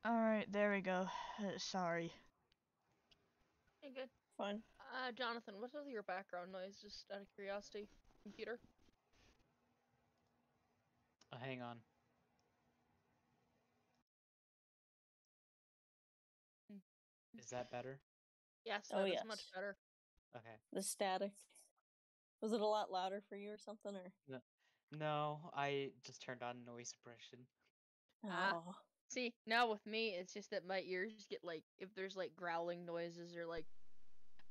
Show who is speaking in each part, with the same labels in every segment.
Speaker 1: Alright, there we go. Sorry.
Speaker 2: Hey, good.
Speaker 3: Fine.
Speaker 2: Jonathan, what's with your background noise, just out of curiosity? Computer?
Speaker 4: Oh, hang on. Is that better?
Speaker 2: Yes,
Speaker 3: Oh,
Speaker 2: that is
Speaker 3: yes.
Speaker 2: much better.
Speaker 4: Okay.
Speaker 3: The static. Was it a lot louder for you or something, or?
Speaker 4: No, I just turned on noise suppression.
Speaker 2: Ah.
Speaker 3: Oh.
Speaker 2: See, now with me, it's just that my ears get, like, if there's, like, growling noises or, like...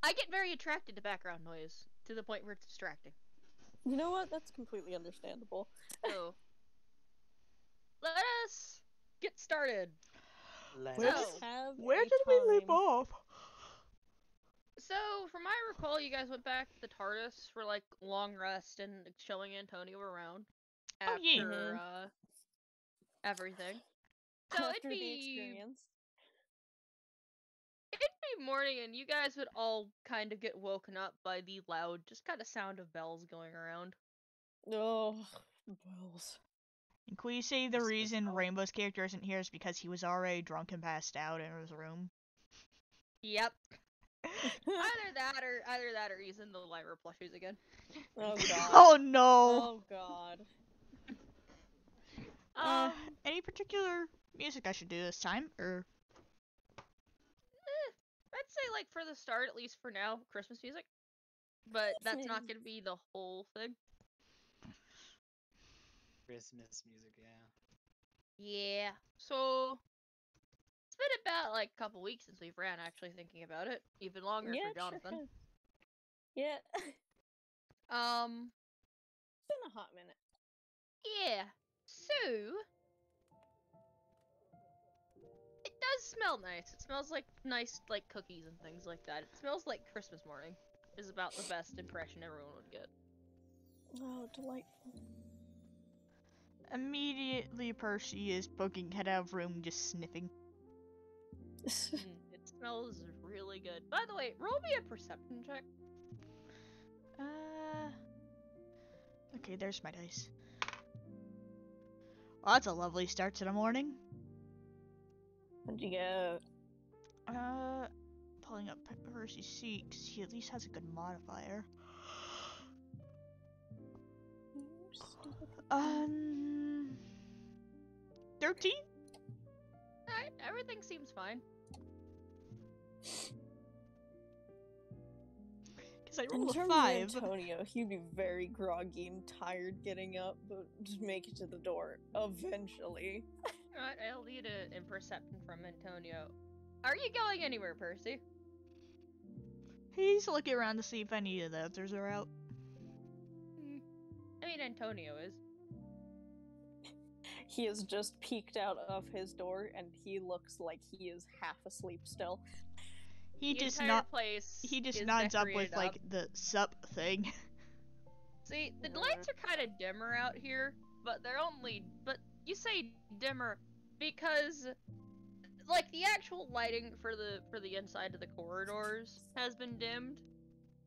Speaker 2: I get very attracted to background noise, to the point where it's distracting.
Speaker 3: You know what? That's completely understandable.
Speaker 2: So... let us get started.
Speaker 3: Let's have
Speaker 1: Where
Speaker 3: a
Speaker 1: did we leave
Speaker 3: time.
Speaker 1: off?
Speaker 2: So, from my recall, you guys went back to the TARDIS for, like, long rest and showing Antonio around.
Speaker 1: Oh, yeah.
Speaker 2: After, everything. So
Speaker 3: After the experience.
Speaker 2: It'd be morning, and you guys would all kind of get woken up by the loud, just kind of sound of bells going around.
Speaker 3: Oh, bells.
Speaker 1: And can we say the
Speaker 4: What's this
Speaker 1: reason
Speaker 4: called?
Speaker 1: Rainbow's character isn't here is because he was already drunk and passed out in his room?
Speaker 2: Yep. Either that or he's in the Lyra plushies again.
Speaker 3: Oh god.
Speaker 1: Oh no!
Speaker 3: Oh god.
Speaker 1: Any particular music I should do this time, or?
Speaker 2: I'd say, like, for the start, at least for now, Christmas music. But that's not gonna be the whole thing.
Speaker 4: Christmas music, yeah.
Speaker 2: Yeah. So it's been about like a couple weeks since we've ran, actually thinking about it. Even longer
Speaker 3: Yeah,
Speaker 2: for Jonathan.
Speaker 3: Sure. Yeah. It's been a hot minute.
Speaker 2: Yeah. So it does smell nice. It smells like nice, like, cookies and things like that. It smells like Christmas morning. Is about the best impression everyone would get.
Speaker 3: Oh, delightful.
Speaker 1: Immediately, Percy is poking head out of room, just sniffing.
Speaker 2: It smells really good. By the way, roll me a perception check.
Speaker 1: Okay, there's my dice. Well, that's a lovely start to the morning.
Speaker 3: What'd you get?
Speaker 1: Pulling up Percy's seat, 'cause he at least has a good modifier.
Speaker 3: You stupid.
Speaker 1: 13?
Speaker 2: Alright, everything seems fine.
Speaker 1: Because I
Speaker 3: In
Speaker 1: rolled a
Speaker 3: terms
Speaker 1: 5.
Speaker 3: of Antonio, he'd be very groggy and tired getting up, but just make it to the door eventually.
Speaker 2: Alright, I'll need a perception from Antonio. Are you going anywhere, Percy?
Speaker 1: He's looking around to see if any of the others are out.
Speaker 2: I mean, Antonio is.
Speaker 3: He has just peeked out of his door, and he looks like he is half asleep still.
Speaker 1: He
Speaker 2: The
Speaker 1: just
Speaker 2: entire
Speaker 1: not.
Speaker 2: place
Speaker 1: He just
Speaker 2: is
Speaker 1: nods up with
Speaker 2: decorated
Speaker 1: like the sup thing.
Speaker 2: See, the lights are kind of dimmer out here, but they're only. But you say dimmer because, like, the actual lighting for the inside of the corridors has been dimmed,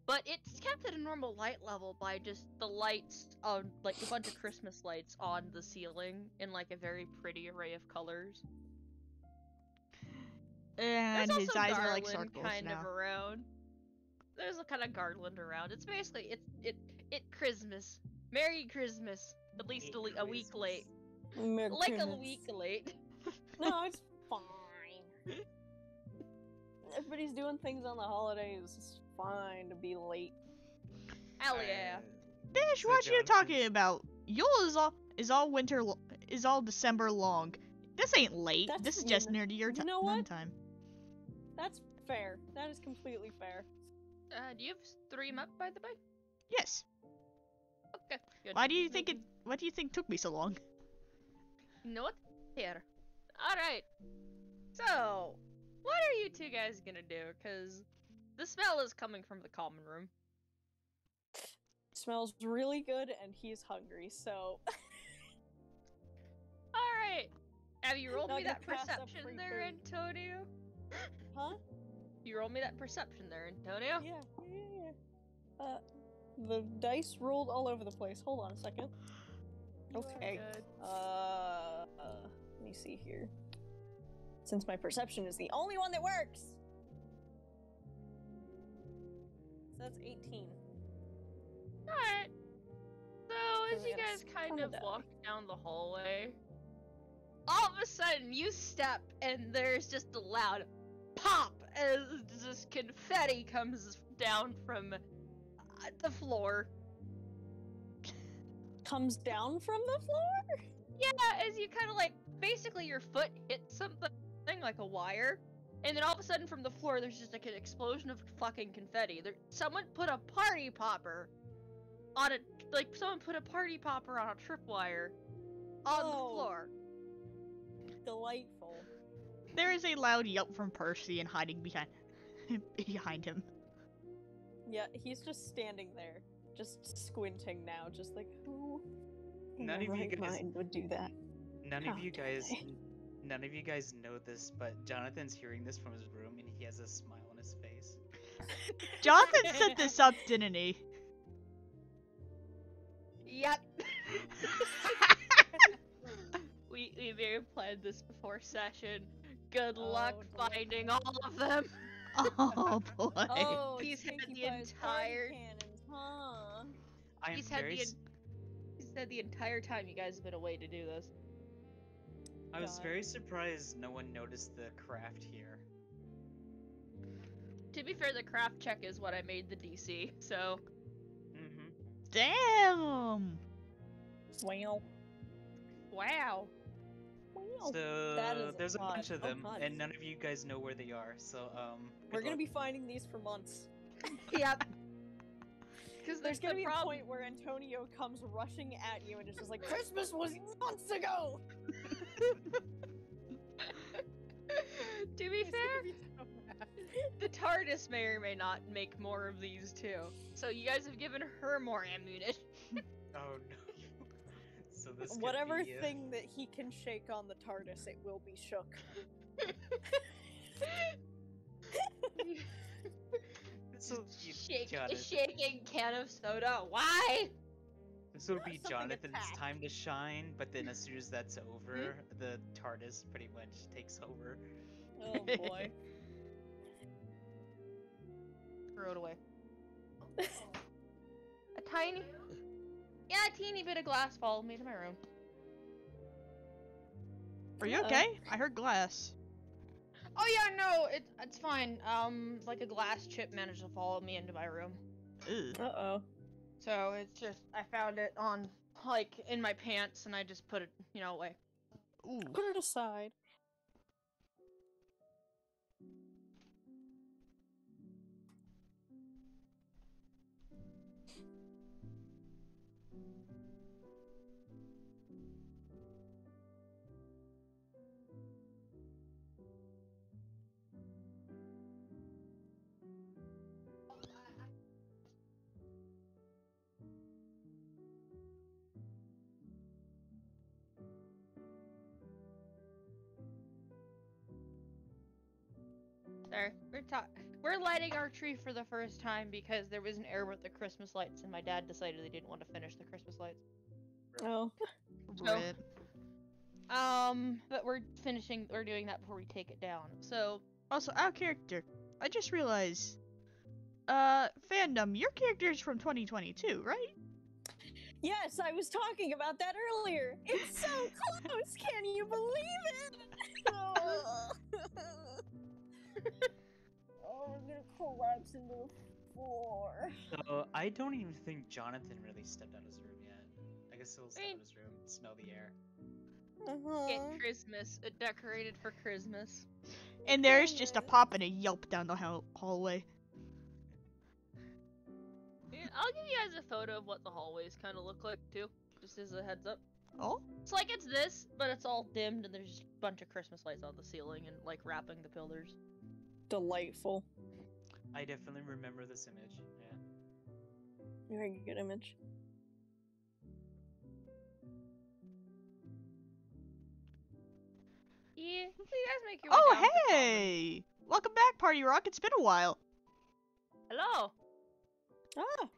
Speaker 2: but it's kept at a normal light level by just the lights on, like, a bunch of Christmas lights on the ceiling in, like, a very pretty array of colors.
Speaker 1: And
Speaker 2: There's
Speaker 1: his
Speaker 2: also
Speaker 1: eyes are like
Speaker 2: garland
Speaker 1: circles
Speaker 2: kind
Speaker 1: now.
Speaker 2: of around. There's a kind of garland around. It's basically it Christmas. Merry Christmas. At least a week late. Like a week late.
Speaker 3: No, it's fine. Everybody's doing things on the holidays. It's fine to be late.
Speaker 2: Hell yeah.
Speaker 1: Bish,
Speaker 4: So
Speaker 1: what you talking
Speaker 4: Jonathan's-
Speaker 1: about? Yule is all winter, is all December long. This ain't late.
Speaker 3: That's
Speaker 1: This is just near to your
Speaker 3: You know what?
Speaker 1: time.
Speaker 3: That's fair. That is completely fair.
Speaker 2: Do you have stream up, by the way?
Speaker 1: Yes.
Speaker 2: Okay, good.
Speaker 1: Why do you think it? What do you think took me so long?
Speaker 2: Not here. Alright. So, what are you two guys gonna do? Because the smell is coming from the common room.
Speaker 3: Smells really good, and he's hungry, so.
Speaker 2: Alright. Have you rolled
Speaker 3: Not
Speaker 2: me
Speaker 3: gonna
Speaker 2: that
Speaker 3: pass up
Speaker 2: perception
Speaker 3: free
Speaker 2: there,
Speaker 3: food.
Speaker 2: Antonio?
Speaker 3: Huh?
Speaker 2: You rolled me that perception there, Antonio?
Speaker 3: Yeah. The dice rolled all over the place. Hold on a second.
Speaker 2: You are
Speaker 3: Okay.
Speaker 2: good.
Speaker 3: Let me see here. Since my perception is the only one that works. So that's 18.
Speaker 2: Alright. So as
Speaker 3: So
Speaker 2: you
Speaker 3: we
Speaker 2: guys
Speaker 3: gotta
Speaker 2: kind
Speaker 3: spell
Speaker 2: of
Speaker 3: it
Speaker 2: walk down the hallway, all of a sudden you step and there's just a loud pop as this confetti comes down from the floor.
Speaker 3: Comes down from the floor?
Speaker 2: Yeah, as you kind of like, basically your foot hits something like a wire, and then all of a sudden from the floor there's just like an explosion of fucking confetti. Someone put a party popper on a, someone put a party popper on a tripwire on the floor.
Speaker 3: Delightful.
Speaker 1: There is a loud yelp from Percy and hiding behind him.
Speaker 3: Yeah, he's just standing there, just squinting now, just like, who in
Speaker 4: None
Speaker 3: their
Speaker 4: of you
Speaker 3: right
Speaker 4: guys-
Speaker 3: mind would do that?
Speaker 4: None
Speaker 3: How
Speaker 4: of you
Speaker 3: dare
Speaker 4: guys,
Speaker 3: they?
Speaker 4: none of you guys know this, but Jonathan's hearing this from his room, and he has a smile on his face.
Speaker 1: Jonathan set this up, didn't he?
Speaker 2: Yep. we may have planned this before session. Good luck
Speaker 3: Oh,
Speaker 2: finding all of them.
Speaker 1: Oh boy.
Speaker 3: Oh,
Speaker 2: He's had
Speaker 3: Pinkie
Speaker 2: the
Speaker 3: Pie's party
Speaker 2: entire-
Speaker 3: cannons, huh?
Speaker 4: I am
Speaker 2: He's had
Speaker 4: very,
Speaker 2: the he said the entire time you guys have been away to do this.
Speaker 4: I was
Speaker 3: God.
Speaker 4: very surprised no one noticed the craft here.
Speaker 2: To be fair, the craft check is what I made the DC, so
Speaker 4: Mm-hmm.
Speaker 1: Damn.
Speaker 3: Well,
Speaker 2: wow.
Speaker 3: well.
Speaker 4: So
Speaker 3: that is
Speaker 4: there's a
Speaker 3: lot.
Speaker 4: bunch of
Speaker 3: Oh,
Speaker 4: them,
Speaker 3: nice.
Speaker 4: and none of you guys know where they are. So
Speaker 3: We're
Speaker 4: good
Speaker 3: gonna
Speaker 4: luck.
Speaker 3: be finding these for months.
Speaker 2: Yep. Because
Speaker 3: There's gonna be a
Speaker 2: problem.
Speaker 3: point where Antonio comes rushing at you and it's just like, Christmas was months ago!
Speaker 2: To be fair, the TARDIS may or may not make more of these too. So you guys have given her more ammunition.
Speaker 4: Oh no. So this could
Speaker 3: Whatever
Speaker 4: be,
Speaker 3: thing that he can shake on the TARDIS, it will be shook.
Speaker 4: This will be
Speaker 2: A
Speaker 4: Jonathan.
Speaker 2: shaking can of soda. Why?
Speaker 4: This will be
Speaker 3: Something
Speaker 4: Jonathan's
Speaker 3: attacked.
Speaker 4: time to shine, but then as soon as that's over, the TARDIS pretty much takes over.
Speaker 3: Oh boy.
Speaker 2: Throw it away. A tiny, a teeny bit of glass followed me to my room.
Speaker 1: Are you
Speaker 3: Uh-oh.
Speaker 1: okay? I heard glass.
Speaker 2: Oh yeah, no, it's fine. Like a glass chip managed to follow me into my room.
Speaker 1: Ugh.
Speaker 3: Uh-oh.
Speaker 2: So it's just, I found it on, like, in my pants, and I just put it, away.
Speaker 1: Ooh.
Speaker 3: Put it aside.
Speaker 2: There, we're lighting our tree for the first time because there was an error with the Christmas lights, and my dad decided they didn't want to finish the Christmas lights.
Speaker 3: Oh.
Speaker 2: No.
Speaker 1: Rip.
Speaker 2: But we're doing that before we take it down. So,
Speaker 1: Also, our character. I just realized. Fandom, your character is from 2022, right?
Speaker 3: Yes, I was talking about that earlier. It's so close. Can you believe it? Oh, we're gonna collapse into the floor.
Speaker 4: So I don't even think Jonathan really stepped out of his room yet. I guess he'll step out of his room, smell the air.
Speaker 2: get Christmas, decorated for Christmas.
Speaker 1: And there's just a pop and a yelp down the hallway.
Speaker 2: Yeah, I'll give you guys a photo of what the hallways kind of look like too, just as a heads up.
Speaker 1: Oh?
Speaker 2: It's like it's this, but it's all dimmed and there's just a bunch of Christmas lights on the ceiling and like wrapping the pillars.
Speaker 3: Delightful.
Speaker 4: I definitely remember this image. Yeah.
Speaker 3: Very good image.
Speaker 2: Yeah, so you guys make your way
Speaker 1: Oh,
Speaker 2: down to the common.
Speaker 1: hey! Welcome back, Party Rock. It's been a while.
Speaker 2: Hello.
Speaker 3: Ah,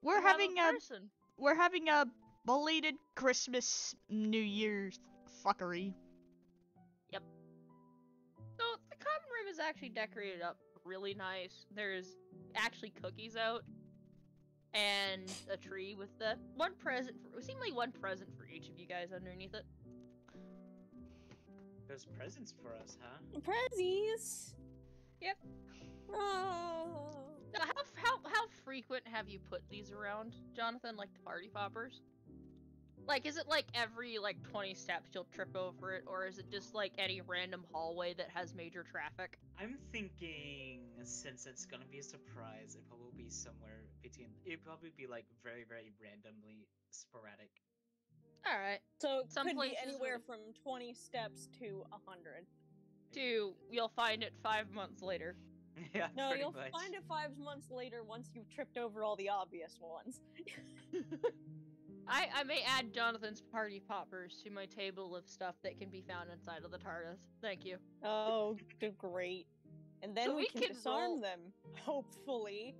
Speaker 1: We're
Speaker 2: We have
Speaker 1: having
Speaker 2: a
Speaker 1: a
Speaker 2: person.
Speaker 1: we're having a belated Christmas New Year's fuckery.
Speaker 2: is actually decorated up really nice. There's actually cookies out, and a tree with the one present. Seemingly one present for each of you guys underneath it.
Speaker 4: There's presents for us, huh?
Speaker 3: Prezzies!
Speaker 2: Yep.
Speaker 3: Oh.
Speaker 2: Now, how frequent have you put these around, Jonathan? Like the party poppers? Like, is it like every like 20 steps you'll trip over it, or is it just like any random hallway that has major traffic?
Speaker 4: I'm thinking, since it's gonna be a surprise, it probably be somewhere between. It'd probably be like very, very randomly sporadic.
Speaker 2: All right.
Speaker 3: So it
Speaker 2: Some
Speaker 3: could be
Speaker 2: places
Speaker 3: anywhere
Speaker 2: will-
Speaker 3: from 20 steps to 100.
Speaker 2: You'll find it 5 months later.
Speaker 4: Yeah,
Speaker 3: No,
Speaker 4: pretty
Speaker 3: you'll
Speaker 4: much.
Speaker 3: find it 5 months later once you've tripped over all the obvious ones.
Speaker 2: I may add Jonathan's party poppers to my table of stuff that can be found inside of the TARDIS. Thank you.
Speaker 3: Oh, great. And then
Speaker 2: So
Speaker 3: we
Speaker 2: we
Speaker 3: can
Speaker 2: can
Speaker 3: disarm
Speaker 2: roll-
Speaker 3: them, hopefully.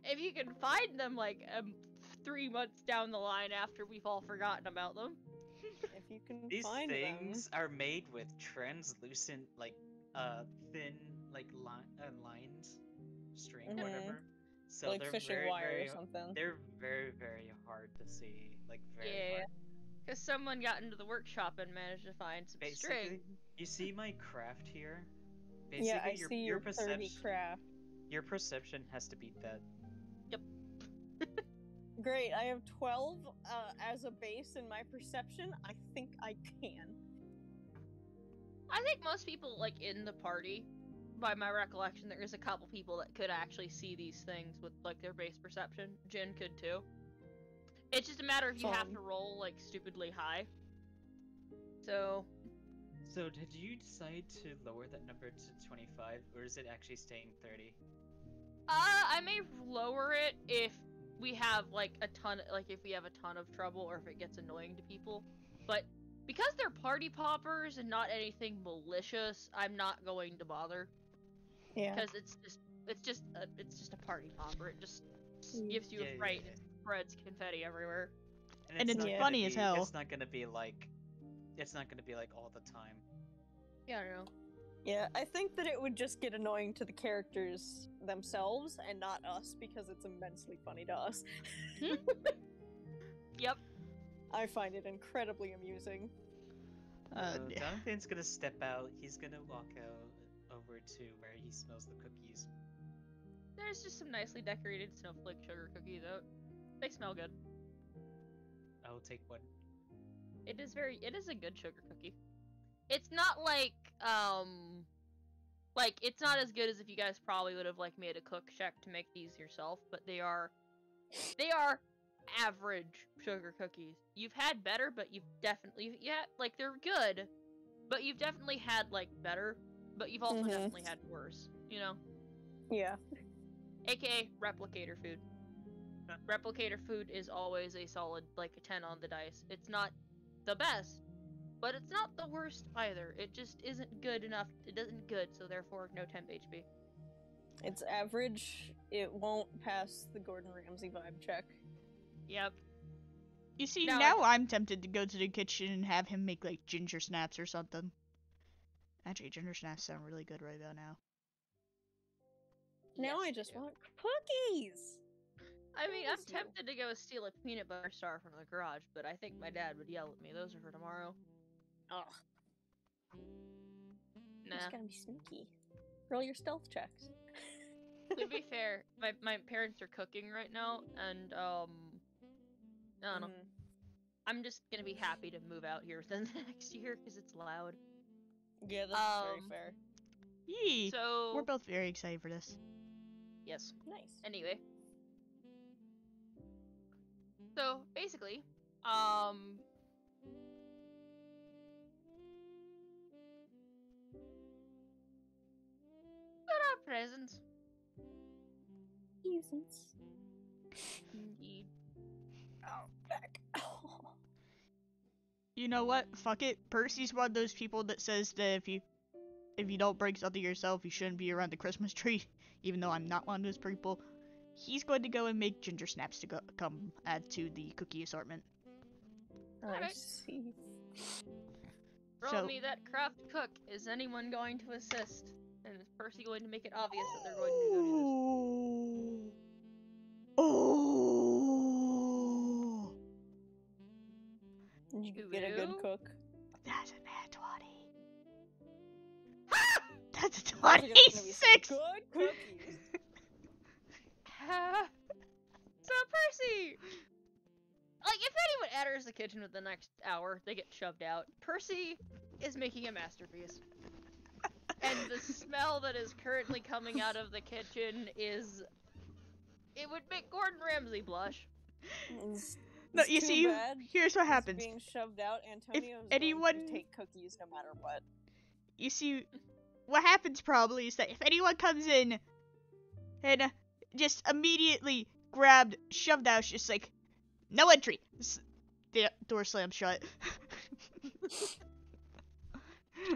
Speaker 2: If you can find them like 3 months down the line after we've all forgotten about them.
Speaker 3: If you can
Speaker 4: These
Speaker 3: find
Speaker 4: things are made with translucent, like, thin, like, lined string,
Speaker 3: Mhm.
Speaker 4: whatever. So
Speaker 3: like
Speaker 4: they're
Speaker 3: fishing
Speaker 4: very,
Speaker 3: wire
Speaker 4: very,
Speaker 3: or something.
Speaker 4: they're very, very hard to see. Like, very
Speaker 2: Yeah.
Speaker 4: hard.
Speaker 2: Because someone got into the workshop and managed to find some
Speaker 4: Basically,
Speaker 2: string.
Speaker 4: you see my craft here?
Speaker 3: Yeah, I
Speaker 4: Basically,
Speaker 3: see your 30 craft.
Speaker 4: your perception has to beat that.
Speaker 3: Great, I have 12 as a base in my perception. I think I can.
Speaker 2: I think most people, like, in the party, by my recollection, there is a couple people that could actually see these things with, like, their base perception. Jin could, too. It's just a matter of you have
Speaker 3: Fun.
Speaker 2: to roll, like, stupidly high. So,
Speaker 4: So, did you decide to lower that number to 25, or is it actually staying 30?
Speaker 2: I may lower it if we have, like, if we have a ton of trouble or if it gets annoying to people. But because they're party poppers and not anything malicious, I'm not going to bother.
Speaker 3: Yeah.
Speaker 2: Because it's just a party popper. It just gives you a fright and spreads confetti everywhere.
Speaker 1: And it's
Speaker 4: not gonna
Speaker 1: funny as hell.
Speaker 4: It's not gonna be like all the time.
Speaker 2: Yeah, I don't know.
Speaker 3: Yeah, I think that it would just get annoying to the characters themselves and not us because it's immensely funny to us.
Speaker 2: Yep.
Speaker 3: I find it incredibly amusing.
Speaker 1: Yeah.
Speaker 4: Jonathan's gonna step out. He's gonna walk out over to where he smells the cookies.
Speaker 2: There's just some nicely decorated snowflake sugar cookies out. They smell good.
Speaker 4: I'll take one.
Speaker 2: It is a good sugar cookie. It's not like it's not as good as if you guys probably would have like made a cook check to make these yourself, but they are average sugar cookies. You've had better, but you've definitely like they're good, but you've definitely had like better, but you've also definitely had worse, you know?
Speaker 3: Yeah.
Speaker 2: AKA replicator food. Replicator food is always a solid, like, a 10 on the dice. It's not the best, but it's not the worst either. It just isn't good enough. It isn't good, so therefore no temp HP.
Speaker 3: It's average. It won't pass the Gordon Ramsay vibe check.
Speaker 2: Yep.
Speaker 1: You see,
Speaker 2: Now
Speaker 1: now I'm tempted to go to the kitchen and have him make, like, ginger snaps or something. Actually, ginger snaps sound really good right about now.
Speaker 3: Now I
Speaker 2: Yes,
Speaker 3: just
Speaker 2: they do.
Speaker 3: want cookies!
Speaker 2: I mean, I'm
Speaker 3: Thank you.
Speaker 2: tempted to go steal a peanut butter star from the garage, but I think my dad would yell at me. Those are for tomorrow.
Speaker 3: Ugh.
Speaker 2: Nah.
Speaker 3: Just gotta be sneaky. Roll your stealth checks.
Speaker 2: To be fair, my parents are cooking right now, and I don't know. I'm just gonna be happy to move out here within the next year because it's loud.
Speaker 3: Yeah, that's very fair.
Speaker 1: Yee!
Speaker 2: So
Speaker 1: We're both very excited for this.
Speaker 2: yes.
Speaker 3: Nice.
Speaker 2: Anyway. So basically, what are presents?
Speaker 3: Nuisance.
Speaker 2: Indeed.
Speaker 3: Oh, back. Oh.
Speaker 1: You know what? Fuck it. Percy's one of those people that says that if you don't break something yourself, you shouldn't be around the Christmas tree. Even though I'm not one of those people, he's going to go and make ginger snaps to come add to the cookie assortment.
Speaker 3: I
Speaker 2: Alright.
Speaker 3: see.
Speaker 2: Roll
Speaker 1: So-
Speaker 2: me that craft cook. Is anyone going to assist in this Percy going to make it obvious that they're going to go do this?
Speaker 1: Oh.
Speaker 3: You get a good
Speaker 2: Scooby-Doo?
Speaker 3: cook.
Speaker 1: That's a nat 20. That's a
Speaker 3: Those are gonna be some
Speaker 1: 26.
Speaker 3: Good cookies.
Speaker 2: So Percy, like, if anyone enters the kitchen within the next hour, they get shoved out. Percy is making a masterpiece. And the smell that is currently coming out of the kitchen is... It would make Gordon Ramsay blush.
Speaker 1: No,
Speaker 3: It's
Speaker 1: you
Speaker 3: too
Speaker 1: see,
Speaker 3: bad
Speaker 1: here's what
Speaker 3: he's
Speaker 1: happens.
Speaker 3: being shoved out. Antonio is
Speaker 1: anyone-
Speaker 3: going to take cookies no matter what.
Speaker 1: You see, what happens probably is that if anyone comes in and just immediately grabbed, shoved out, it's just like, no entry. The door slams shut.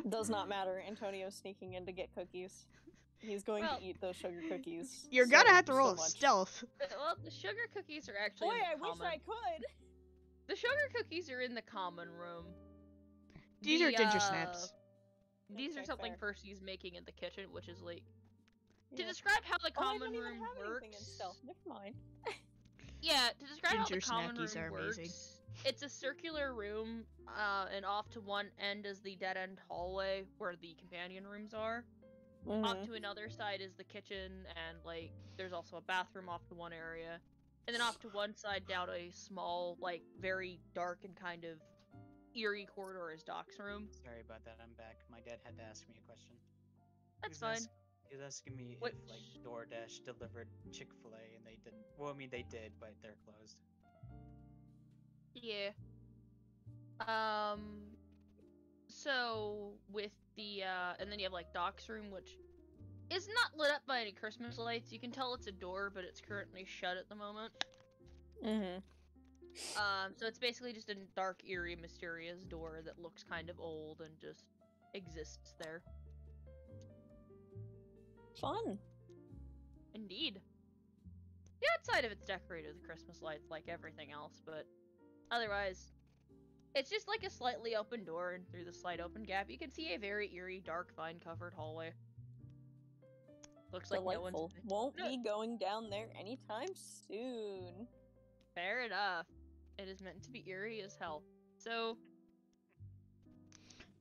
Speaker 3: Does not matter. Antonio's sneaking in to get cookies. He's going
Speaker 2: Well-
Speaker 3: to eat those sugar cookies.
Speaker 1: You're
Speaker 3: so-
Speaker 1: gonna have to
Speaker 3: so
Speaker 1: roll
Speaker 3: much.
Speaker 1: stealth.
Speaker 2: Well, the sugar cookies are actually
Speaker 3: Boy,
Speaker 2: in the
Speaker 3: I wish
Speaker 2: common...
Speaker 3: I could.
Speaker 2: The sugar cookies are in the common room.
Speaker 1: These are ginger snaps.
Speaker 2: These are
Speaker 3: Okay,
Speaker 2: something
Speaker 3: fair.
Speaker 2: Percy's making in the kitchen, which is like... To
Speaker 3: Yeah.
Speaker 2: describe how the
Speaker 3: Oh, I
Speaker 2: common
Speaker 3: don't even
Speaker 2: room
Speaker 3: have anything in
Speaker 2: works...
Speaker 3: stealth. Never mind.
Speaker 2: Yeah, to describe how the
Speaker 1: Ginger
Speaker 2: common room
Speaker 1: snackies are
Speaker 2: works,
Speaker 1: amazing.
Speaker 2: it's a circular room, and off to one end is the dead-end hallway where the companion rooms are. Off to another side is the kitchen, and, like, there's also a bathroom off to one area. And then off to one side down a small, like, very dark and kind of eerie corridor is Doc's room.
Speaker 4: Sorry about that, I'm back. My dad had to ask me a question.
Speaker 2: That's
Speaker 4: He was
Speaker 2: fine.
Speaker 4: He was asking me
Speaker 2: Which-
Speaker 4: if, like, DoorDash delivered Chick-fil-A, and they didn't. Well, I mean, they did, but they're closed.
Speaker 2: Yeah. So, with the, and then you have, like, Doc's room, which is not lit up by any Christmas lights. You can tell it's a door, but it's currently shut at the moment. So it's basically just a dark, eerie, mysterious door that looks kind of old and just exists there.
Speaker 3: Fun.
Speaker 2: Indeed. The outside of it's decorated with Christmas lights like everything else, but otherwise, it's just like a slightly open door, and through the slight open gap, you can see a very eerie, dark, vine-covered hallway. Looks like no
Speaker 3: Delightful.
Speaker 2: one's...
Speaker 3: Won't be going down there anytime soon.
Speaker 2: Fair enough. It is meant to be eerie as hell. So,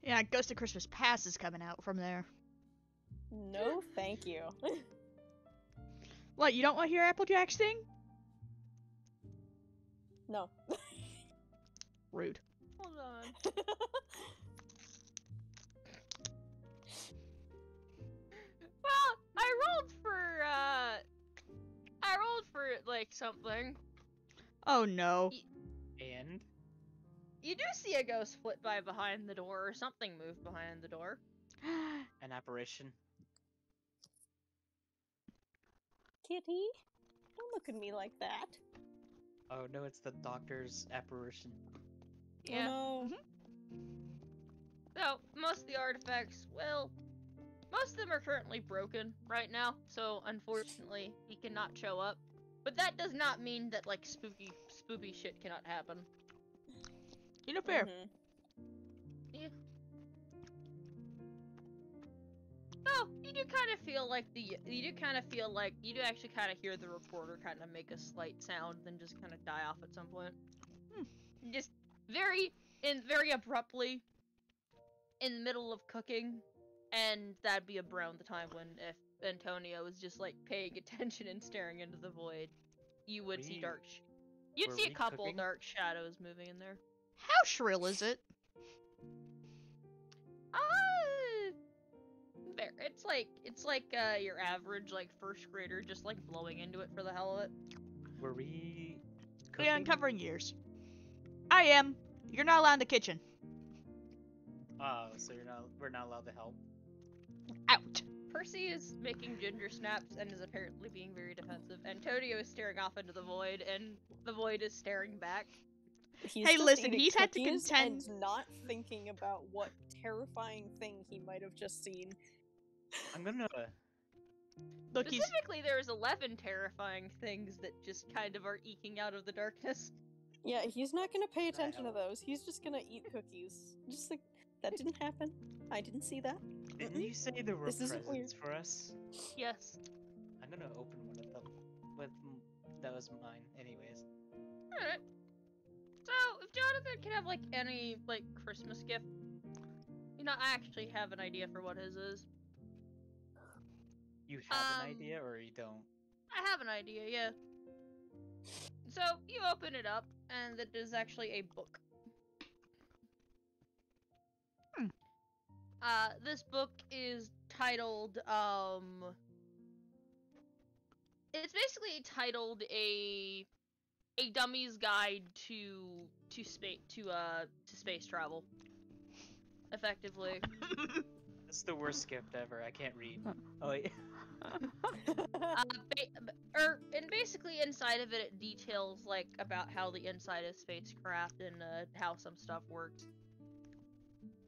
Speaker 1: Yeah, Ghost of Christmas Past is coming out from there.
Speaker 3: No, thank you.
Speaker 1: What, you don't want to hear Applejack's thing?
Speaker 3: No.
Speaker 1: Rude.
Speaker 2: hold on. Well, I rolled for, like, something.
Speaker 1: Oh no.
Speaker 4: And
Speaker 2: You do see a ghost flit by behind the door, or something move behind the door.
Speaker 4: an apparition.
Speaker 3: Kitty, don't look at me like that.
Speaker 4: Oh no, it's the doctor's apparition.
Speaker 2: Yeah.
Speaker 3: Oh, no.
Speaker 2: So, most of the artifacts, well, most of them are currently broken right now, so unfortunately, he cannot show up. But that does not mean that, like, spooky shit cannot happen.
Speaker 1: You know, fair.
Speaker 3: Mhm.
Speaker 2: Yeah. Oh, you do kind of feel like you do actually kind of hear the reporter kind of make a slight sound, then just kind of die off at some point. Just very abruptly in the middle of cooking, and that'd be around the time when if Antonio was just like paying attention and staring into the void, you would see you'd
Speaker 4: were
Speaker 2: see a
Speaker 4: we
Speaker 2: couple
Speaker 4: cooking?
Speaker 2: dark shadows moving in there.
Speaker 1: How shrill is it?
Speaker 2: It's like your average like first grader just like blowing into it for the hell of it.
Speaker 4: Were we
Speaker 1: We
Speaker 4: cooking?
Speaker 1: uncovering years. I am. You're not allowed in the kitchen.
Speaker 4: Oh, so we're not allowed to help.
Speaker 1: Out.
Speaker 2: Percy is making ginger snaps and is apparently being very defensive. Antonio is staring off into the void, and the void is staring back.
Speaker 3: He's
Speaker 1: Hey,
Speaker 3: just
Speaker 1: listen,
Speaker 3: eating
Speaker 1: he's had to
Speaker 3: cookies
Speaker 1: contend-
Speaker 3: and not thinking about what terrifying thing he might have just seen.
Speaker 4: I'm gonna.
Speaker 1: Look, he's.
Speaker 2: Specifically, there's 11 terrifying things that just kind of are eking out of the darkness.
Speaker 3: Yeah, he's not gonna pay attention to
Speaker 4: hell?
Speaker 3: those. He's just gonna eat cookies. Just like, that didn't happen. I didn't see that.
Speaker 4: Didn't you say there were
Speaker 3: This isn't
Speaker 4: presents for us?
Speaker 2: Yes.
Speaker 4: I'm gonna open one of them. That was mine, anyways.
Speaker 2: Alright. So, if Jonathan can have, like, any, like, Christmas gift, you know, I actually have an idea for what his is.
Speaker 4: You have an idea, or you don't?
Speaker 2: I have an idea, yeah. So, you open it up, and it is actually a book. This book is titled, it's basically titled a dummy's guide to space travel. Effectively.
Speaker 4: That's the worst gift ever. I can't read. Oh wait.
Speaker 2: And basically inside of it, it details like about how the inside of spacecraft and how some stuff works.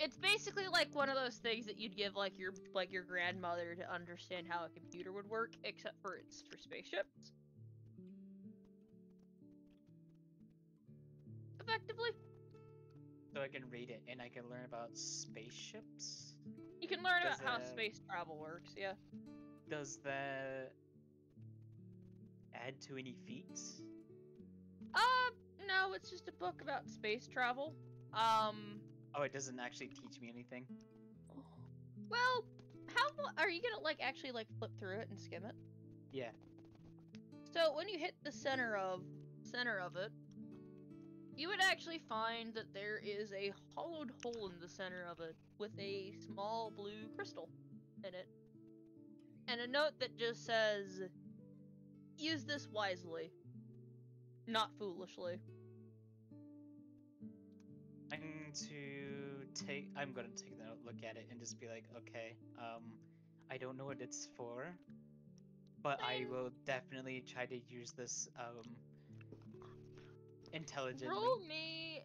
Speaker 2: It's basically like one of those things that you'd give like your grandmother to understand how a computer would work, except for it's for spaceships. Effectively.
Speaker 4: So I can read it and I can learn about spaceships?
Speaker 2: You can learn
Speaker 4: Does
Speaker 2: about how
Speaker 4: that-
Speaker 2: space travel works, yeah.
Speaker 4: Does that add to any feats?
Speaker 2: No, it's just a book about space travel.
Speaker 4: Oh, it doesn't actually teach me anything?
Speaker 2: Well, are you gonna like actually like flip through it and skim it?
Speaker 4: Yeah.
Speaker 2: So when you hit the center of it, you would actually find that there is a hollowed hole in the center of it with a small blue crystal in it. And a note that just says, use this wisely, not foolishly.
Speaker 4: I'm gonna take a look at it and just be like, okay, I don't know what it's for, but I will definitely try to use this, intelligently.
Speaker 2: Roll me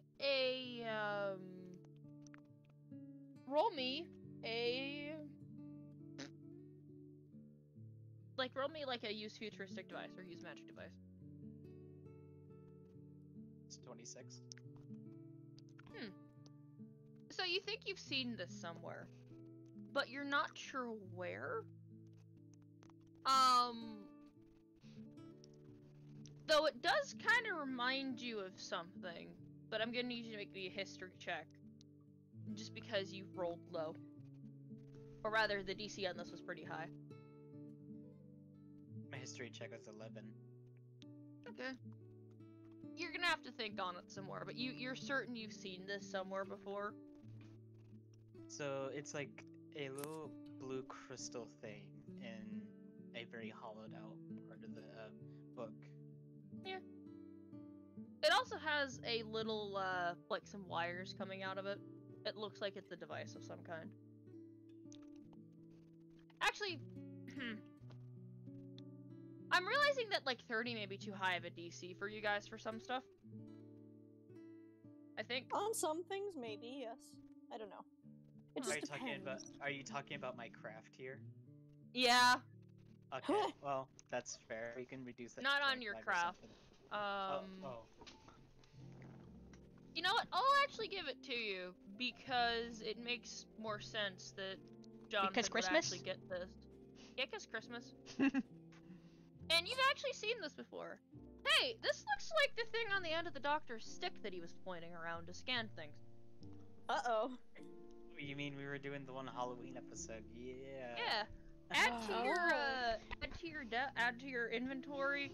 Speaker 2: like a use futuristic device or use magic device.
Speaker 4: It's 26.
Speaker 2: So you think you've seen this somewhere, but you're not sure where? Though it does kind of remind you of something, but I'm gonna need you to make me a history check. Just because you rolled low. Or rather, the DC on this was pretty high.
Speaker 4: My history check was 11.
Speaker 2: Okay. You're gonna have to think on it some more, but you're certain you've seen this somewhere before?
Speaker 4: So it's like a little blue crystal thing in a very hollowed out part of the book.
Speaker 2: Yeah. It also has a little, like some wires coming out of it. It looks like it's a device of some kind. Actually, I'm realizing that like 30 may be too high of a DC for you guys for some stuff. I think.
Speaker 3: On some things, maybe, yes. I don't know. It just depends.
Speaker 4: Are you talking about my craft here?
Speaker 2: Yeah.
Speaker 4: Okay, well, that's fair. We can reduce that.
Speaker 2: Not
Speaker 4: to
Speaker 2: on your
Speaker 4: 25 or
Speaker 2: craft.
Speaker 4: something.
Speaker 2: You know what? I'll actually give it to you because it makes more sense that Jonathan
Speaker 1: Because
Speaker 2: would
Speaker 1: Christmas?
Speaker 2: actually get this. Yeah, because Christmas. And you've actually seen this before. Hey, this looks like the thing on the end of the doctor's stick that he was pointing around to scan things.
Speaker 3: Uh-oh.
Speaker 4: You mean we were doing the one Halloween episode? Yeah.
Speaker 2: Yeah. Add to your inventory.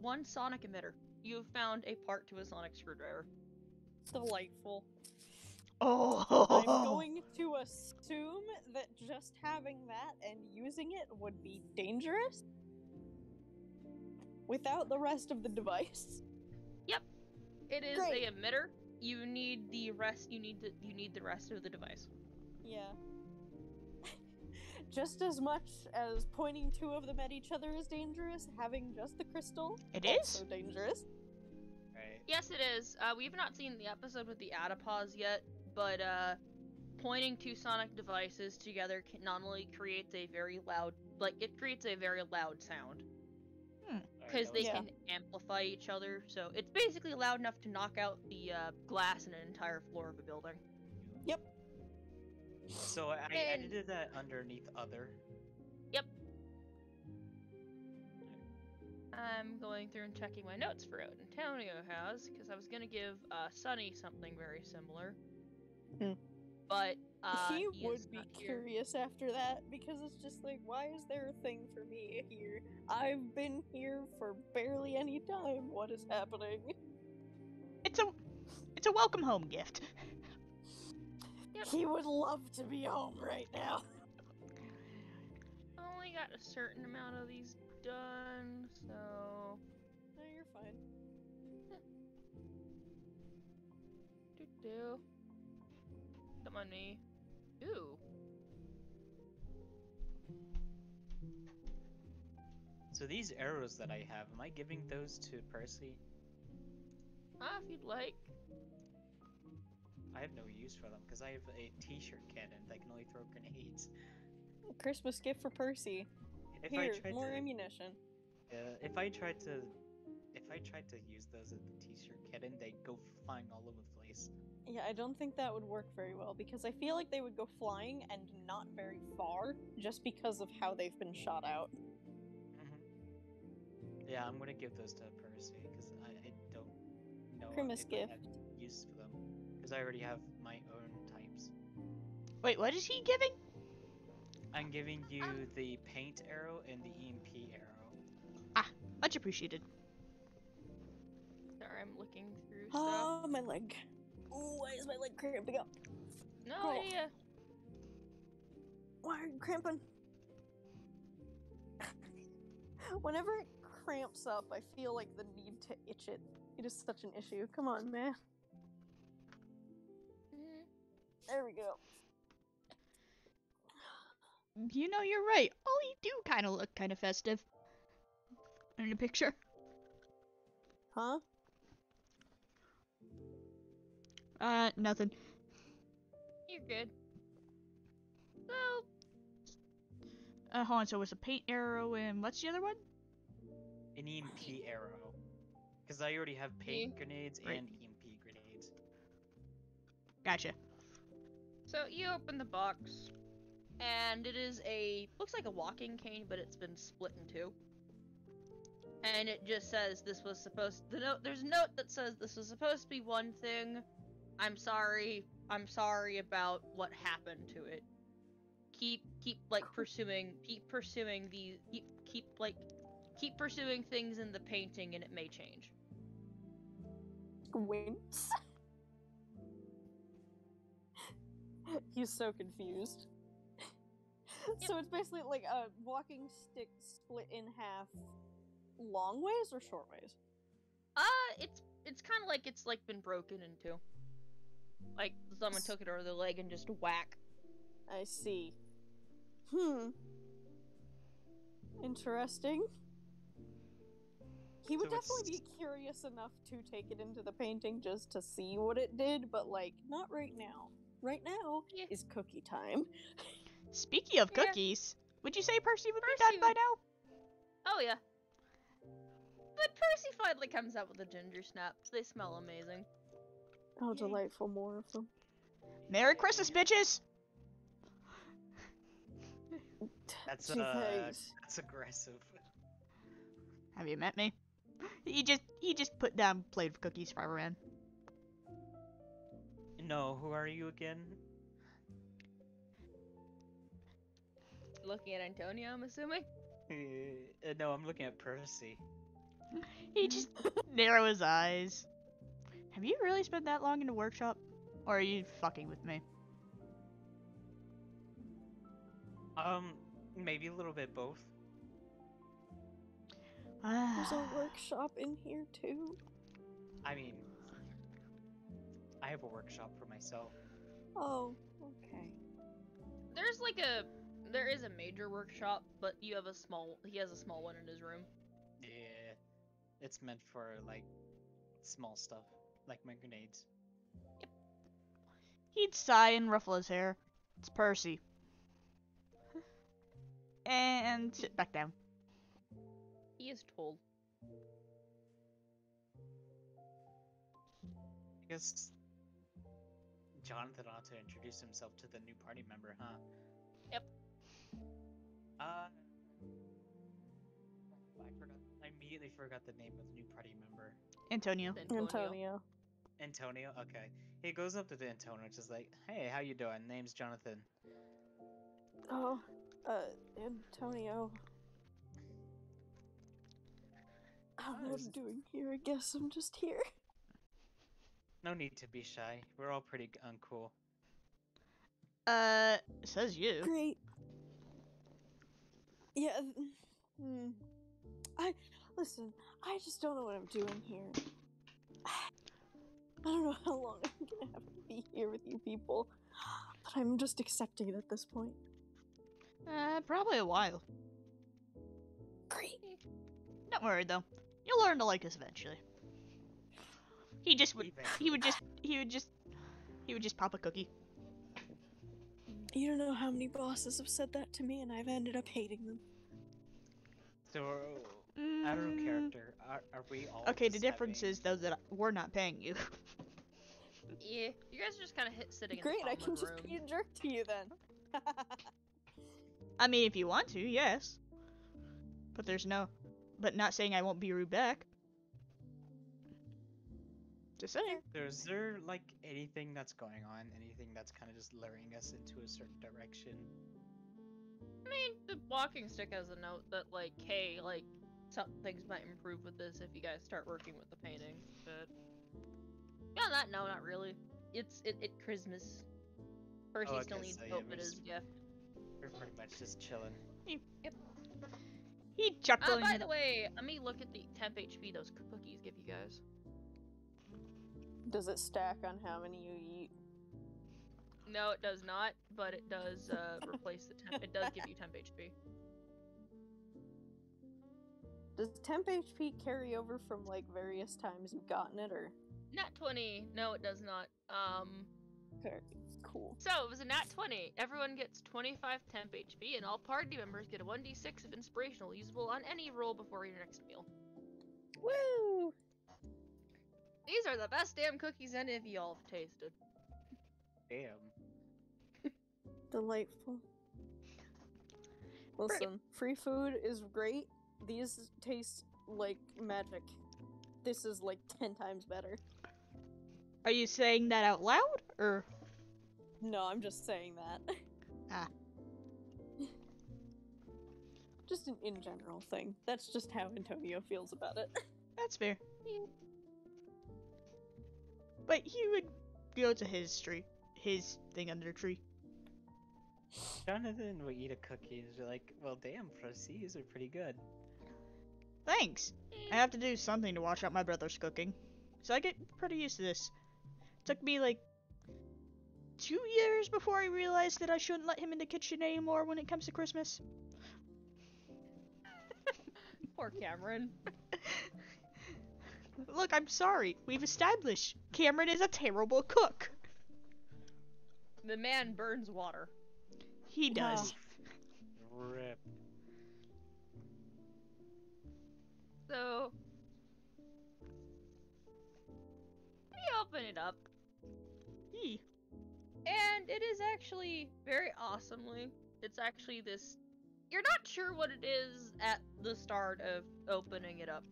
Speaker 2: One sonic emitter. You have found a part to a sonic screwdriver.
Speaker 3: Delightful.
Speaker 1: Oh.
Speaker 3: I'm going to assume that just having that and using it would be dangerous without the rest of the device.
Speaker 2: Yep. It is
Speaker 3: Great.
Speaker 2: a emitter. You need the rest. You need the rest of the device.
Speaker 3: Yeah. Just as much as pointing two of them at each other is dangerous, having just the crystal
Speaker 1: It
Speaker 3: also
Speaker 1: is?
Speaker 3: dangerous.
Speaker 4: Right.
Speaker 2: Yes, it is. We've not seen the episode with the Adipause yet, but pointing two sonic devices together not only creates a very loud, it creates a very loud sound. Because they
Speaker 3: Yeah.
Speaker 2: can amplify each other, so it's basically loud enough to knock out the glass in an entire floor of a building.
Speaker 3: Yep.
Speaker 4: So I
Speaker 2: And-
Speaker 4: edited that underneath other.
Speaker 2: Yep. I'm going through and checking my notes for what Antonio has, because I was gonna give Sunny something very similar.
Speaker 3: Hmm.
Speaker 2: But
Speaker 3: he would
Speaker 2: is
Speaker 3: be
Speaker 2: not here.
Speaker 3: curious after that because it's just like, why is there a thing for me here? I've been here for barely any time. What is happening?
Speaker 1: It's a welcome home gift.
Speaker 2: Yep.
Speaker 3: He would love to be home right now.
Speaker 2: Only got a certain amount of these done, so
Speaker 3: No, you're fine.
Speaker 2: do. Come on, me. Ooh.
Speaker 4: So these arrows that I have, am I giving those to Percy?
Speaker 2: If you'd like.
Speaker 4: I have no use for them because I have a t-shirt cannon that can only throw grenades.
Speaker 3: Christmas gift for Percy.
Speaker 4: If
Speaker 3: Here,
Speaker 4: I tried
Speaker 3: more
Speaker 4: to,
Speaker 3: ammunition.
Speaker 4: if I tried to use those as a t-shirt cannon, they'd go flying all over the place.
Speaker 3: Yeah, I don't think that would work very well because I feel like they would go flying and not very far just because of how they've been shot out.
Speaker 4: Yeah, I'm gonna give those to Percy because I don't know
Speaker 3: Christmas
Speaker 4: if I
Speaker 3: gift.
Speaker 4: have use for them because I already have my own types.
Speaker 1: Wait, what is he giving?
Speaker 4: I'm giving you the paint arrow and the EMP arrow.
Speaker 1: Much appreciated.
Speaker 2: Sorry, I'm looking through stuff.
Speaker 3: Oh, my leg. Ooh, why is my leg cramping up?
Speaker 2: No
Speaker 3: Oh.
Speaker 2: idea.
Speaker 3: Why are you cramping? Whenever it cramps up, I feel like the need to itch it. It is such an issue. Come on, man. There we go.
Speaker 1: You know, you're right. Oh, you do kind of look kind of festive in the picture.
Speaker 3: Huh?
Speaker 1: Nothing.
Speaker 2: You're good. So,
Speaker 1: Hold on. So it was a paint arrow and what's the other one?
Speaker 4: An EMP arrow. Because I already have paint grenades
Speaker 1: Right.
Speaker 4: and EMP grenades.
Speaker 1: Gotcha.
Speaker 2: so you open the box, and it is looks like a walking cane, but it's been split in two. And it just says this was supposed. There's a note that says this was supposed to be one thing. I'm sorry about what happened to it. Keep pursuing things in the painting, and it may change.
Speaker 3: Wince. He's so confused. So it's basically like a walking stick split in half long ways or short ways?
Speaker 2: It's kind of like it's been broken in two. Like someone took it over the leg and just whack.
Speaker 3: I see. Interesting. He would
Speaker 4: So
Speaker 3: definitely be curious enough to take it into the painting just to see what it did, but like, not right now. Right now
Speaker 2: Yeah.
Speaker 3: is cookie time.
Speaker 1: Speaking of
Speaker 2: Yeah.
Speaker 1: cookies, would you say Percy would be
Speaker 2: Percy
Speaker 1: done by
Speaker 2: would-
Speaker 1: now?
Speaker 2: Oh yeah. But Percy finally comes out with the ginger snaps. They smell amazing.
Speaker 3: Oh,
Speaker 1: Yay.
Speaker 3: delightful, more of them.
Speaker 1: Merry Christmas, bitches!
Speaker 4: That's
Speaker 3: Gee, thanks.
Speaker 4: that's aggressive.
Speaker 1: Have you met me? He just put down a plate of cookies for everyone.
Speaker 4: No, who are you again?
Speaker 2: Looking at Antonio, I'm assuming.
Speaker 4: No, I'm looking at Percy.
Speaker 1: He just narrow his eyes. Have you really spent that long in the workshop? Or are you fucking with me?
Speaker 4: Maybe a little bit both.
Speaker 3: There's a workshop in here too.
Speaker 4: I mean, I have a workshop for myself.
Speaker 3: Oh, okay.
Speaker 2: There is a major workshop, but he has a small one in his room.
Speaker 4: Yeah, it's meant for like small stuff, like my grenades.
Speaker 1: He'd sigh and ruffle his hair. It's Percy. And sit back down.
Speaker 2: He is told.
Speaker 4: I guess Jonathan ought to introduce himself to the new party member, huh?
Speaker 2: Yep.
Speaker 4: I forgot. I immediately forgot the name of the new party member.
Speaker 1: Antonio.
Speaker 3: Antonio.
Speaker 4: Antonio. Okay. He goes up to the Antonio, just like, "Hey, how you doing? Name's Jonathan."
Speaker 3: Oh, Antonio. I don't know what I'm doing here. I guess I'm just here.
Speaker 4: No need to be shy. We're all pretty uncool.
Speaker 1: Says you.
Speaker 3: Great. Yeah. Listen. I just don't know what I'm doing here. I don't know how long I'm gonna have to be here with you people, but I'm just accepting it at this point.
Speaker 1: Probably a while.
Speaker 3: Great.
Speaker 1: Don't worry though. You'll learn to like us eventually. He would just pop a cookie.
Speaker 3: You don't know how many bosses have said that to me, and I've ended up hating them.
Speaker 4: So, out of character, are we all?
Speaker 1: Okay, the
Speaker 4: just
Speaker 1: difference
Speaker 4: having...
Speaker 1: is though that we're not paying you.
Speaker 2: Yeah, you guys are just kind of sitting in
Speaker 3: Great,
Speaker 2: the
Speaker 3: I
Speaker 2: common
Speaker 3: can just
Speaker 2: room.
Speaker 3: be a jerk to you then.
Speaker 1: I mean, if you want to, yes. But but not saying I won't be rude back. Just saying.
Speaker 4: Is there like anything that's going on? Anything that's kind of just luring us into a certain direction?
Speaker 2: I mean, the walking stick has a note that, like, hey, like, some things might improve with this if you guys start working with the painting, but... Beyond that, no, not really. It's Christmas. Percy still needs to open his gift.
Speaker 4: We're pretty much just chilling.
Speaker 2: Yep.
Speaker 1: He chuckling.
Speaker 2: By the way, let me look at the temp HP those cookies give you guys.
Speaker 3: Does it stack on how many you eat?
Speaker 2: No, it does not, but it does replace the temp. It does give you temp HP.
Speaker 3: Does temp HP carry over from like various times you've gotten it, or?
Speaker 2: Nat 20. No, it does not.
Speaker 3: Very cool.
Speaker 2: So it was a nat 20. Everyone gets 25 temp HP, and all party members get a 1d6 of inspirational usable on any roll before your next meal.
Speaker 3: Woo!
Speaker 2: These are the best damn cookies any of y'all have tasted.
Speaker 4: Damn.
Speaker 3: Delightful. Listen, free food is great. These taste like magic. This is like 10 times better.
Speaker 1: Are you saying that out loud, or?
Speaker 3: No, I'm just saying that.
Speaker 1: Ah.
Speaker 3: Just an in general thing. That's just how Antonio feels about it.
Speaker 1: That's fair. But he would go to his thing under the tree.
Speaker 4: Jonathan would eat a cookie and be like, "Well, damn, Percy, these are pretty good."
Speaker 1: Thanks. I have to do something to watch out my brother's cooking, so I get pretty used to this. Took me like 2 years before I realized that I shouldn't let him in the kitchen anymore when it comes to Christmas.
Speaker 2: Poor Cameron.
Speaker 1: Look, I'm sorry. We've established Cameron is a terrible cook.
Speaker 2: The man burns water.
Speaker 1: He does.
Speaker 4: Rip.
Speaker 2: So, we open it up,
Speaker 1: Yee.
Speaker 2: and it is actually very awesomely. It's actually this. You're not sure what it is at the start of opening it up.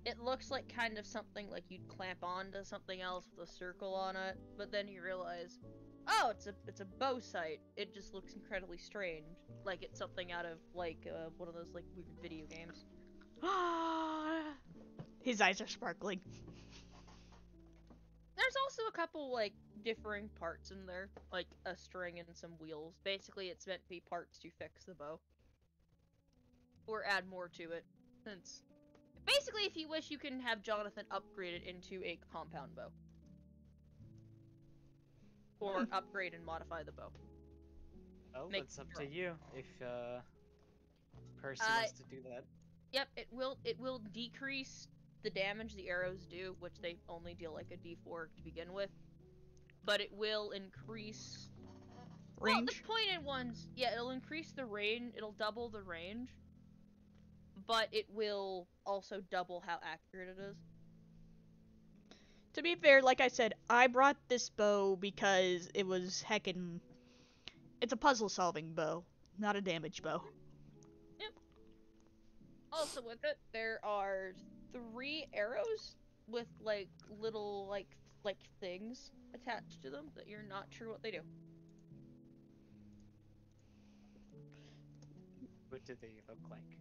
Speaker 2: It looks like kind of something like you'd clamp onto something else with a circle on it, but then you realize, oh, it's a bow sight. It just looks incredibly strange, like it's something out of like one of those like weird video games.
Speaker 1: His eyes are sparkling.
Speaker 2: There's also a couple like differing parts in there, like a string and some wheels. Basically, it's meant to be parts to fix the bow, or add more to it. Since basically, if you wish, you can have Jonathan upgrade it into a compound bow. Or upgrade and modify the bow.
Speaker 4: Oh,
Speaker 2: Make
Speaker 4: it's up
Speaker 2: your
Speaker 4: to
Speaker 2: own.
Speaker 4: you if Percy wants to do that.
Speaker 2: Yep, it will decrease the damage the arrows do, which they only deal like a d4 to begin with. But it will increase
Speaker 1: Range?
Speaker 2: Well, the pointed ones, yeah, it'll increase the range, it'll double the range. But it will also double how accurate it is.
Speaker 1: To be fair, like I said, I brought this bow because it was heckin'. It's a puzzle solving bow, not a damage bow.
Speaker 2: Yep. Also with it, there are 3 arrows with like little like things attached to them that you're not sure what they do.
Speaker 4: What do they look like?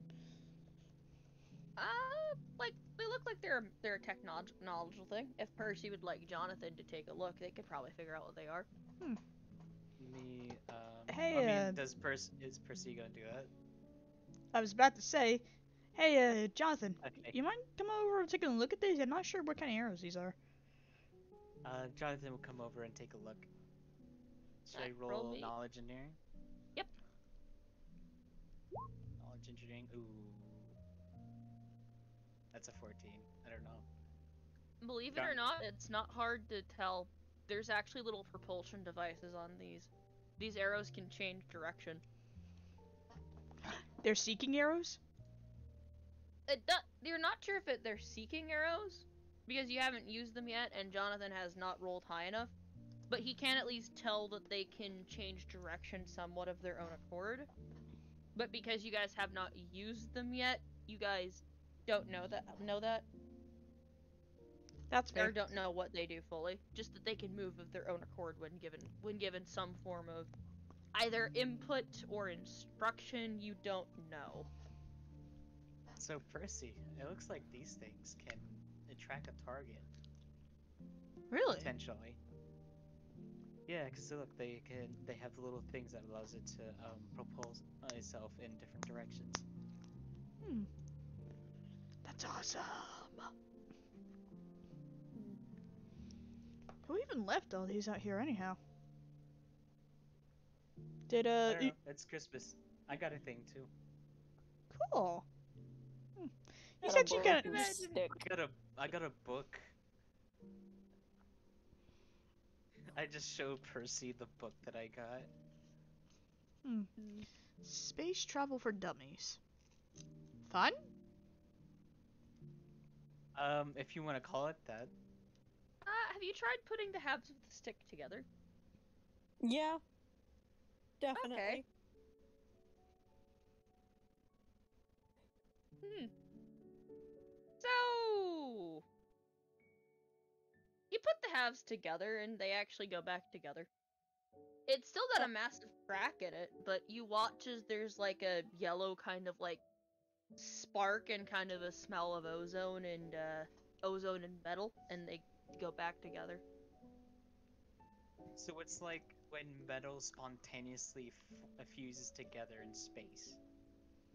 Speaker 2: Like they look like they're a technological thing. If Percy would like Jonathan to take a look, they could probably figure out what they are.
Speaker 4: Me,
Speaker 1: Hey,
Speaker 4: I mean, is Percy gonna do that?
Speaker 1: I was about to say, hey, Jonathan,
Speaker 4: Okay.
Speaker 1: you mind come over and taking a look at these? I'm not sure what kind of arrows these are.
Speaker 4: Jonathan will come over and take a look. Should I
Speaker 2: Roll
Speaker 4: roll
Speaker 2: me.
Speaker 4: knowledge engineering?
Speaker 2: Yep.
Speaker 4: Knowledge engineering. Ooh, that's a 14. I don't know.
Speaker 2: Believe it or not, it's not hard to tell. There's actually little propulsion devices on these. These arrows can change direction.
Speaker 1: They're seeking arrows?
Speaker 2: You're not sure if they're seeking arrows, because you haven't used them yet, and Jonathan has not rolled high enough. But he can at least tell that they can change direction somewhat of their own accord. But because you guys have not used them yet, you guys don't know that.
Speaker 1: That's fair.
Speaker 2: Or don't know what they do fully. Just that they can move of their own accord when given some form of either input or instruction. You don't know.
Speaker 4: So Percy, it looks like these things can track a target
Speaker 1: Really?
Speaker 4: potentially. Yeah, because look, they have the little things that allows it to propel itself in different directions.
Speaker 1: That's awesome. Who even left all these out here anyhow? Did
Speaker 4: I don't know. It's Christmas. I got a thing too.
Speaker 1: Cool. You
Speaker 3: Got
Speaker 1: said
Speaker 3: a
Speaker 1: you got.
Speaker 3: broken stick.
Speaker 4: I got a book. I just showed Percy the book that I got.
Speaker 1: Space travel for dummies. Fun?
Speaker 4: If you want to call it that.
Speaker 2: Have you tried putting the halves of the stick together?
Speaker 3: Yeah. Definitely.
Speaker 2: Okay. So you put the halves together and they actually go back together. It's still got a massive crack in it, but you watch as there's like a yellow kind of like spark and kind of a smell of ozone and metal, and they go back together.
Speaker 4: So it's like when metal spontaneously fuses together in space.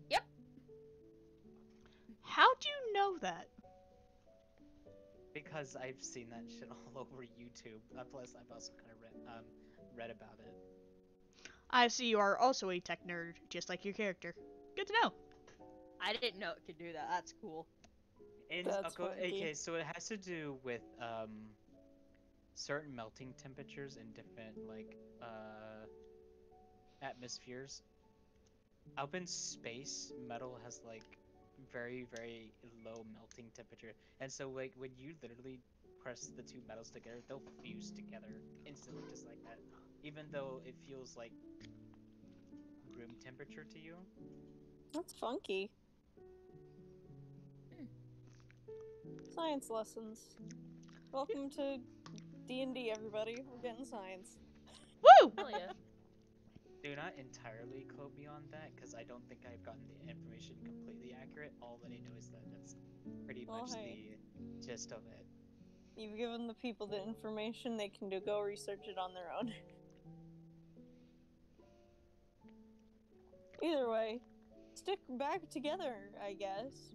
Speaker 2: Yep.
Speaker 1: How do you know that?
Speaker 4: Because I've seen that shit all over YouTube. Plus, I've also kind of read about it.
Speaker 1: I see you are also a tech nerd, just like your character. Good to know.
Speaker 2: I didn't know it could do that. That's cool.
Speaker 4: And okay, so it has to do with certain melting temperatures in different like atmospheres. Up in space, metal has like very low melting temperature, and so like when you literally press the two metals together, they'll fuse together instantly, just like that. Even though it feels like room temperature to you.
Speaker 3: That's funky. Science lessons. Welcome to D&D, everybody. We're getting science.
Speaker 1: Woo!
Speaker 2: Hell yeah.
Speaker 4: Do not entirely quote me on that, because I don't think I've gotten the information completely accurate. All that I know is that that's pretty much the gist of it.
Speaker 3: You've given the people the information, they can go research it on their own. Either way, stick back together, I guess.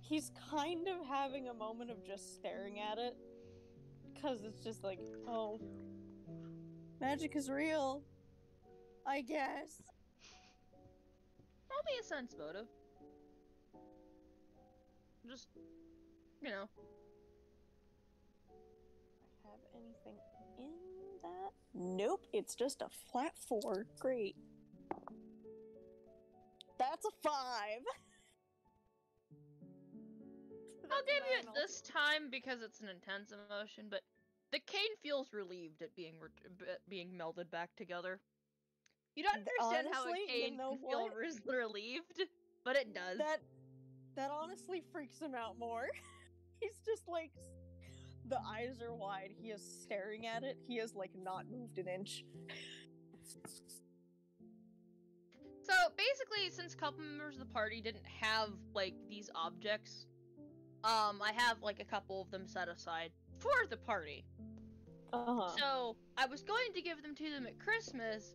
Speaker 3: He's kind of having a moment of just staring at it. Because it's just like, oh, magic is real. I guess.
Speaker 2: Roll me a sense motive. Just, you know.
Speaker 3: Have anything in that? Nope, it's just a flat 4. Great. That's a 5.
Speaker 2: I'll give you it this time because it's an intense emotion, but the cane feels relieved at being melded back together. You don't understand how a
Speaker 3: Honestly, you
Speaker 2: cane
Speaker 3: know
Speaker 2: can feel
Speaker 3: what?
Speaker 2: relieved, but it does.
Speaker 3: That honestly freaks him out more. He's just like, the eyes are wide. He is staring at it. He has like not moved an inch.
Speaker 2: So basically, since a couple members of the party didn't have like these objects, I have like a couple of them set aside for the party. So I was going to give them to them at Christmas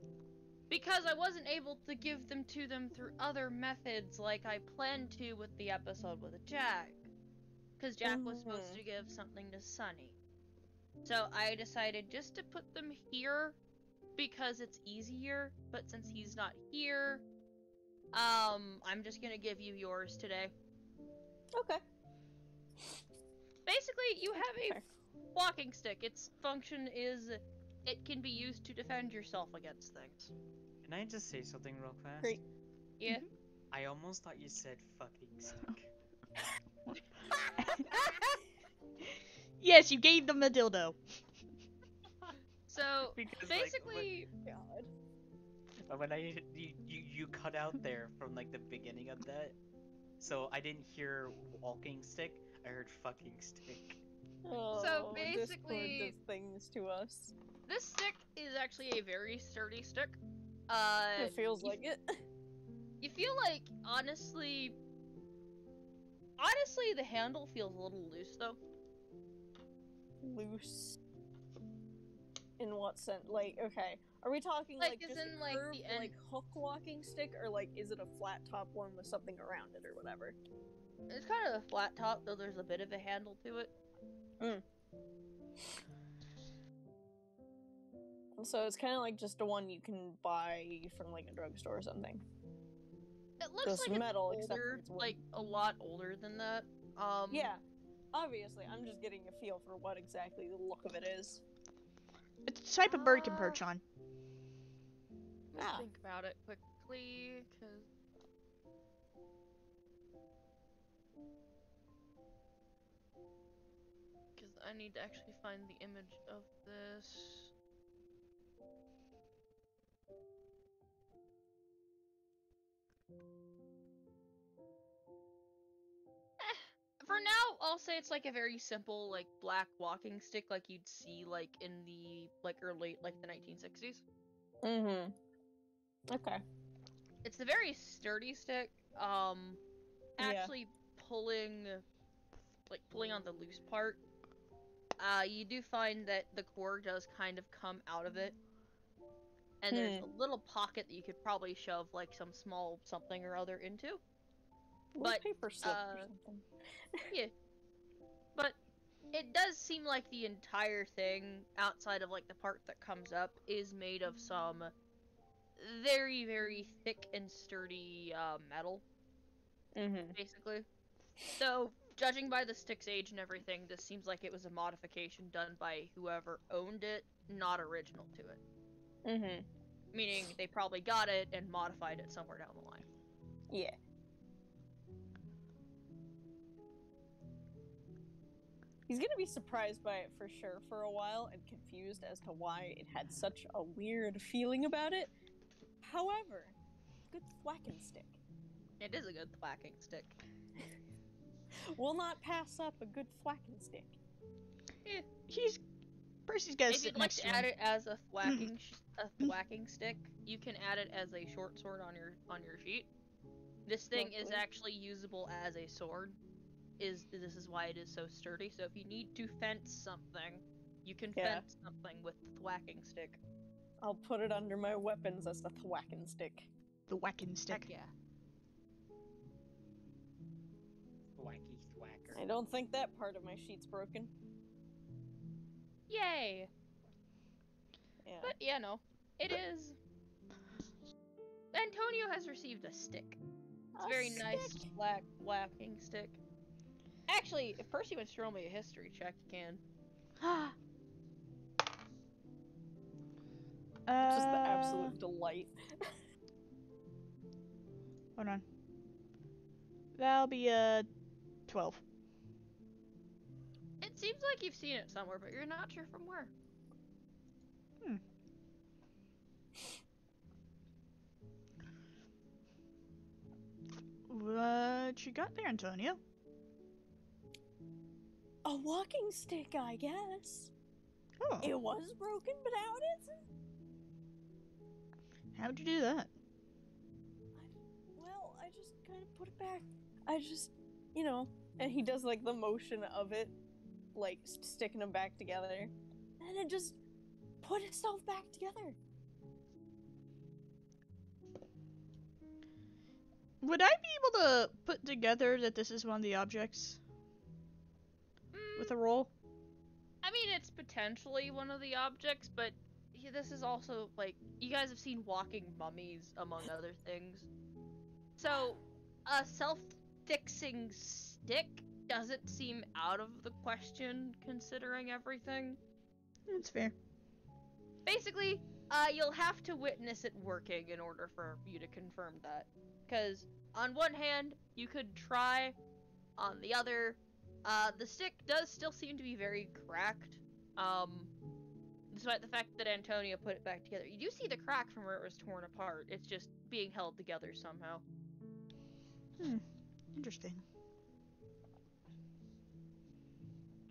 Speaker 2: because I wasn't able to give them to them through other methods like I planned to with the episode with Jack. Because Jack was supposed to give something to Sunny. So I decided just to put them here because it's easier, but since he's not here, I'm just gonna give you yours today.
Speaker 3: Okay.
Speaker 2: Basically, you have a walking stick. Its function is it can be used to defend yourself against things.
Speaker 4: Can I just say something real fast?
Speaker 3: Great.
Speaker 2: Yeah.
Speaker 4: I almost thought you said fucking stick.
Speaker 1: Yes, you gave them a dildo.
Speaker 2: So
Speaker 4: Because,
Speaker 2: basically,
Speaker 3: God.
Speaker 4: when you cut out there from like the beginning of that, so I didn't hear walking stick. I heard fucking stick.
Speaker 3: Oh,
Speaker 2: basically-
Speaker 3: Discord does things to us.
Speaker 2: this stick is actually a very sturdy stick.
Speaker 3: It feels like it.
Speaker 2: You feel like honestly, the handle feels a little loose though.
Speaker 3: Loose. In what sense? Like, okay. Are we talking
Speaker 2: Like,
Speaker 3: like
Speaker 2: as
Speaker 3: just
Speaker 2: in,
Speaker 3: a
Speaker 2: like,
Speaker 3: curved,
Speaker 2: the end-
Speaker 3: like hook walking stick, or like is it a flat top one with something around it or whatever?
Speaker 2: It's kind of a flat top, though there's a bit of a handle to it.
Speaker 3: So it's kind of like just a one you can buy from like a drugstore or something.
Speaker 2: It looks
Speaker 3: Just
Speaker 2: like
Speaker 3: metal,
Speaker 2: it's
Speaker 3: except for
Speaker 2: older,
Speaker 3: it's wood.
Speaker 2: like a lot older than that.
Speaker 3: Yeah, obviously. I'm just getting a feel for what exactly the look of it is.
Speaker 1: It's a type of bird can perch on.
Speaker 2: Let me
Speaker 3: Ah.
Speaker 2: think about it quickly, because I need to actually find the image of this. For now, I'll say it's like a very simple, like, black walking stick like you'd see, like, in the, like, early, like, the 1960s.
Speaker 3: Mm-hmm. Okay.
Speaker 2: It's a very sturdy stick. Actually pulling on the loose part, you do find that the core does kind of come out of it. And there's a little pocket that you could probably shove, like, some small something or other into. But,
Speaker 3: paper slip or something.
Speaker 2: Yeah. But it does seem like the entire thing, outside of, like, the part that comes up, is made of some very, very thick and sturdy, metal.
Speaker 3: Mm-hmm.
Speaker 2: Basically. So, judging by the stick's age and everything, this seems like it was a modification done by whoever owned it, not original to it.
Speaker 3: Mm-hmm.
Speaker 2: Meaning, they probably got it and modified it somewhere down the line.
Speaker 3: Yeah. He's gonna be surprised by it for sure for a while and confused as to why it had such a weird feeling about it. However, good thwacking stick.
Speaker 2: It is a good thwacking stick.
Speaker 3: Will not pass up a good thwacking stick.
Speaker 1: Percy's got to
Speaker 2: If
Speaker 1: sit
Speaker 2: you'd like
Speaker 1: next
Speaker 2: to
Speaker 1: to
Speaker 2: add
Speaker 1: him.
Speaker 2: it as a thwacking stick, you can add it as a short sword on your sheet. This thing is
Speaker 3: Lovely.
Speaker 2: actually usable as a sword. This is why it is so sturdy. So if you need to fence something, you can fence something with the thwacking stick.
Speaker 3: I'll put it under my weapons as the thwacking stick.
Speaker 1: The whacking
Speaker 2: Heck
Speaker 1: stick.
Speaker 2: yeah.
Speaker 4: Wacky thwacker.
Speaker 3: I don't think that part of my sheet's broken.
Speaker 2: Yay!
Speaker 3: Yeah.
Speaker 2: But yeah, no, it is. Antonio has received a stick. It's a very nice black whacking stick. Actually, if Percy wants to roll me a history check, you can.
Speaker 3: Just the absolute delight.
Speaker 1: Hold on. That'll be 12.
Speaker 2: like you've seen it somewhere, but you're not sure from where.
Speaker 1: What you got there, Antonio?
Speaker 3: A walking stick, I guess.
Speaker 1: Oh,
Speaker 3: It was broken, but now it isn't.
Speaker 1: how'd you do that?
Speaker 3: Well, I just kind of put it back. I just, you know, and he does like the motion of it, like sticking them back together, and it just put itself back together.
Speaker 1: Would I be able to put together that this is one of the objects with a roll?
Speaker 2: I mean, it's potentially one of the objects, but this is also, like, you guys have seen walking mummies, among other things. So, a self-fixing stick doesn't seem out of the question, considering everything.
Speaker 1: That's fair.
Speaker 2: Basically, you'll have to witness it working in order for you to confirm that. Because, on one hand, you could try. On the other, the stick does still seem to be very cracked. Despite the fact that Antonio put it back together. You do see the crack from where it was torn apart. It's just being held together somehow.
Speaker 1: Interesting.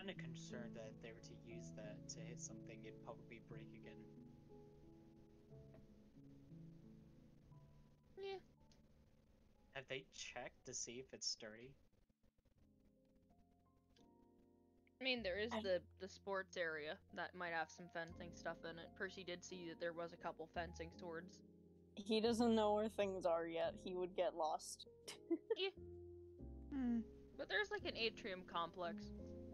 Speaker 4: I'm kind of concerned that if they were to use that to hit something, it'd probably break again.
Speaker 2: Yeah.
Speaker 4: Have they checked to see if it's sturdy?
Speaker 2: I mean, there is the sports area that might have some fencing stuff in it. Percy did see that there was a couple fencing swords.
Speaker 3: He doesn't know where things are yet. He would get lost.
Speaker 2: But there's like an atrium complex.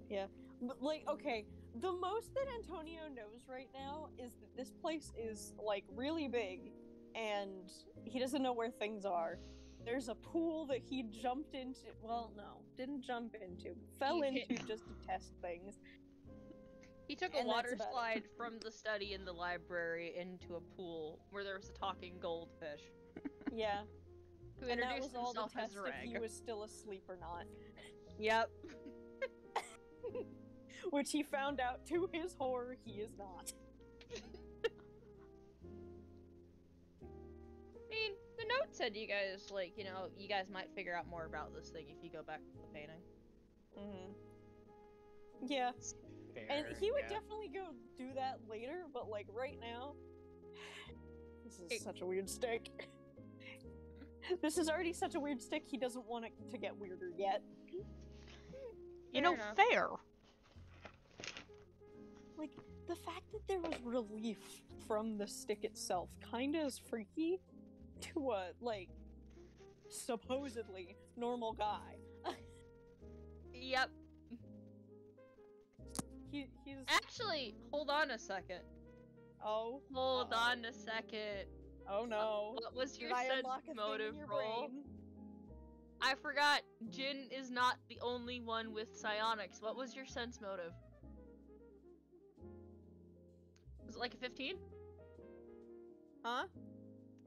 Speaker 3: Yeah. But, like, okay, the most that Antonio knows right now is that this place is, like, really big, and he doesn't know where things are. There's a pool that he jumped into. Well, no, didn't jump into. Fell into just to test things.
Speaker 2: He took a water slide from the study in the library into a pool where there was a talking goldfish.
Speaker 3: Yeah.
Speaker 2: Who
Speaker 3: And that
Speaker 2: introduced
Speaker 3: was all the
Speaker 2: himself as
Speaker 3: test if
Speaker 2: Reg.
Speaker 3: he was still asleep or not.
Speaker 2: Yep.
Speaker 3: Which he found out to his horror he is not.
Speaker 2: I mean, the note said you guys, like, you know, you guys might figure out more about this thing if you go back to the painting.
Speaker 3: Yeah.
Speaker 4: Fair,
Speaker 3: And he would
Speaker 4: yeah.
Speaker 3: definitely go do that later, but like right now, this is such a weird stick. This is already such a weird stick, he doesn't want it to get weirder yet.
Speaker 1: You know,
Speaker 2: enough.
Speaker 1: fair.
Speaker 3: Like, the fact that there was relief from the stick itself kinda is freaky to a, like, supposedly normal guy.
Speaker 2: Yep.
Speaker 3: He's...
Speaker 2: Actually, hold on a second.
Speaker 3: Oh.
Speaker 2: Hold on a second.
Speaker 3: Oh no.
Speaker 2: What was your
Speaker 3: Did I
Speaker 2: sense
Speaker 3: unlock a thing
Speaker 2: motive
Speaker 3: in your
Speaker 2: roll?
Speaker 3: brain?
Speaker 2: I forgot. Jin is not the only one with psionics. What was your sense motive? Was it like a 15?
Speaker 3: Huh?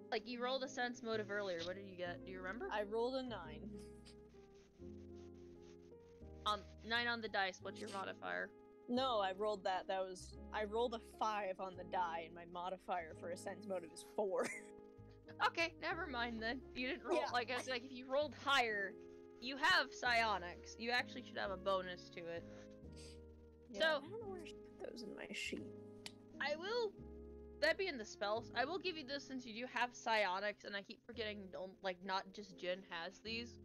Speaker 2: Like, you rolled a sense motive earlier. What did you get? Do you remember?
Speaker 3: I rolled a 9.
Speaker 2: 9 on the dice. What's your modifier?
Speaker 3: No, I rolled that. I rolled a 5 on the die, and my modifier for a sense motive is 4.
Speaker 2: Okay, never mind then. You didn't roll.
Speaker 3: Yeah.
Speaker 2: Like, I was like, if you rolled higher, you have psionics. You actually should have a bonus to it.
Speaker 3: Yeah,
Speaker 2: So-
Speaker 3: I don't know where I should put those in my sheet.
Speaker 2: I will. That be in the spells. I will give you this since you do have psionics, and I keep forgetting, like, not just Jin has these.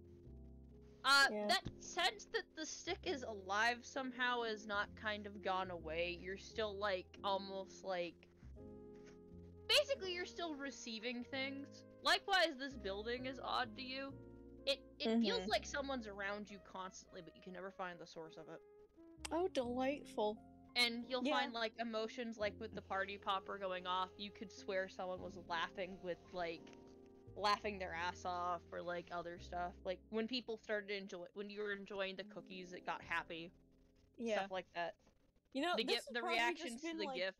Speaker 3: Yeah.
Speaker 2: That sense that the stick is alive somehow is not kind of gone away. You're still, like, almost like... Basically, you're still receiving things. Likewise, this building is odd to you. It feels like someone's around you constantly, but you can never find the source of it.
Speaker 3: Oh, delightful.
Speaker 2: And you'll
Speaker 3: Yeah.
Speaker 2: find, like, emotions, like, with the party popper going off, you could swear someone was laughing with, like, laughing their ass off, or, like, other stuff. Like, when people started when you were enjoying the cookies, it got happy.
Speaker 3: Yeah.
Speaker 2: Stuff like that.
Speaker 3: You know,
Speaker 2: The
Speaker 3: this has
Speaker 2: the
Speaker 3: probably
Speaker 2: reactions
Speaker 3: just
Speaker 2: to
Speaker 3: been,
Speaker 2: the
Speaker 3: like,
Speaker 2: gift.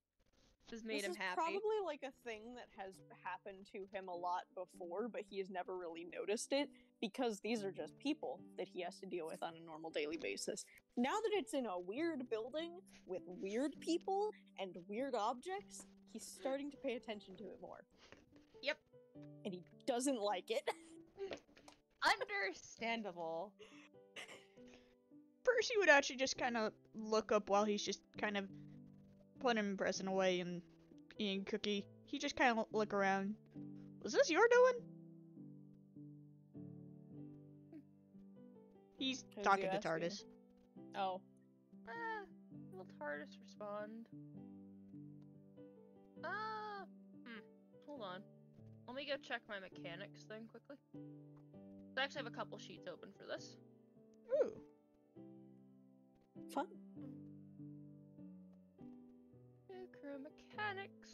Speaker 2: This made him
Speaker 3: is
Speaker 2: happy.
Speaker 3: probably like a thing that has happened to him a lot before, but he has never really noticed it because these are just people that he has to deal with on a normal daily basis. Now that it's in a weird building with weird people and weird objects, he's starting to pay attention to it more.
Speaker 2: Yep.
Speaker 3: And he doesn't like it.
Speaker 2: Understandable.
Speaker 1: Percy would actually just kind of look up while he's just kind of putting him present away and eating cookie. He just kind of look around. Was this your doing? He's
Speaker 3: Who's
Speaker 1: talking
Speaker 3: you
Speaker 1: to
Speaker 3: asking?
Speaker 1: TARDIS.
Speaker 3: Oh.
Speaker 2: Will TARDIS respond? Hold on. Let me go check my mechanics thing quickly. I actually have a couple sheets open for this.
Speaker 1: Ooh.
Speaker 3: Fun.
Speaker 2: Crew mechanics.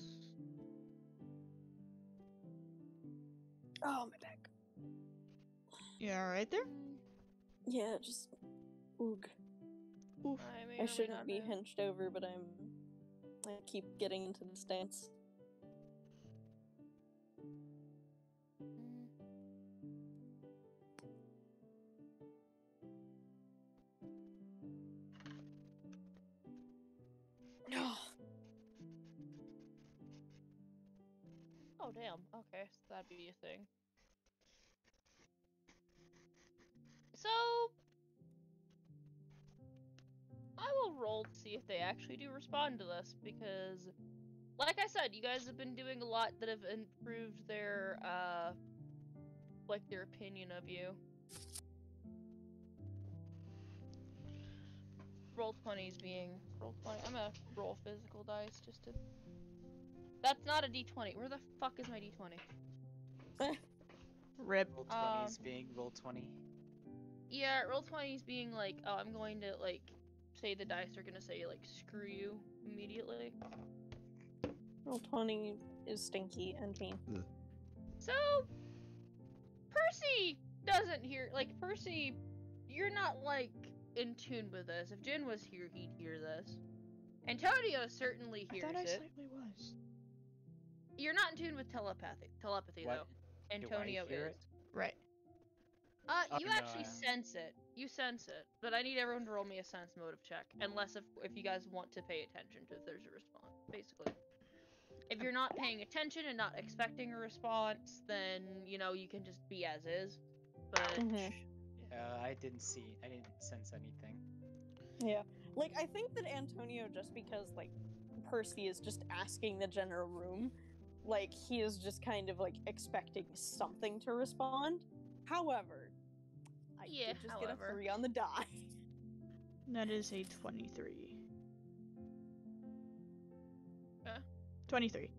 Speaker 3: Oh, my neck.
Speaker 1: You alright there?
Speaker 3: Yeah, just... Oog.
Speaker 1: Oof.
Speaker 3: I shouldn't be hunched over, but I keep getting into the stance.
Speaker 2: Oh, damn. Okay, so that'd be a thing. So... I will roll to see if they actually do respond to this, because... Like I said, you guys have been doing a lot that have improved their, like, their opinion of you. Roll 20s being... Roll 20... I'm gonna roll physical dice, just to... That's not a d20. Where the fuck is my d20?
Speaker 1: Rip.
Speaker 4: Roll 20s being roll 20.
Speaker 2: Yeah, roll 20s being like, oh, I'm going to, like, say the dice are gonna say, like, screw you immediately.
Speaker 3: Roll 20 is stinky and mean.
Speaker 2: So, Percy doesn't hear, like, Percy, you're not, like, in tune with this. If Jin was here, he'd hear this. Antonio certainly
Speaker 1: I
Speaker 2: hears
Speaker 1: thought I
Speaker 2: it.
Speaker 1: slightly was.
Speaker 2: You're not in tune with telepathy
Speaker 4: What?
Speaker 2: though. Antonio
Speaker 4: Do I hear
Speaker 2: is.
Speaker 4: it?
Speaker 1: Right.
Speaker 4: Oh,
Speaker 2: You
Speaker 4: no,
Speaker 2: actually sense it. You sense it. But I need everyone to roll me a sense motive check. Unless if you guys want to pay attention to if there's a response, basically. If you're not paying attention and not expecting a response, then, you know, you can just be as is. But...
Speaker 4: I didn't sense anything.
Speaker 3: Yeah. Like, I think that Antonio, just because, like, Percy is just asking the general room, like, he is just kind of, like, expecting something to respond. However, I did just get a 3 on the die.
Speaker 1: That is a 23.
Speaker 2: Okay.
Speaker 1: 23.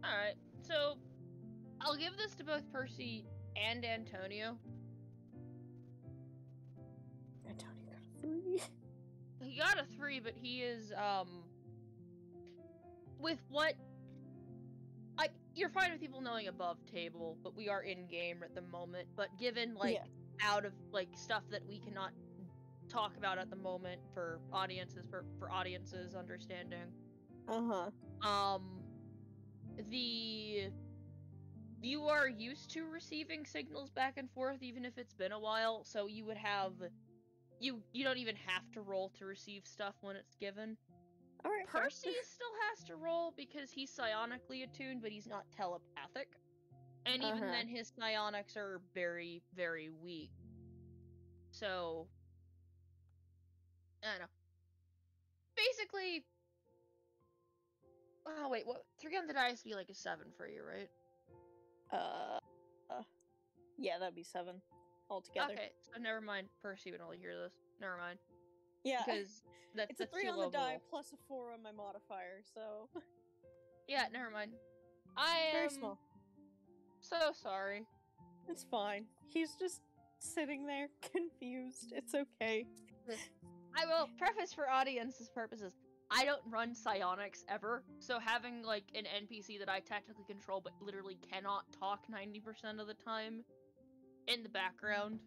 Speaker 2: Alright, so I'll give this to both Percy and Antonio.
Speaker 3: Antonio got a 3.
Speaker 2: He got a 3, but he is, with what... Like, you're fine with people knowing above table, but we are in-game at the moment. But given, like, out of, like, stuff that we cannot talk about at the moment for audiences, for audiences' understanding. You are used to receiving signals back and forth, even if it's been a while, so you would have... You don't even have to roll to receive stuff when it's given.
Speaker 3: Alright,
Speaker 2: Percy still has to roll because he's psionically attuned, but he's not telepathic. And even then, his psionics are very, very weak. So... I don't know. Basically... Oh, wait, what? 3 on the dice would be like a 7 for you, right?
Speaker 3: Yeah, that'd be 7 altogether.
Speaker 2: Okay, so never mind. Percy would only hear this. Never mind.
Speaker 3: Yeah,
Speaker 2: Because
Speaker 3: it's a 3 on the die plus a 4 on my modifier, so...
Speaker 2: Yeah, never mind. I am...
Speaker 3: Very small.
Speaker 2: So sorry.
Speaker 3: It's fine. He's just sitting there, confused. It's okay.
Speaker 2: I will preface for audience's purposes. I don't run psionics ever, so having, like, an NPC that I technically control but literally cannot talk 90% of the time in the background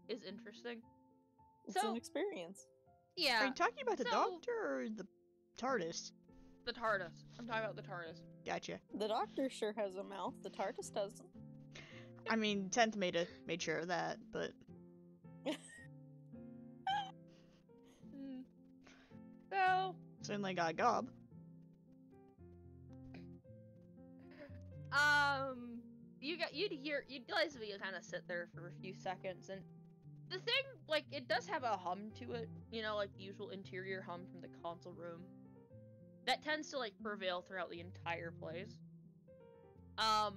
Speaker 2: is interesting.
Speaker 3: It's an experience.
Speaker 2: Yeah.
Speaker 1: Are you talking about the doctor or the TARDIS?
Speaker 2: The TARDIS. I'm talking about the TARDIS.
Speaker 1: Gotcha.
Speaker 3: The doctor sure has a mouth. The TARDIS doesn't.
Speaker 1: I mean, 10th made sure of that, but
Speaker 2: So,
Speaker 1: certainly got a gob.
Speaker 2: you guys would kind of sit there for a few seconds, and the thing, like, it does have a hum to it, you know, like the usual interior hum from the console room. That tends to, like, prevail throughout the entire place. But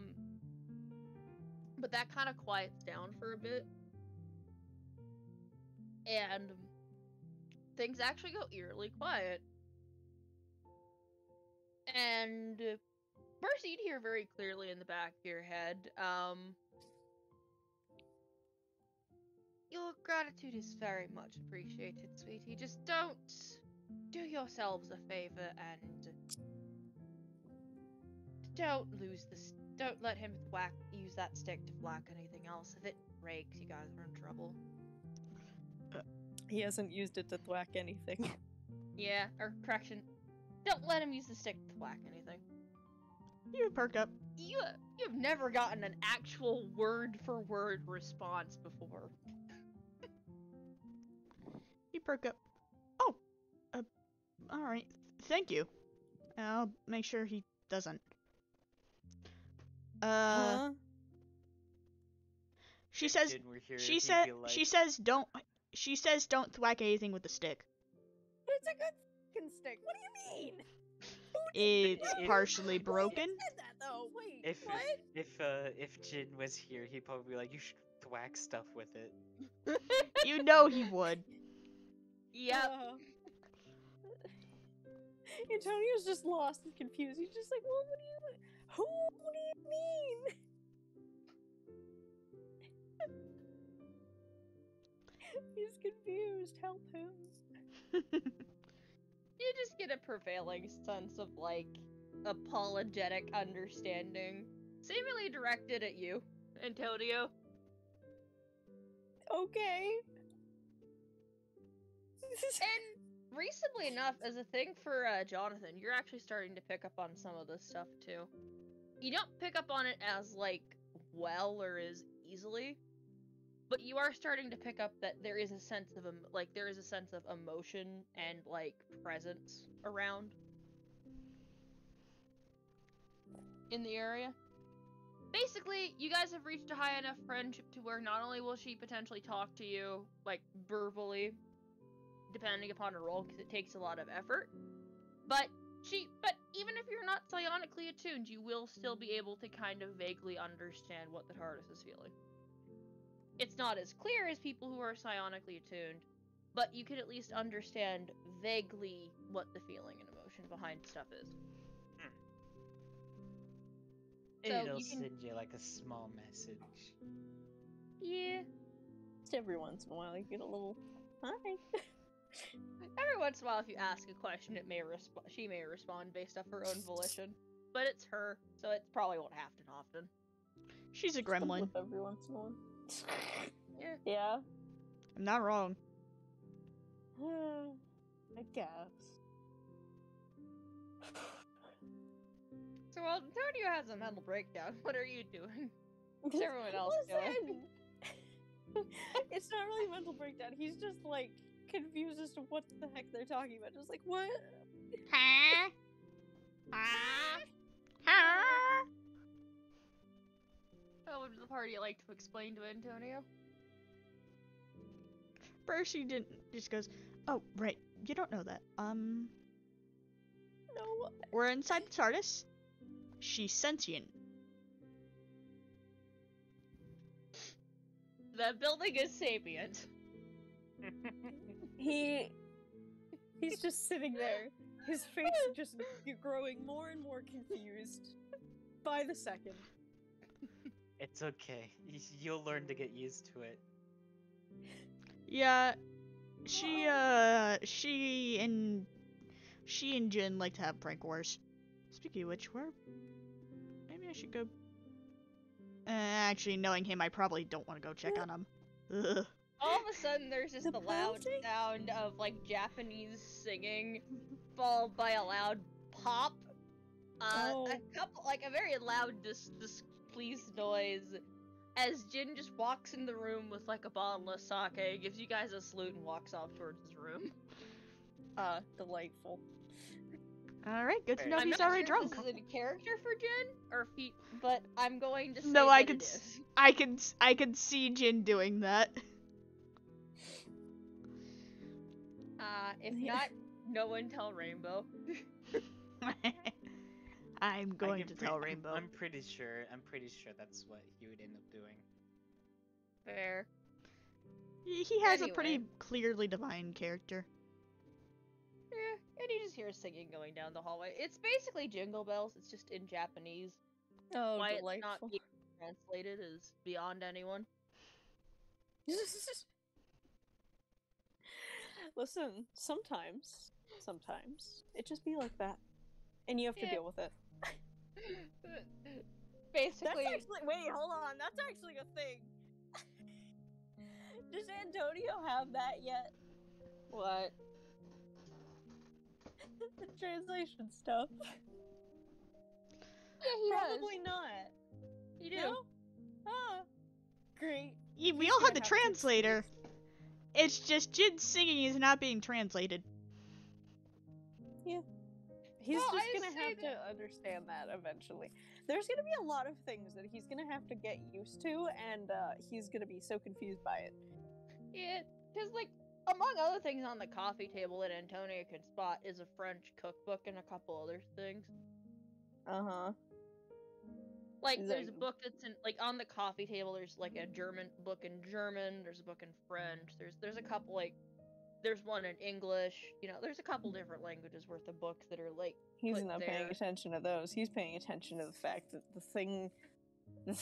Speaker 2: that kind of quiets down for a bit. And things actually go eerily quiet. And first you'd hear very clearly in the back of your head, your gratitude is very much appreciated, sweetie. Just don't do yourselves a favor and don't let him use that stick to whack anything else. If it breaks, you guys are in trouble.
Speaker 3: He hasn't used it to thwack anything.
Speaker 2: Yeah, or correction, don't let him use the stick to whack anything.
Speaker 1: You perk up.
Speaker 2: You've never gotten an actual word-for-word response before.
Speaker 1: You perk up. Oh, alright. Thank you. I'll make sure he doesn't.
Speaker 3: Huh?
Speaker 1: She says,
Speaker 4: Jin were here,
Speaker 1: she
Speaker 4: he'd
Speaker 1: said,
Speaker 4: be like,
Speaker 1: she says don't thwack anything with the stick.
Speaker 3: But it's a good fucking stick. What do you mean?
Speaker 1: It's
Speaker 4: It-
Speaker 1: partially
Speaker 3: Who
Speaker 1: broken.
Speaker 3: said that though? Wait,
Speaker 4: if
Speaker 3: what?
Speaker 4: if Jin was here, he'd probably be like, you should thwack stuff with it.
Speaker 1: You know he would.
Speaker 2: Yep.
Speaker 3: Antonio's just lost and confused. He's just like, well, what do you mean? He's confused. Help him.
Speaker 2: You just get a prevailing sense of, like, apologetic understanding, seemingly directed at you, Antonio.
Speaker 3: Okay.
Speaker 2: And recently enough, as a thing for Jonathan, you're actually starting to pick up on some of this stuff too. You don't pick up on it as, like, well or as easily, but you are starting to pick up that there is a sense of emotion and, like, presence around in the area. Basically, you guys have reached a high enough friendship to where not only will she potentially talk to you, like, verbally, depending upon her role, because it takes a lot of effort, but even if you're not psionically attuned, you will still be able to kind of vaguely understand what the TARDIS is feeling. It's not as clear as people who are psionically attuned, but you can at least understand vaguely what the feeling and emotion behind stuff is. So
Speaker 4: It'll
Speaker 2: you can-
Speaker 4: send you like a small message.
Speaker 2: Yeah.
Speaker 3: Just every once in a while, you get a little hi.
Speaker 2: Every once in a while, if you ask a question, she may respond based off her own volition. But it's her, so it probably won't happen often.
Speaker 1: She's a
Speaker 3: Just a
Speaker 1: gremlin.
Speaker 3: blip every once in a while.
Speaker 2: Yeah.
Speaker 3: Yeah.
Speaker 1: I'm not wrong.
Speaker 3: I guess.
Speaker 2: So while Antonio has a mental breakdown, what are you doing? What's everyone else doing?
Speaker 3: Listen! It's not really a mental breakdown. He's just like confused as to what the heck they're talking about. Just like, what?
Speaker 1: Huh? Huh? Huh?
Speaker 2: What would the party like to explain to Antonio?
Speaker 1: First she just goes, oh, right, you don't know that.
Speaker 3: No.
Speaker 1: We're inside the TARDIS. She's sentient.
Speaker 2: The building is sapient.
Speaker 3: He's just sitting there. His face just growing more and more confused by the second.
Speaker 4: It's okay. You'll learn to get used to it.
Speaker 1: Yeah, she and Jin like to have prank wars. Speaking of which, maybe I should go. Actually, knowing him, I probably don't want to go check on him. Ugh.
Speaker 2: All of a sudden, there's just
Speaker 3: The
Speaker 2: the loud
Speaker 3: building?
Speaker 2: sound of, like, Japanese singing, followed by a loud pop.
Speaker 3: Oh.
Speaker 2: A couple, like a very loud displeased noise as Jin just walks in the room with like a bottle of sake, gives you guys a salute, and walks off towards his room.
Speaker 3: Delightful.
Speaker 1: Alright, good to know
Speaker 2: I'm
Speaker 1: he's
Speaker 2: not
Speaker 1: already
Speaker 2: sure
Speaker 1: drunk.
Speaker 2: if this is a character for Jin, or if he, but I'm going to say
Speaker 1: No,
Speaker 2: that
Speaker 1: I
Speaker 2: it
Speaker 1: can
Speaker 2: is.
Speaker 1: I can see Jin doing that.
Speaker 2: If
Speaker 3: Yeah.
Speaker 2: not, no one tell Rainbow.
Speaker 1: I'm going to tell Rainbow.
Speaker 4: I'm pretty sure that's what he would end up doing.
Speaker 2: Fair.
Speaker 1: He has a pretty
Speaker 2: Anyway.
Speaker 1: clearly defined character.
Speaker 2: And you just hear singing going down the hallway. It's basically Jingle Bells, it's just in Japanese.
Speaker 3: Oh,
Speaker 2: Why it's
Speaker 3: delightful.
Speaker 2: not being translated is beyond anyone.
Speaker 3: Listen, sometimes it just be like that, and you have to
Speaker 2: Yeah.
Speaker 3: deal with it.
Speaker 2: Basically,
Speaker 3: Wait, hold on. That's actually a thing. Does Antonio have that yet?
Speaker 2: what?
Speaker 3: The translation stuff.
Speaker 2: Yeah, he
Speaker 3: Probably not.
Speaker 2: You do.
Speaker 3: No? Ah, great.
Speaker 1: We
Speaker 3: He's
Speaker 1: all
Speaker 3: gonna
Speaker 1: have the
Speaker 3: have to
Speaker 1: translator. It's just Jin's singing is not being translated.
Speaker 3: He's
Speaker 2: Well,
Speaker 3: just
Speaker 2: I
Speaker 3: gonna
Speaker 2: say
Speaker 3: have to understand that eventually. There's gonna be a lot of things that he's gonna have to get used to, and he's gonna be so confused by it.
Speaker 2: Yeah, because, like, among other things on the coffee table that Antonio can spot is a French cookbook and a couple other things.
Speaker 3: Uh-huh.
Speaker 2: Like,
Speaker 3: Is
Speaker 2: there's
Speaker 3: it-
Speaker 2: a book that's in, like, on the coffee table, there's, like, a German book in German, there's a book in French, there's a couple, like, there's one in English, you know, there's a couple different languages worth of books that are, like,
Speaker 3: He's
Speaker 2: put
Speaker 3: not
Speaker 2: there.
Speaker 3: paying attention to those. He's paying attention to the fact that the thing... they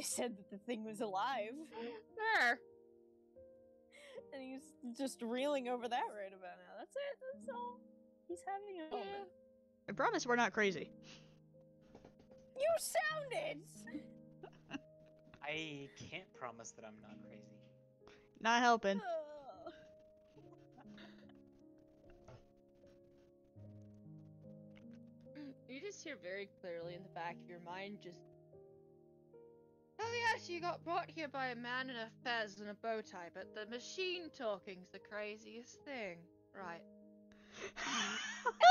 Speaker 3: said that the thing was alive.
Speaker 2: There.
Speaker 3: And he's just reeling over that right about now. That's it. That's all. He's having a moment.
Speaker 1: I promise we're not crazy.
Speaker 3: You sounded!
Speaker 4: I can't promise that I'm not crazy.
Speaker 1: Not helping.
Speaker 3: Oh.
Speaker 2: You just hear very clearly in the back of your mind just... Oh yes, you got brought here by a man in a fez and a bow tie, but the machine talking's the craziest thing. Right.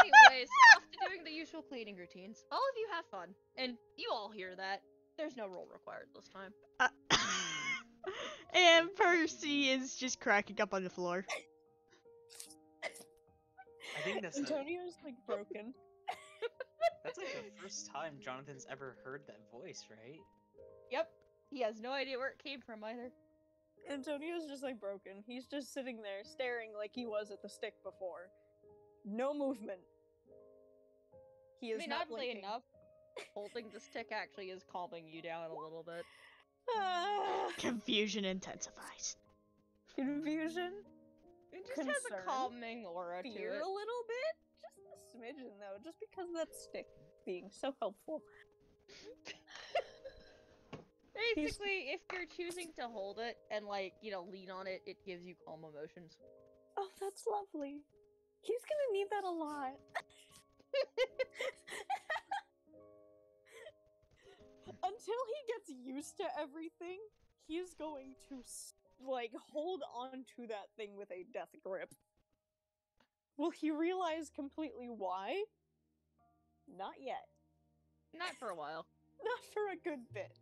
Speaker 2: Anyways, off to doing the usual cleaning routines. All of you have fun. And you all hear that. There's no roll required this time.
Speaker 1: And Percy is just cracking up on the floor.
Speaker 4: I think that's
Speaker 3: Antonio's like broken.
Speaker 4: that's like the first time Jonathan's ever heard that voice, right?
Speaker 2: Yep. He has no idea where it came from either.
Speaker 3: Antonio's just like broken. He's just sitting there staring like he was at the stick before. No movement. He is
Speaker 2: I mean,
Speaker 3: not
Speaker 2: oddly
Speaker 3: blinking.
Speaker 2: enough, holding the stick actually is calming you down a little bit.
Speaker 3: Ah,
Speaker 1: Confusion intensifies.
Speaker 3: confusion,
Speaker 2: It just has
Speaker 3: Concern?
Speaker 2: a calming aura to
Speaker 3: fear
Speaker 2: it.
Speaker 3: a little bit, just a smidgen though, just because of that stick being so helpful.
Speaker 2: Basically, if you're choosing to hold it and, like, you know, lean on it, it gives you calm emotions.
Speaker 3: Oh, that's lovely. He's gonna need that a lot. Until he gets used to everything, he's going to, like, hold on to that thing with a death grip. Will he realize completely why? Not yet.
Speaker 2: Not for a while.
Speaker 3: Not for a good bit.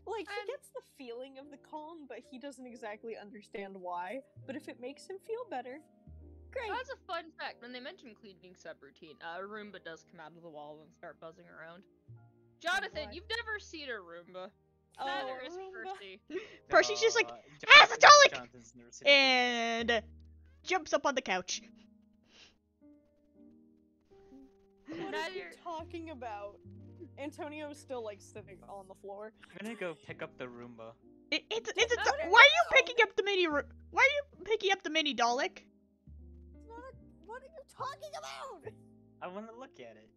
Speaker 3: Like, he
Speaker 2: Um,
Speaker 3: gets the feeling of the calm, but he doesn't exactly understand why. But if it makes him feel better, great.
Speaker 2: That's a fun fact. When they mention cleaning subroutine, a Roomba does come out of the wall and start buzzing around. Jonathan,
Speaker 3: boy.
Speaker 2: you've never seen a Roomba.
Speaker 3: Oh,
Speaker 2: Neither is
Speaker 3: Roomba.
Speaker 2: Percy.
Speaker 1: Percy's just like,
Speaker 4: Jon-
Speaker 1: "Apostolic!"
Speaker 4: Jonathan's never seen a Roomba.
Speaker 1: And jumps up on the couch.
Speaker 3: What are you
Speaker 2: Neither-
Speaker 3: talking about? Antonio's still, like, sitting on the floor.
Speaker 4: I'm gonna go pick up the Roomba.
Speaker 1: It's
Speaker 3: Get out of
Speaker 1: why are you
Speaker 3: the
Speaker 1: picking up the mini? Why are you picking up the mini Dalek?
Speaker 3: It's not a... What are you talking about?
Speaker 4: I want to look at it.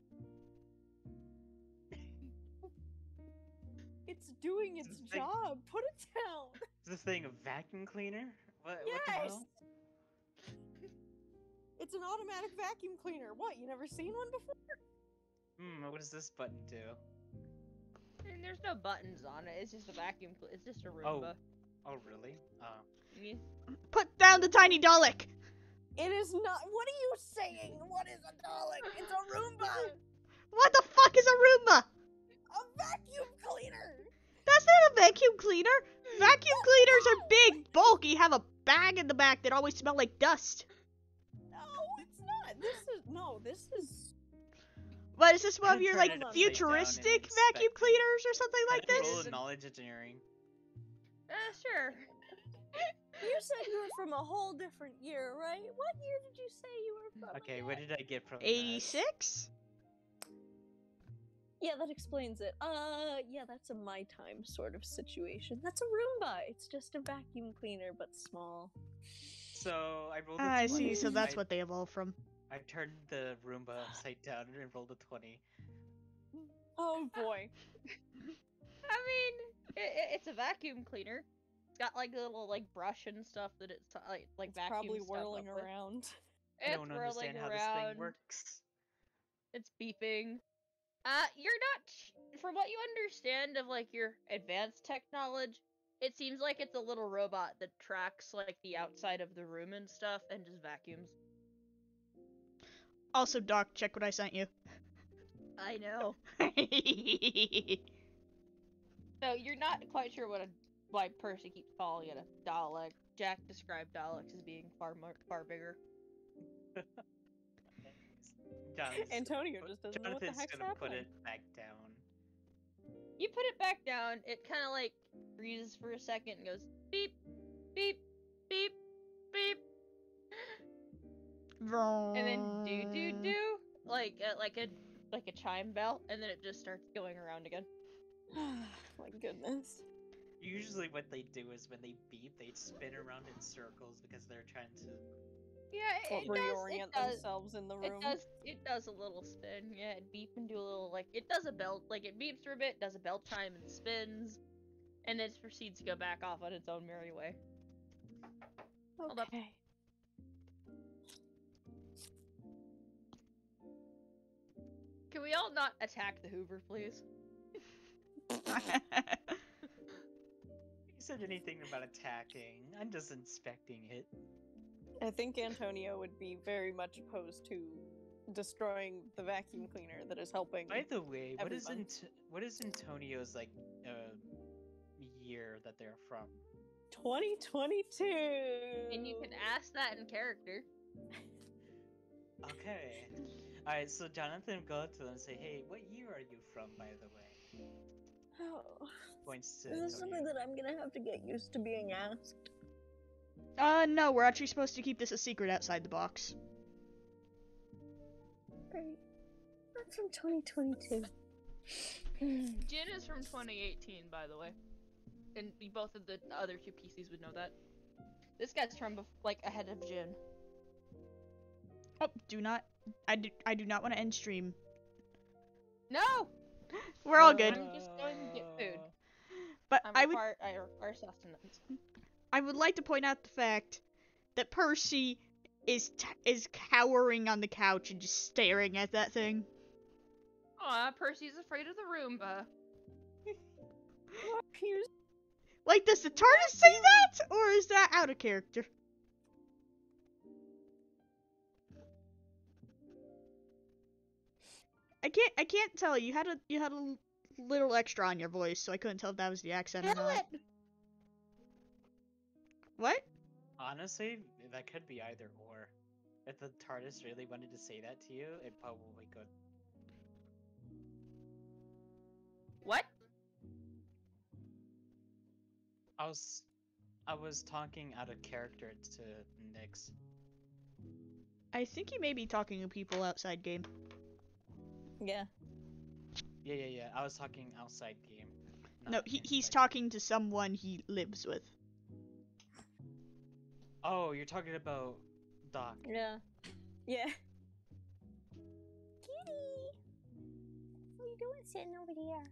Speaker 3: It's doing its
Speaker 4: This thing-
Speaker 3: job. Put it down.
Speaker 4: Is this thing a vacuum cleaner? What the
Speaker 3: Yes.
Speaker 4: hell?
Speaker 3: It's an automatic vacuum cleaner. What, you never seen one before?
Speaker 4: What does this button do?
Speaker 2: And there's no buttons on it. It's just a vacuum. It's just a Roomba.
Speaker 4: Oh, really? Oh.
Speaker 2: Yeah.
Speaker 1: Put down the tiny Dalek!
Speaker 3: It is not. What are you saying? What is a Dalek? It's a Roomba!
Speaker 1: What the fuck is a Roomba?
Speaker 3: A vacuum cleaner!
Speaker 1: That's not a vacuum cleaner! Vacuum cleaners are big, bulky, have a bag in the back that always smell like dust.
Speaker 3: No, it's not. This is.
Speaker 1: What, is this one of
Speaker 4: Turn
Speaker 1: your,
Speaker 4: it
Speaker 1: like,
Speaker 4: upside down and
Speaker 1: futuristic
Speaker 4: inspect
Speaker 1: vacuum
Speaker 4: it.
Speaker 1: cleaners or something like
Speaker 4: Can I
Speaker 1: this?
Speaker 4: roll a knowledge engineering?
Speaker 2: Sure.
Speaker 3: You said you were from a whole different year, right? What year did you say you were from?
Speaker 4: Okay, what did I get from that?
Speaker 1: 86?
Speaker 3: Yeah, that explains it. Yeah, that's a my time sort of situation. That's a Roomba. It's just a vacuum cleaner, but small.
Speaker 4: So I rolled a 20.
Speaker 1: I see, so that's
Speaker 4: I,
Speaker 1: what they evolved from.
Speaker 4: I turned the Roomba upside down and rolled a 20.
Speaker 3: Oh boy.
Speaker 2: I mean, it's a vacuum cleaner. It's got like a little like brush and stuff that it's like
Speaker 3: It's
Speaker 2: vacuum
Speaker 3: probably
Speaker 2: stuff
Speaker 3: whirling
Speaker 2: up with.
Speaker 3: around.
Speaker 4: I
Speaker 2: It's
Speaker 4: don't
Speaker 2: whirling
Speaker 4: understand how
Speaker 2: around.
Speaker 4: this thing works.
Speaker 2: It's beeping. You're not, from what you understand of like your advanced tech knowledge, it seems like it's a little robot that tracks like the outside of the room and stuff and just vacuums.
Speaker 1: Also, Doc, check what I sent you.
Speaker 2: I know. So you're not quite sure why Percy keeps calling it a Dalek. Jack described Daleks as being far bigger.
Speaker 3: Antonio just doesn't know what the
Speaker 4: Jonathan's
Speaker 3: heck's
Speaker 4: gonna put
Speaker 3: happening.
Speaker 4: it back down.
Speaker 2: You put it back down, it kind of like freezes for a second and goes beep, beep, beep, beep, and then do, like a chime bell, and then it just starts going around again.
Speaker 3: My goodness.
Speaker 4: Usually what they do is when they beep, they spin around in circles because they're trying to...
Speaker 2: Yeah, it
Speaker 3: reorient
Speaker 2: does.
Speaker 3: themselves in the room.
Speaker 2: It does a little spin. Yeah, it beep and do a little like it does a bell, like it beeps for a bit, does a bell chime and spins, and then proceeds to go back off on its own merry way. Hold up.
Speaker 3: Okay.
Speaker 2: Can we all not attack the Hoover, please?
Speaker 4: You said anything about attacking. I'm just inspecting it.
Speaker 3: I think Antonio would be very much opposed to destroying the vacuum cleaner that is helping.
Speaker 4: By the way, what is
Speaker 3: everyone.
Speaker 4: what is Antonio's like year that they're from?
Speaker 3: 2022.
Speaker 2: And you can ask that in character.
Speaker 4: Okay. Alright, so Jonathan go up to them and say, "Hey, what year are you from, by the way?"
Speaker 3: Oh,
Speaker 4: Points to
Speaker 3: this is
Speaker 4: Antonio.
Speaker 3: something that I'm gonna have to get used to being asked.
Speaker 1: No, we're actually supposed to keep this a secret outside the box.
Speaker 3: Right. I'm from 2022.
Speaker 2: Jin is from 2018, by the way. And both of the other two PCs would know that. This guy's from like ahead of Jin.
Speaker 1: Oh, I do not want to end stream.
Speaker 2: No!
Speaker 1: We're all good.
Speaker 2: I'm just going to get food.
Speaker 1: But
Speaker 2: I require sustenance.
Speaker 1: I would like to point out the fact that Percy is cowering on the couch and just staring at that thing.
Speaker 2: Aw, Percy's afraid of the Roomba.
Speaker 1: Like, does the TARDIS say that, or is that out of character? I can't tell. You had a little extra on your voice, so I couldn't tell if that was the accent or
Speaker 2: Kill
Speaker 1: not.
Speaker 2: it!
Speaker 1: What?
Speaker 4: Honestly, that could be either or. If the TARDIS really wanted to say that to you, it probably could.
Speaker 2: What?
Speaker 4: I was talking out of character to Nyx.
Speaker 1: I think you may be talking to people outside game.
Speaker 3: Yeah.
Speaker 4: Yeah. I was talking outside game.
Speaker 1: No,
Speaker 4: not
Speaker 1: he's
Speaker 4: inside.
Speaker 1: talking to someone he lives with.
Speaker 4: Oh, you're talking about Doc.
Speaker 3: Yeah. Yeah. Kitty! What are you doing sitting over there?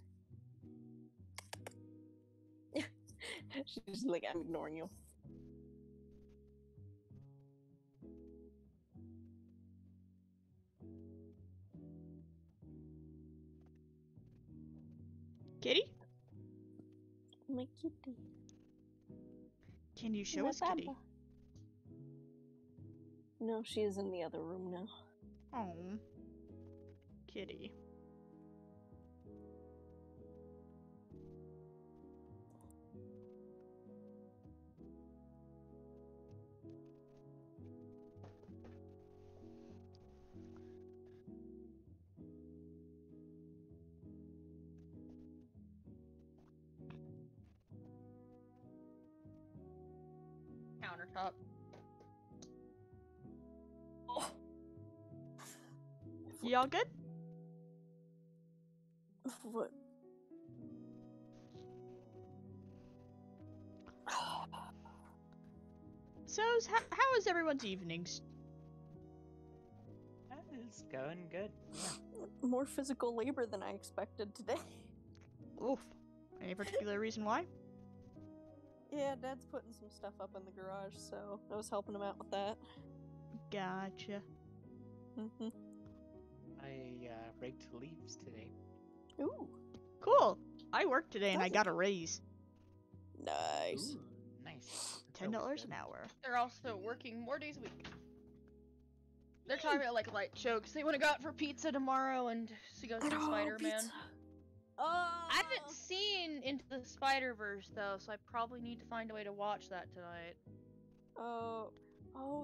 Speaker 3: She's just like, I'm ignoring you.
Speaker 1: Kitty?
Speaker 3: My kitty.
Speaker 1: Can you show
Speaker 3: My
Speaker 1: us Kitty?
Speaker 3: papa. No, she is in the other room now.
Speaker 1: Oh. Kitty.
Speaker 2: Countertop.
Speaker 3: Oh.
Speaker 1: Y'all good?
Speaker 3: What?
Speaker 1: So, how is everyone's evenings?
Speaker 4: It's going good. Yeah.
Speaker 3: More physical labor than I expected today.
Speaker 1: Oof. Any particular reason why?
Speaker 3: Yeah, Dad's putting some stuff up in the garage, so I was helping him out with that.
Speaker 1: Gotcha.
Speaker 3: Mm-hmm.
Speaker 4: I raked leaves today.
Speaker 3: Ooh,
Speaker 1: Cool. I worked today and I
Speaker 3: Nice.
Speaker 1: got a raise.
Speaker 3: nice.
Speaker 4: Ooh, nice.
Speaker 1: $10 an hour.
Speaker 2: They're also working more days a week. They're talking about like light show because they want to go out for pizza tomorrow and to go see
Speaker 3: Oh,
Speaker 2: Spider-Man.
Speaker 3: pizza. Oh,
Speaker 2: I haven't seen Into the Spider-Verse though, so I probably need to find a way to watch that tonight.
Speaker 3: Oh,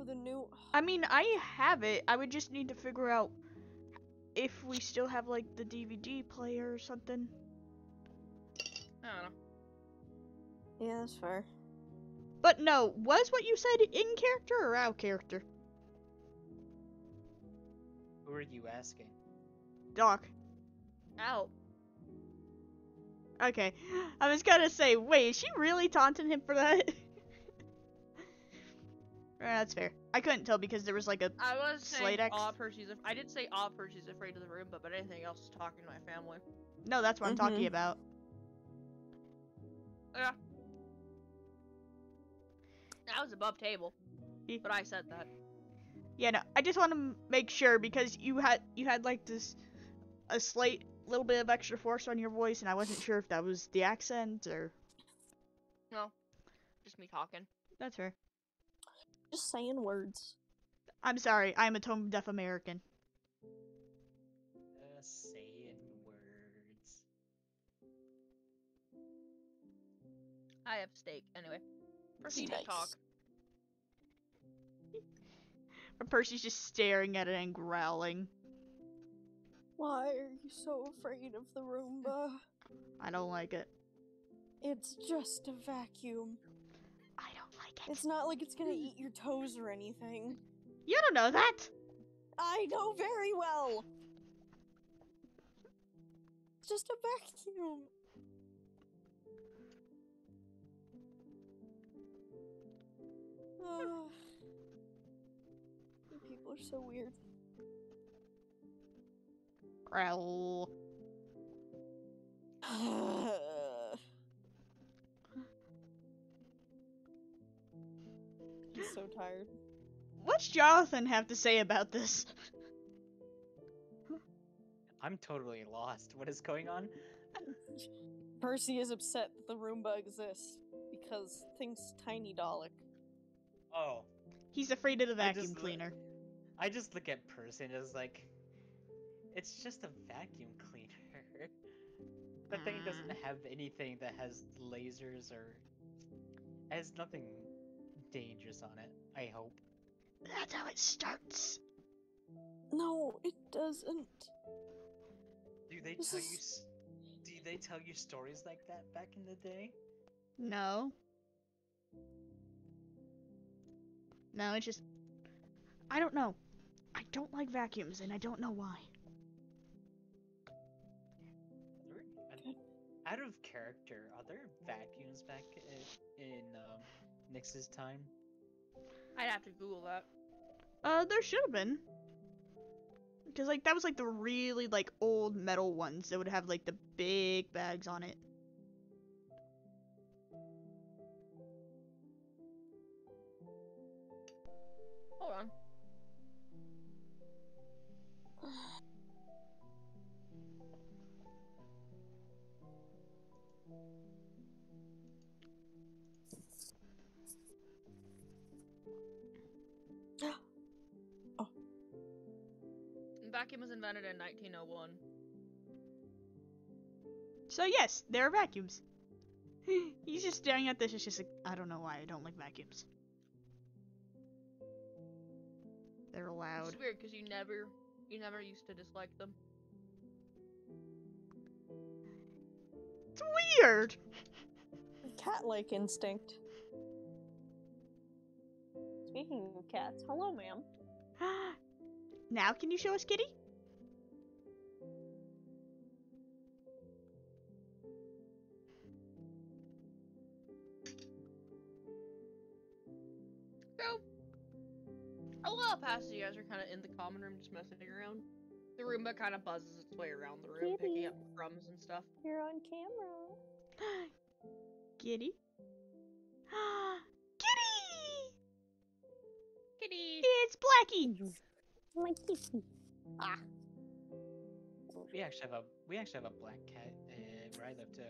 Speaker 3: the new.
Speaker 1: I mean, I have it. I would just need to figure out if we still have, like, the DVD player or something.
Speaker 2: I don't know.
Speaker 3: Yeah, that's fair.
Speaker 1: But no, was what you said in character or out character?
Speaker 4: Who are you asking?
Speaker 1: Doc.
Speaker 2: Out.
Speaker 1: Okay. I was gonna say, wait, is she really taunting him for that? That's fair. I couldn't tell because there was like a
Speaker 2: I was saying
Speaker 1: Slate X?
Speaker 2: I did say Percy's afraid of the room, but anything else is talking to my family.
Speaker 1: No, that's what I'm talking
Speaker 3: Mhm.
Speaker 1: about.
Speaker 2: Yeah. That was above table. But I said that.
Speaker 1: Yeah, no, I just want to make sure because you had like this a slight little bit of extra force on your voice, and I wasn't sure if that was the accent or.
Speaker 2: No. Just me talking.
Speaker 1: That's fair.
Speaker 3: Just saying words.
Speaker 1: I'm sorry, I'm a tone deaf American.
Speaker 4: Saying words.
Speaker 2: I have steak. Anyway. Proceed to
Speaker 3: Nice.
Speaker 2: talk.
Speaker 1: Percy's just staring at it and growling.
Speaker 3: Why are you so afraid of the Roomba?
Speaker 1: I don't like it.
Speaker 3: It's just a vacuum.
Speaker 1: I don't like it.
Speaker 3: It's not like it's gonna eat your toes or anything.
Speaker 1: You don't know that.
Speaker 3: I know very well. It's just a vacuum. You people are so weird.
Speaker 1: Growl.
Speaker 3: He's so tired.
Speaker 1: What's Jonathan have to say about this?
Speaker 4: I'm totally lost. What is going on?
Speaker 3: Percy is upset that the Roomba exists because thinks Tiny Dalek.
Speaker 4: Oh,
Speaker 1: He's afraid of the
Speaker 4: I
Speaker 1: vacuum
Speaker 4: just
Speaker 1: cleaner.
Speaker 4: I just look at Percy and it's like, it's just a vacuum cleaner. The thing doesn't have anything that has lasers or has nothing dangerous on it. I hope.
Speaker 1: That's how it starts.
Speaker 3: No, it doesn't.
Speaker 4: Do they
Speaker 3: This
Speaker 4: tell you?
Speaker 3: is-
Speaker 4: Do they tell you stories like that back in the day?
Speaker 1: No. No, it's just... I don't know. I don't like vacuums, and I don't know why.
Speaker 4: Out of character, are there vacuums back in Nyx's time?
Speaker 2: I'd have to Google that.
Speaker 1: There should have been. Because, like, that was, like, the really, like, old metal ones that would have, like, the big bags on it.
Speaker 2: Hold on. vacuum was invented in 1901.
Speaker 1: So yes, there are vacuums. He's just staring at this. It's just like, I don't know why I don't like vacuums. They're loud.
Speaker 2: It's weird because you never used to dislike them.
Speaker 1: It's weird.
Speaker 3: Cat-like instinct. Speaking of cats, hello, ma'am.
Speaker 1: Now can you show us Kitty?
Speaker 2: So, a while passes, you guys are kind of in the common room just messing around. The Roomba kind of buzzes its way around the room,
Speaker 3: Kitty.
Speaker 2: picking up crumbs and stuff.
Speaker 3: You're on camera.
Speaker 1: Kitty? Kitty!
Speaker 2: Kitty!
Speaker 1: It's Blackie!
Speaker 3: My kitty. Ah.
Speaker 4: We actually have a black cat where I live too.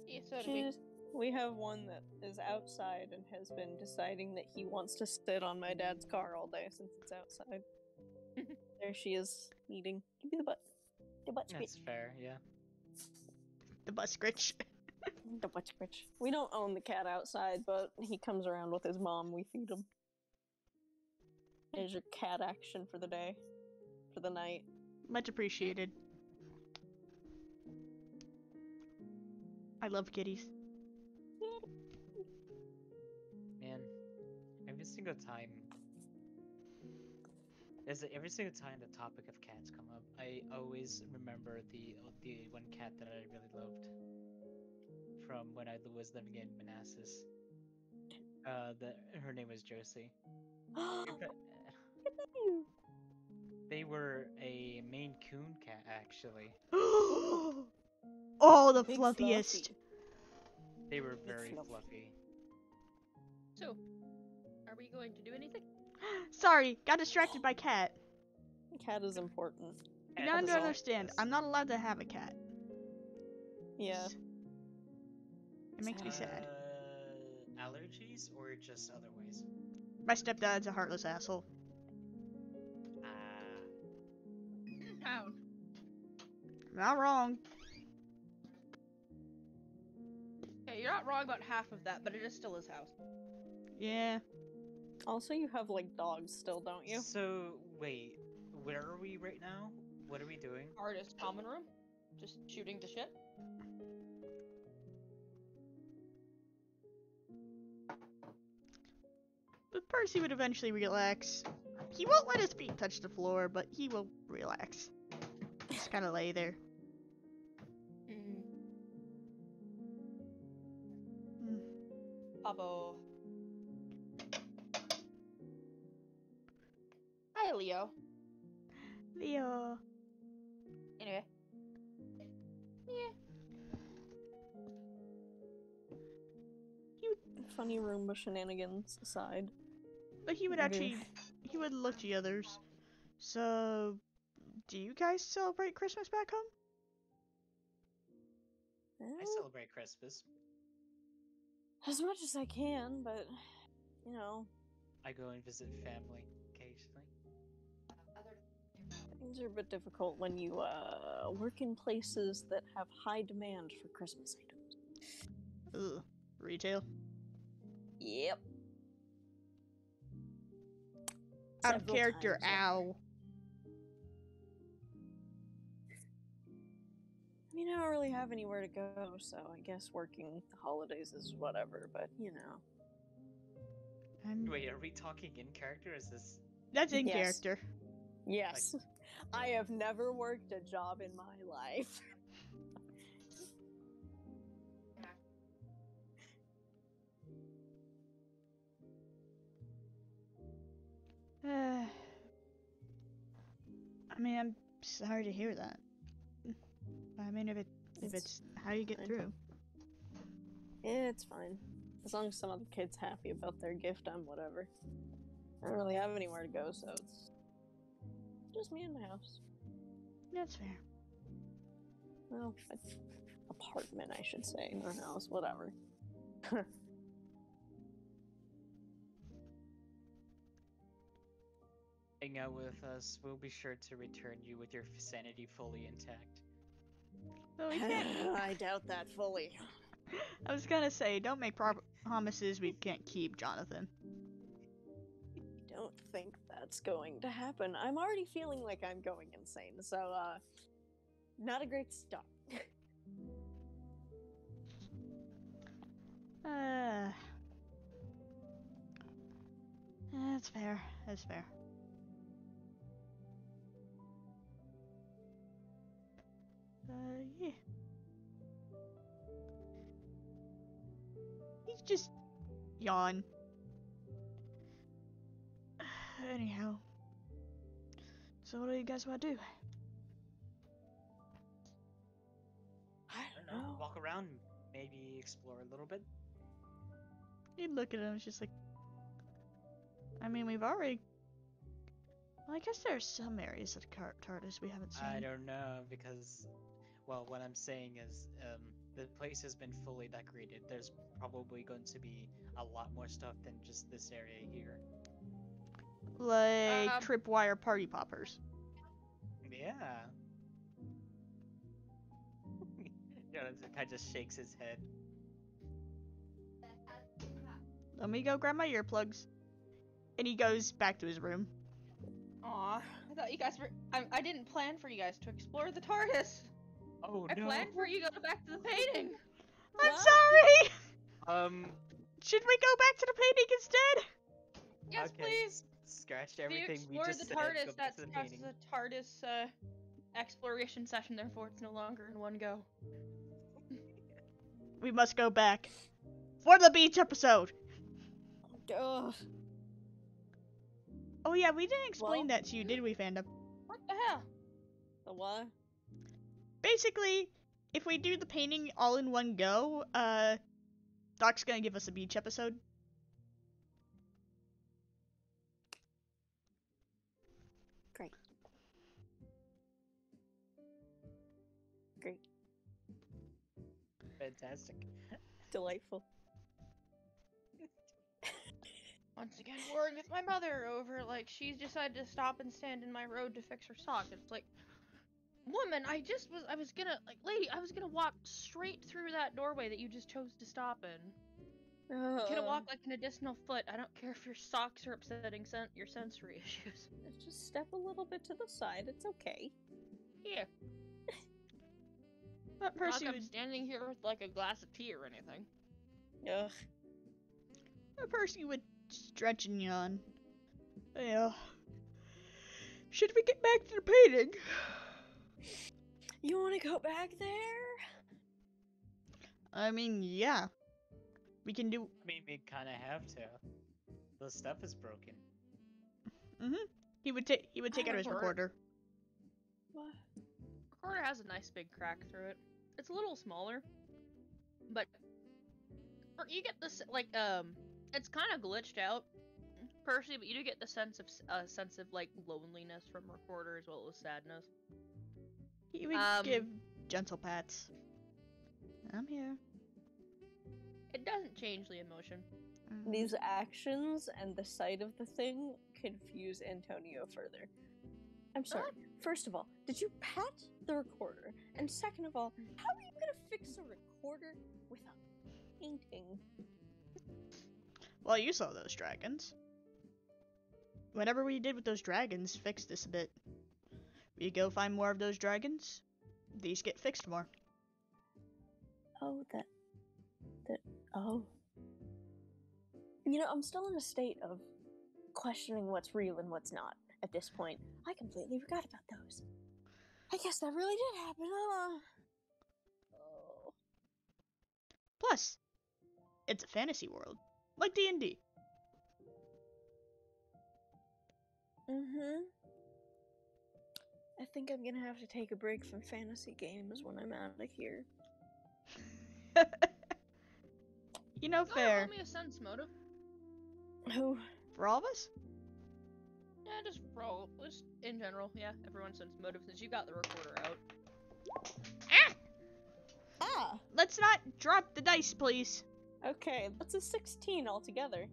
Speaker 2: Yeah, so do we.
Speaker 3: We have one that is outside and has been deciding that he wants to sit on my dad's car all day since it's outside. There she is, eating. Give me the butt. The butt
Speaker 4: That's
Speaker 3: scritch.
Speaker 4: fair, yeah.
Speaker 1: The bus scritch.
Speaker 3: The butt scritch. We don't own the cat outside, but he comes around with his mom. We feed him. There's your cat action for the day. For the night.
Speaker 1: Much appreciated. I love kitties.
Speaker 4: Man, every single time the topic of cats come up, I always remember the one cat that I really loved from when I was living in Manassas. Her name was Josie. They were a Maine Coon cat, actually.
Speaker 1: Oh, the
Speaker 3: Big
Speaker 1: fluffiest.
Speaker 3: fluffy.
Speaker 4: They were
Speaker 3: Big
Speaker 4: very
Speaker 3: fluffy.
Speaker 4: fluffy.
Speaker 2: So, are we going to do anything?
Speaker 1: Sorry, got distracted by cat.
Speaker 3: Cat is important.
Speaker 1: You
Speaker 4: And
Speaker 1: don't
Speaker 4: so-
Speaker 1: understand.
Speaker 4: yes.
Speaker 1: I'm not allowed to have a cat.
Speaker 3: Yeah.
Speaker 1: It makes me sad.
Speaker 4: Allergies or just other ways?
Speaker 1: My stepdad's a heartless asshole.
Speaker 2: How?
Speaker 1: Not wrong.
Speaker 2: Okay, you're not wrong about half of that, but it is still his house.
Speaker 1: Yeah.
Speaker 3: Also, you have, like, dogs still, don't you?
Speaker 4: So, wait, where are we right now? What are we doing?
Speaker 2: Artist common room? Just shooting the shit?
Speaker 1: But Percy would eventually relax. He won't let his feet touch the floor, but he will relax. Just kind of lay there. Hmm.
Speaker 2: Pavo. Hi, Leo.
Speaker 1: Leo.
Speaker 2: Anyway. Yeah.
Speaker 3: Funny Roomba shenanigans aside.
Speaker 1: But he would actually, he would look to the others. So, do you guys celebrate Christmas back home?
Speaker 4: I celebrate Christmas.
Speaker 3: As much as I can, but, you know,
Speaker 4: I go and visit family occasionally.
Speaker 3: things are a bit difficult when you work in places that have high demand for Christmas items.
Speaker 1: Ugh. Retail?
Speaker 3: Yep.
Speaker 1: Out of
Speaker 3: Several
Speaker 1: character,
Speaker 3: times,
Speaker 1: ow.
Speaker 3: I mean, I don't really have anywhere to go, so I guess working the holidays is whatever, but, you know.
Speaker 4: Wait, are we talking in character? Or is this?
Speaker 1: That's in
Speaker 3: Yes.
Speaker 1: character.
Speaker 3: Yes. I have never worked a job in my life.
Speaker 1: I mean, I'm sorry to hear that. I mean, if it's how you get
Speaker 3: fine.
Speaker 1: through.
Speaker 3: Yeah, it's fine. As long as some other kid's happy about their gift, I'm whatever. I don't really have anywhere to go, so it's just me in my house.
Speaker 1: That's fair.
Speaker 3: Well, apartment, I should say, not house, whatever.
Speaker 4: hang out with us. We'll be sure to return you with your sanity fully intact.
Speaker 1: Well, we can't.
Speaker 3: I doubt that fully.
Speaker 1: I was gonna say, don't make promises we can't keep, Jonathan.
Speaker 3: I don't think that's going to happen. I'm already feeling like I'm going insane, so, not a great start.
Speaker 1: That's fair. That's fair. Yeah. He's just yawn. Anyhow. So what do you guys want to do?
Speaker 3: I
Speaker 4: I don't know. Walk around, maybe explore a little bit.
Speaker 1: You'd look at him, it's just like... I mean, we've already... Well, I guess there are some areas of the TARDIS we haven't seen.
Speaker 4: I don't know, because... Well, what I'm saying is, the place has been fully decorated. There's probably going to be a lot more stuff than just this area here.
Speaker 1: Like tripwire party poppers.
Speaker 4: Yeah. Jonathan kind of just shakes his head.
Speaker 1: Let me go grab my earplugs. And he goes back to his room.
Speaker 2: Aw, I thought you guys were. I didn't plan for you guys to explore the TARDIS.
Speaker 4: Oh
Speaker 2: I
Speaker 4: no.
Speaker 2: planned for you to go back to the painting.
Speaker 1: I'm
Speaker 3: What?
Speaker 1: sorry! Should we go back to the painting instead?
Speaker 2: Yes,
Speaker 4: Okay,
Speaker 2: please.
Speaker 4: Scratch
Speaker 2: If you
Speaker 4: everything we
Speaker 2: explore
Speaker 4: just
Speaker 2: the
Speaker 4: said.
Speaker 2: TARDIS,
Speaker 4: Go back
Speaker 2: that's
Speaker 4: to the painting.
Speaker 2: a TARDIS exploration session. Therefore, it's no longer in one go.
Speaker 1: We must go back. For the beach episode!
Speaker 3: Ugh.
Speaker 1: Oh yeah, we didn't explain
Speaker 3: Well-
Speaker 1: that to you, did we, fandom?
Speaker 2: What the hell?
Speaker 3: The what?
Speaker 1: Basically, if we do the painting all in one go, Doc's gonna give us a beach episode.
Speaker 3: Great. Great.
Speaker 4: Fantastic.
Speaker 3: Delightful.
Speaker 2: Once again, worrying with my mother over, like, she's decided to stop and stand in my road to fix her sock. It's like, woman, I was gonna, like, lady, I was gonna walk straight through that doorway that you just chose to stop in. You could have walked, like, an additional foot. I don't care if your socks are upsetting your sensory issues.
Speaker 3: Just step a little bit to the side. It's okay.
Speaker 2: Here.
Speaker 1: That
Speaker 2: Not
Speaker 1: Percy
Speaker 2: like I'm
Speaker 1: would,
Speaker 2: standing here with, like, a glass of tea or anything.
Speaker 3: Ugh.
Speaker 1: Percy would stretch and yawn. Yeah. Should we get back to the painting?
Speaker 3: You want to go back there?
Speaker 1: I mean, yeah. We can do.
Speaker 4: I mean, we kind of have to. The stuff is broken.
Speaker 1: He would take out his
Speaker 2: Recorder.
Speaker 1: recorder.
Speaker 3: What?
Speaker 2: Recorder has a nice big crack through it. It's a little smaller, but you get this like it's kind of glitched out, Percy, but you do get the sense of like loneliness from Recorder as well as sadness.
Speaker 1: He would give gentle pats. I'm here.
Speaker 2: It doesn't change the emotion.
Speaker 3: These actions and the sight of the thing confuse Antonio further. I'm sorry. First of all, did you pat the recorder? And second of all, how are you gonna fix a recorder with a painting?
Speaker 1: Well, you saw those dragons. Whatever we did with those dragons fixed this a bit. We go find more of those dragons, these get fixed more.
Speaker 3: Oh, oh. You know, I'm still in a state of questioning what's real and what's not at this point. I completely forgot about those. I guess that really did happen, huh? Oh.
Speaker 1: Plus, it's a fantasy world, like D&D.
Speaker 3: I think I'm gonna have to take a break from fantasy games when I'm out of here.
Speaker 1: You know,
Speaker 2: Go
Speaker 1: fair.
Speaker 2: roll me a sense motive.
Speaker 3: Oh.
Speaker 1: For all of us?
Speaker 2: Yeah, just roll. Just in general, yeah. Everyone sense motive since you got the recorder out.
Speaker 3: Ah!
Speaker 1: Let's not drop the dice, please.
Speaker 3: Okay, that's a 16 altogether.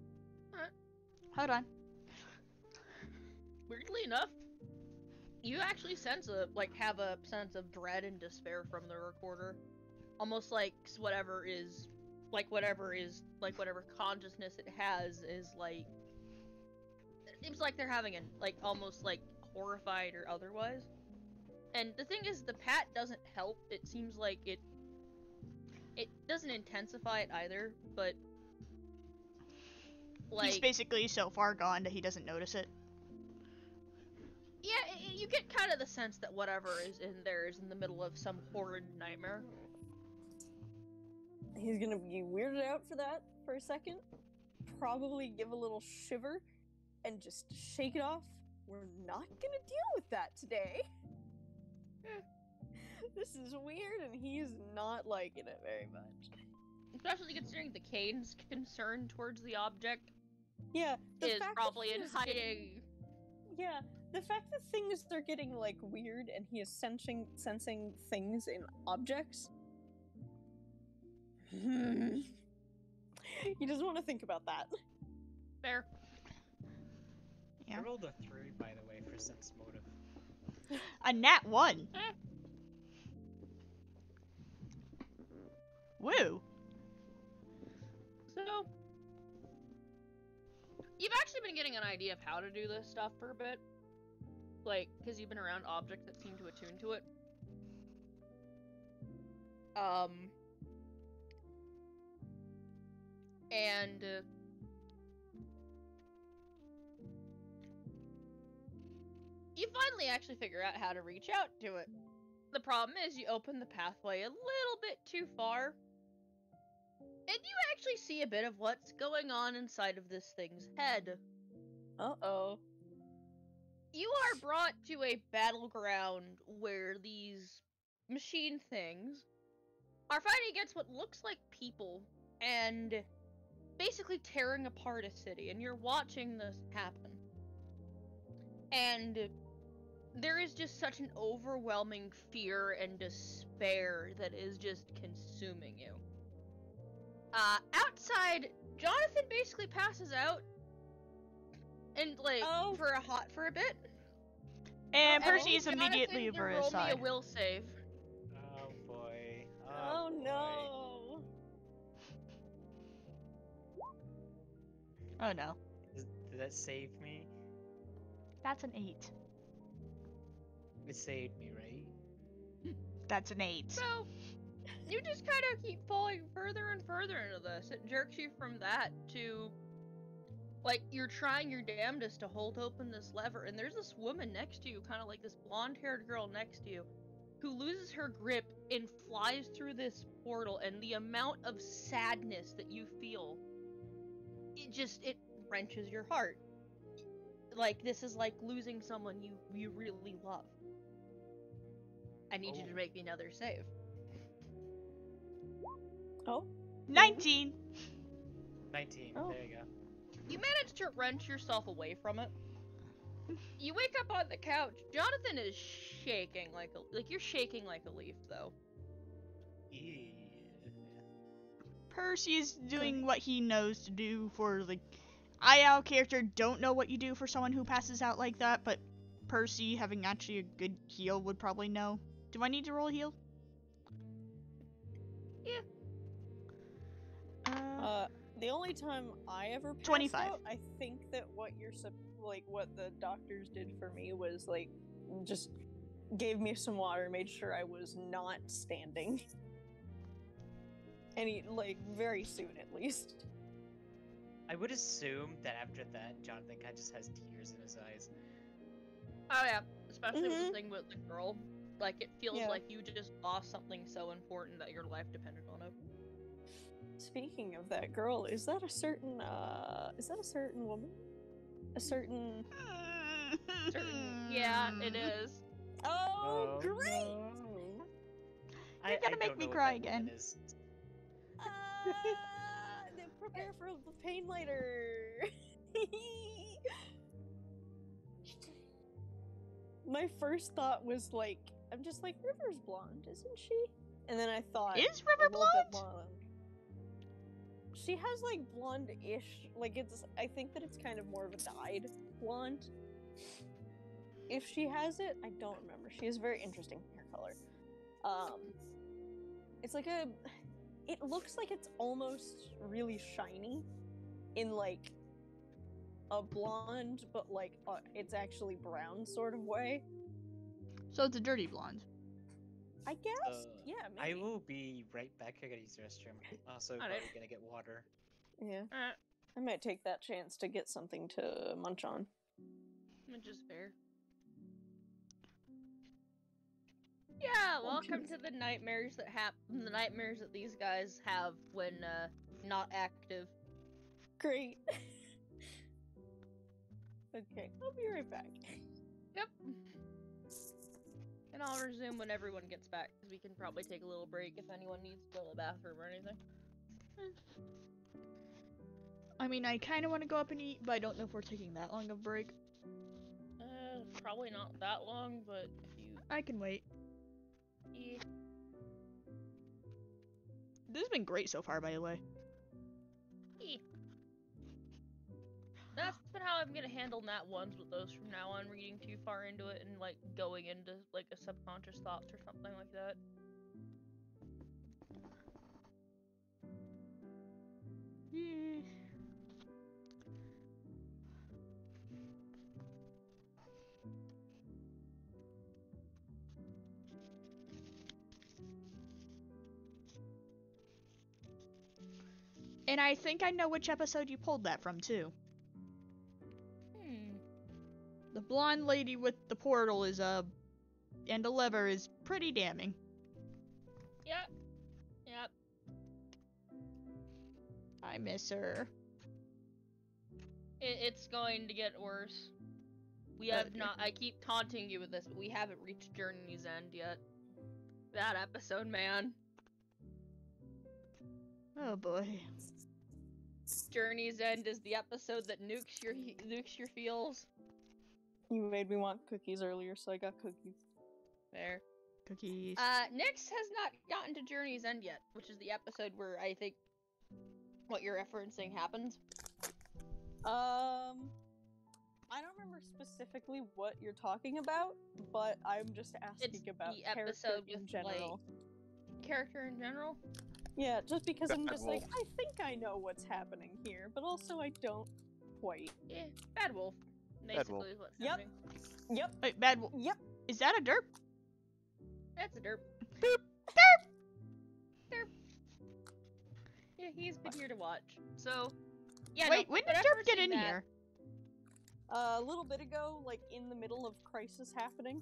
Speaker 1: Hold on.
Speaker 2: weirdly enough, you actually have a sense of dread and despair from the recorder. Almost like whatever consciousness it has is like, it seems like they're having almost like horrified or otherwise. And the thing is, the pat doesn't help. It seems like it doesn't intensify it either, but like,
Speaker 1: he's basically so far gone that he doesn't notice it.
Speaker 2: yeah, you get kind of the sense that whatever is in there is in the middle of some horrid nightmare.
Speaker 3: He's gonna be weirded out for that for a second. Probably give a little shiver and just shake it off. We're not gonna deal with that today. This is weird, and he's not liking it very much.
Speaker 2: Especially considering the Kane's concern towards the object
Speaker 3: Yeah, the
Speaker 2: is
Speaker 3: fact
Speaker 2: probably
Speaker 3: that
Speaker 2: in
Speaker 3: he is
Speaker 2: hiding.
Speaker 3: getting- Yeah, the fact that things are getting like weird, and he is sensing things in objects. He doesn't want to think about that.
Speaker 2: Fair.
Speaker 1: Yeah.
Speaker 4: I rolled a 3, by the way, for sense motive.
Speaker 1: A nat 1.
Speaker 2: Eh.
Speaker 1: Woo.
Speaker 2: So, you've actually been getting an idea of how to do this stuff for a bit. Like, because you've been around objects that seem to attune to it. And, you finally actually figure out how to reach out to it. The problem is you open the pathway a little bit too far, and you actually see a bit of what's going on inside of this thing's head.
Speaker 3: Uh-oh.
Speaker 2: You are brought to a battleground where these machine things are fighting against what looks like people and basically tearing apart a city, and you're watching this happen. And there is just such an overwhelming fear and despair that is just consuming you. Outside, Jonathan basically passes out and for a bit.
Speaker 1: And
Speaker 2: And
Speaker 1: Percy is
Speaker 2: Jonathan,
Speaker 1: immediately
Speaker 2: you
Speaker 1: over his
Speaker 2: roll me a
Speaker 1: side.
Speaker 2: will save.
Speaker 4: Oh boy.
Speaker 3: Oh
Speaker 4: boy.
Speaker 3: no.
Speaker 1: Oh no.
Speaker 4: Did that save me?
Speaker 1: That's an 8.
Speaker 4: It saved me, right?
Speaker 1: That's an 8.
Speaker 2: So, you just kind of keep falling further and further into this. It jerks you from that to, like, you're trying your damnedest to hold open this lever, and there's this woman next to you, kind of like this blonde-haired girl next to you, who loses her grip and flies through this portal, and the amount of sadness that you feel, it wrenches your heart. Like, this is like losing someone you really love. I need you to make me another save.
Speaker 3: Oh.
Speaker 1: 19!
Speaker 4: 19.
Speaker 3: Oh.
Speaker 4: There you go.
Speaker 2: You manage to wrench yourself away from it. You wake up on the couch. Jonathan is shaking like you're shaking like a leaf, though.
Speaker 4: Yeah.
Speaker 1: Percy is doing what he knows to do for, like, I, our character, don't know what you do for someone who passes out like that, but Percy, having actually a good heal, would probably know. Do I need to roll a heal?
Speaker 2: Yeah.
Speaker 3: The only time I ever passed
Speaker 1: 25.
Speaker 3: out, I think that what what the doctors did for me was like just gave me some water, made sure I was not standing. Very soon at least.
Speaker 4: I would assume that after that, Jonathan kind of just has tears in his eyes.
Speaker 2: Oh yeah, especially with
Speaker 3: Mhm.
Speaker 2: the thing with the girl. Like, it feels
Speaker 3: Yeah.
Speaker 2: like you just lost something so important that your life depended on it.
Speaker 3: Speaking of that girl, is that a certain woman? A certain
Speaker 2: Yeah, it is.
Speaker 3: Oh, great!
Speaker 4: No.
Speaker 1: You're gonna make
Speaker 4: don't
Speaker 1: me
Speaker 4: know what
Speaker 1: cry
Speaker 4: that woman
Speaker 1: again.
Speaker 4: is.
Speaker 3: Then prepare for the pain later. My first thought was like, I'm just like, River's blonde, isn't she? And then I thought,
Speaker 1: Is
Speaker 3: a
Speaker 1: River
Speaker 3: little bit
Speaker 1: blonde?
Speaker 3: blonde. She has like blonde-ish, like I think that it's kind of more of a dyed blonde. if she has it, I don't remember. She has very interesting hair color. It's like it looks like it's almost really shiny in like a blonde, but like it's actually brown sort of way.
Speaker 1: So it's a dirty blonde.
Speaker 3: I guess. Yeah,
Speaker 4: I
Speaker 3: maybe.
Speaker 4: will be right back. I gotta use the restroom. Also,
Speaker 2: Alright.
Speaker 4: probably gonna get water.
Speaker 3: Yeah. I might take that chance to get something to munch on.
Speaker 2: Which is fair. Yeah, welcome to the nightmares that the nightmares that these guys have when not active.
Speaker 3: Great. Okay, I'll be right back.
Speaker 2: Yep. And I'll resume when everyone gets back, because we can probably take a little break if anyone needs to go to the bathroom or anything.
Speaker 1: I mean, I kind of want to go up and eat, but I don't know if we're taking that long of a break.
Speaker 2: Probably not that long, but if you...
Speaker 1: I can wait.
Speaker 2: Yeah.
Speaker 1: This has been great so far, by the way.
Speaker 2: That's been how I'm gonna handle nat ones with those from now on, reading too far into it and like going into like a subconscious thoughts or something like that.
Speaker 1: Yeah. And I think I know which episode you pulled that from, too. The blonde lady with the portal is, and the lever is pretty damning.
Speaker 2: Yep. Yep.
Speaker 1: I miss her.
Speaker 2: It's going to get worse. We have not. I keep taunting you with this, but we haven't reached Journey's End yet. That episode, man.
Speaker 1: Oh boy.
Speaker 2: Journey's End is the episode that nukes your feels.
Speaker 3: You made me want cookies earlier, so I got cookies.
Speaker 2: There.
Speaker 1: Cookies.
Speaker 2: Nyx has not gotten to Journey's End yet, which is the episode where I think what you're referencing happens.
Speaker 3: I don't remember specifically what you're talking about, but I'm just asking about
Speaker 2: the
Speaker 3: character
Speaker 2: episode
Speaker 3: in
Speaker 2: with,
Speaker 3: general.
Speaker 2: Like, character in general?
Speaker 3: Yeah, just because I'm just like,
Speaker 5: Wolf.
Speaker 3: I think I know what's happening here, but also I don't quite.
Speaker 2: Yeah, Bad Wolf. Basically
Speaker 5: Wolf.
Speaker 2: is what's
Speaker 3: Yep.
Speaker 2: happening.
Speaker 3: Yep,
Speaker 1: Wait, bad wolf.
Speaker 3: yep.
Speaker 1: Is that a derp?
Speaker 2: That's a derp.
Speaker 1: Boop.
Speaker 2: Derp. Yeah, he's been here to watch. So, yeah.
Speaker 1: Wait,
Speaker 2: no,
Speaker 1: when did
Speaker 2: whatever
Speaker 1: derp get in
Speaker 2: that-
Speaker 1: here?
Speaker 3: A little bit ago, like in the middle of crisis happening.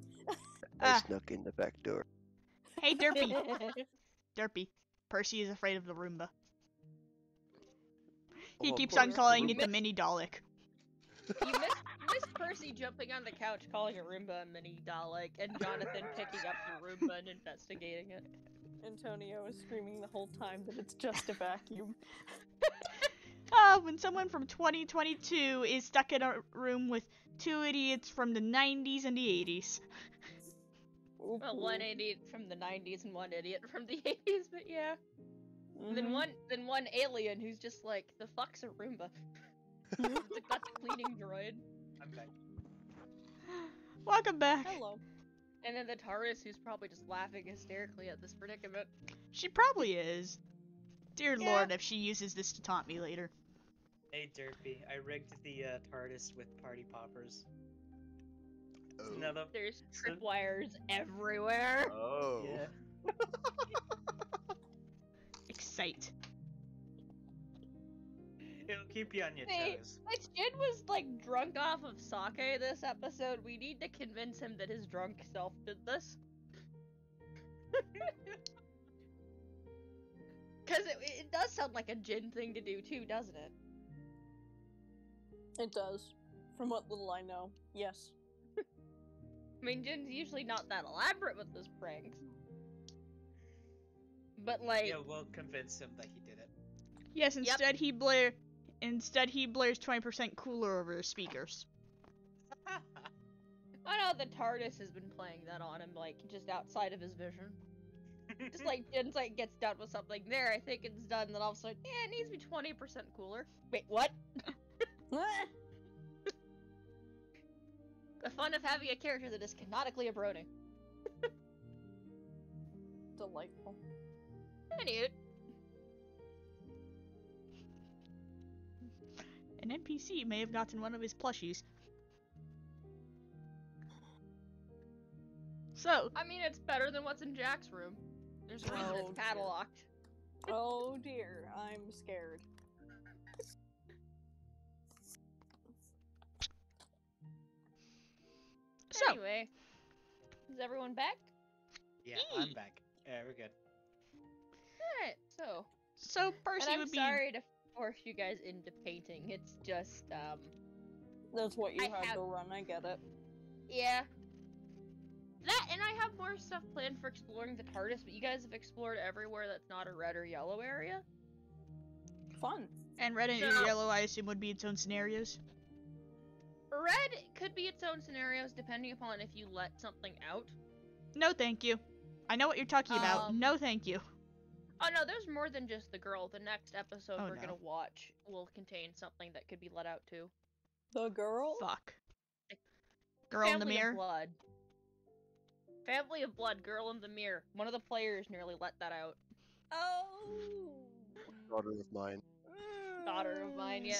Speaker 5: I snuck in the back door.
Speaker 1: Hey, Derpy. Derpy. Percy is afraid of the Roomba. He
Speaker 5: Oh, of
Speaker 1: keeps
Speaker 5: course,
Speaker 1: on
Speaker 5: the
Speaker 1: calling it
Speaker 5: Roomba.
Speaker 1: the mini Dalek.
Speaker 2: You miss Percy jumping on the couch, calling a Roomba a mini Dalek, and Jonathan picking up the Roomba and investigating it.
Speaker 3: Antonio is screaming the whole time that it's just a vacuum.
Speaker 1: When someone from 2022 is stuck in a room with two idiots from the 90s and the 80s.
Speaker 2: Well, one idiot from the 90s and one idiot from the 80s, but yeah. Then one alien who's just like, the fuck's a Roomba? That's a cleaning droid.
Speaker 4: I'm back.
Speaker 1: Welcome back.
Speaker 3: Hello.
Speaker 2: And then the TARDIS who's probably just laughing hysterically at this predicament.
Speaker 1: She probably is. Dear
Speaker 2: Yeah.
Speaker 1: lord, if she uses this to taunt me later.
Speaker 4: Hey, Derpy. I rigged the TARDIS with party poppers.
Speaker 5: Oh.
Speaker 4: None of
Speaker 2: There's tripwires everywhere.
Speaker 5: Oh.
Speaker 4: yeah.
Speaker 1: Excite.
Speaker 4: It'll keep you on your
Speaker 2: Hey.
Speaker 4: toes.
Speaker 2: My Jin was like drunk off of sake this episode. We need to convince him that his drunk self did this. Cause it does sound like a Jin thing to do too, doesn't it?
Speaker 3: It does. From what little I know, yes.
Speaker 2: I mean, Jin's usually not that elaborate with his pranks. But like,
Speaker 4: Yeah, we'll convince him that he did it.
Speaker 1: Yes, instead he blares 20% cooler over his speakers.
Speaker 2: I know the TARDIS has been playing that on him, like, just outside of his vision. Just like Jin's like gets done with something there, I think it's done, then all of a sudden, yeah, it needs to be 20% cooler. Wait, what? The fun of having a character that is canonically a brony.
Speaker 3: Delightful.
Speaker 2: Anywho,
Speaker 1: An NPC may have gotten one of his plushies. So,
Speaker 2: I mean, it's better than what's in Jack's room. There's a reason
Speaker 3: Oh,
Speaker 2: it's
Speaker 3: dear.
Speaker 2: padlocked.
Speaker 3: Oh dear, I'm scared.
Speaker 1: so
Speaker 2: Anyway, is everyone back?
Speaker 4: Yeah,
Speaker 1: Eee.
Speaker 4: I'm back. Yeah, we're good.
Speaker 2: Alright, so.
Speaker 1: so Percy
Speaker 2: And I'm
Speaker 1: would be.
Speaker 2: sorry to force you guys into painting. It's just,
Speaker 3: That's what you
Speaker 2: I
Speaker 3: had
Speaker 2: have-
Speaker 3: to run, I get it.
Speaker 2: yeah. That, and I have more stuff planned for exploring the TARDIS, but you guys have explored everywhere that's not a red or yellow area.
Speaker 3: Fun.
Speaker 1: And red and
Speaker 2: So-
Speaker 1: yellow, I assume, would be its own scenarios.
Speaker 2: Red could be its own scenarios depending upon if you let something out.
Speaker 1: No, thank you. I know what you're talking about.
Speaker 2: Um,
Speaker 1: No, thank you.
Speaker 2: Oh no, there's more than just the girl. The next episode
Speaker 1: Oh,
Speaker 2: we're
Speaker 1: no.
Speaker 2: gonna watch will contain something that could be let out too.
Speaker 3: The girl?
Speaker 1: Fuck. Girl in the
Speaker 2: Family
Speaker 1: mirror.
Speaker 2: of Blood. Family of Blood, Girl in the Mirror. One of the players nearly let that out.
Speaker 3: Oh!
Speaker 5: Daughter of mine.
Speaker 2: Daughter of mine, yeah.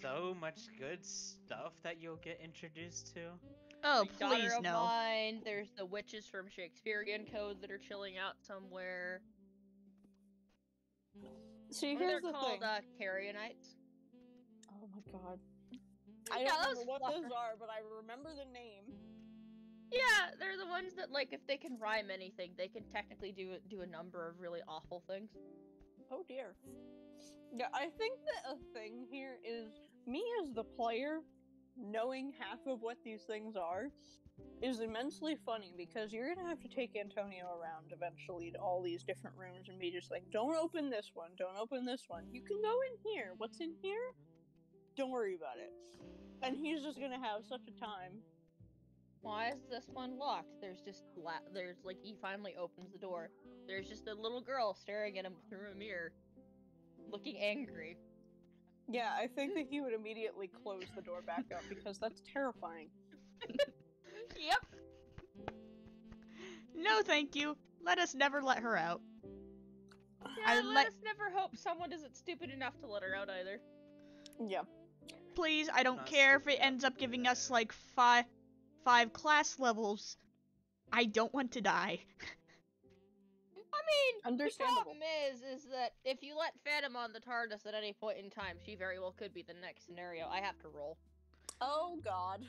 Speaker 4: So much good stuff that you'll get introduced to.
Speaker 1: Oh,
Speaker 2: Like, Daughter
Speaker 1: please
Speaker 2: of
Speaker 1: no.
Speaker 2: Mine. There's the witches from Shakespearean Code that are chilling out somewhere.
Speaker 3: See,
Speaker 2: Or
Speaker 3: here's
Speaker 2: they're
Speaker 3: the
Speaker 2: called
Speaker 3: thing.
Speaker 2: Carrionites.
Speaker 3: Oh my god. I
Speaker 2: Yeah,
Speaker 3: don't
Speaker 2: those
Speaker 3: remember what those
Speaker 2: fluffer-
Speaker 3: are, but I remember the name.
Speaker 2: Yeah, they're the ones that, like, if they can rhyme anything, they can technically do a number of really awful things.
Speaker 3: Oh dear. Yeah, I think that a thing here is me as the player knowing half of what these things are is immensely funny because you're gonna have to take Antonio around eventually to all these different rooms and be just like, don't open this one, don't open this one. You can go in here. What's in here? Don't worry about it. And he's just gonna have such a time.
Speaker 2: Why is this one locked? There's just there's like he finally opens the door. There's just a little girl staring at him through a mirror, looking angry.
Speaker 3: Yeah, I think that he would immediately close the door back up because that's terrifying.
Speaker 2: Yep.
Speaker 1: No, thank you. Let us never let her out.
Speaker 2: Yeah,
Speaker 1: let-
Speaker 2: let us never hope someone isn't stupid enough to let her out either.
Speaker 3: Yeah.
Speaker 1: Please, I don't
Speaker 4: Not
Speaker 1: care if it
Speaker 4: stupid.
Speaker 1: ends up giving us like five class levels. I don't want to die.
Speaker 2: I mean,
Speaker 3: Understandable.
Speaker 2: the problem is that if you let Phantom on the TARDIS at any point in time, she very well could be the next scenario. I have to roll.
Speaker 3: Oh god.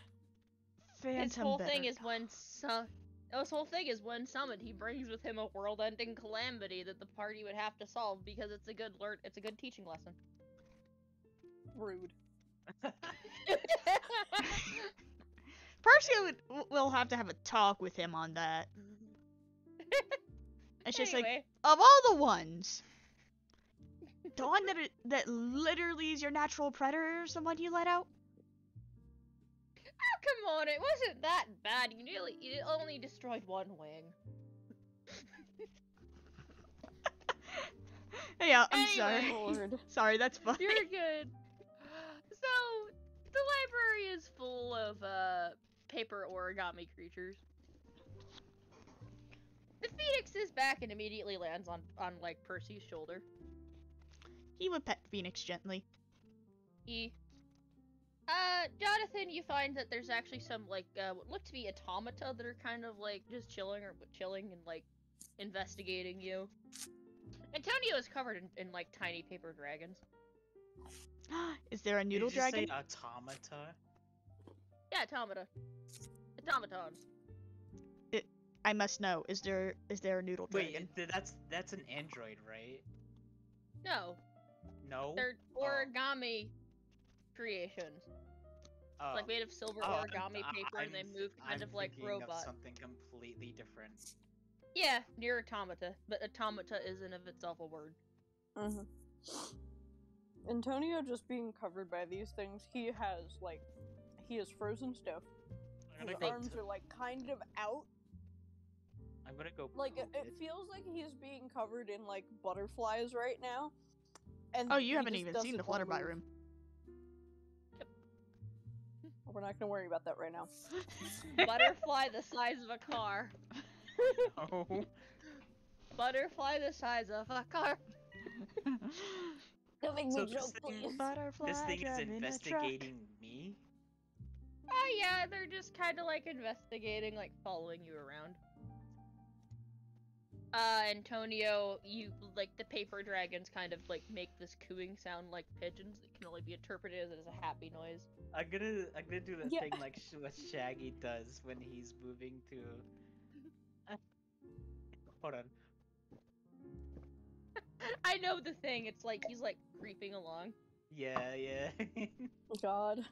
Speaker 1: Phantom
Speaker 2: His whole thing
Speaker 1: better
Speaker 2: is when his whole thing is when summoned, he brings with him a world-ending calamity that the party would have to solve because it's a good it's a good teaching lesson.
Speaker 3: Rude.
Speaker 1: Percy will have to have a talk with him on that. It's just like,
Speaker 2: Anyway,
Speaker 1: of all the ones, the one that literally is your natural predator is the one you let out?
Speaker 2: oh, come on, it wasn't that bad. You only destroyed one wing.
Speaker 1: Yeah, I'm
Speaker 2: Anyway.
Speaker 1: sorry.
Speaker 3: Lord.
Speaker 1: Sorry, that's fine.
Speaker 2: You're good. So, the library is full of, paper origami creatures. The Phoenix is back and immediately lands on like, Percy's shoulder.
Speaker 1: He would pet Phoenix gently.
Speaker 2: Jonathan, you find that there's actually some, like, what look to be automata that are kind of, like, just chilling and, like, investigating you. Antonio is covered in like, tiny paper dragons.
Speaker 1: Is there a noodle
Speaker 4: Did you
Speaker 1: dragon?
Speaker 4: say automata?
Speaker 2: Yeah, automata. Automatons.
Speaker 1: I must know. Is there a noodle dragon?
Speaker 4: Wait, that's an android, right?
Speaker 2: No,
Speaker 4: No.
Speaker 2: they're origami creations.
Speaker 4: Oh.
Speaker 2: Like made of silver
Speaker 4: Oh,
Speaker 2: origami paper, and they move kind
Speaker 4: I'm
Speaker 2: of like
Speaker 4: thinking of
Speaker 2: robot.
Speaker 4: something completely different.
Speaker 2: Yeah, near automata, but automata isn't of itself a word.
Speaker 3: Mhm. Antonio just being covered by these things, he is frozen stiff.
Speaker 4: I'm
Speaker 3: His
Speaker 4: gonna go.
Speaker 3: arms are like kind of out.
Speaker 4: I'm gonna go.
Speaker 3: Like
Speaker 4: poke
Speaker 3: it feels like he's being covered in like butterflies right now. And
Speaker 1: Oh, you
Speaker 3: he
Speaker 1: haven't
Speaker 3: just
Speaker 1: even seen the
Speaker 3: doesn't wanna
Speaker 1: Flutterby
Speaker 3: move.
Speaker 1: room.
Speaker 3: We're not gonna worry about that right now.
Speaker 2: Butterfly the size of a car.
Speaker 4: Oh.
Speaker 2: Butterfly the size of a car.
Speaker 3: Don't make
Speaker 4: So
Speaker 3: me joke, please.
Speaker 1: Butterfly
Speaker 4: this thing is
Speaker 1: driving a truck.
Speaker 4: investigating me?
Speaker 2: Oh yeah, they're just kind of like investigating, like following you around. Antonio, you like the paper dragons kind of like make this cooing sound like pigeons that can only be interpreted as a happy noise.
Speaker 4: I'm gonna do that
Speaker 3: Yeah.
Speaker 4: thing like what Shaggy does when he's moving to. Hold on.
Speaker 2: I know the thing. It's like he's like creeping along.
Speaker 4: Yeah, yeah.
Speaker 3: God.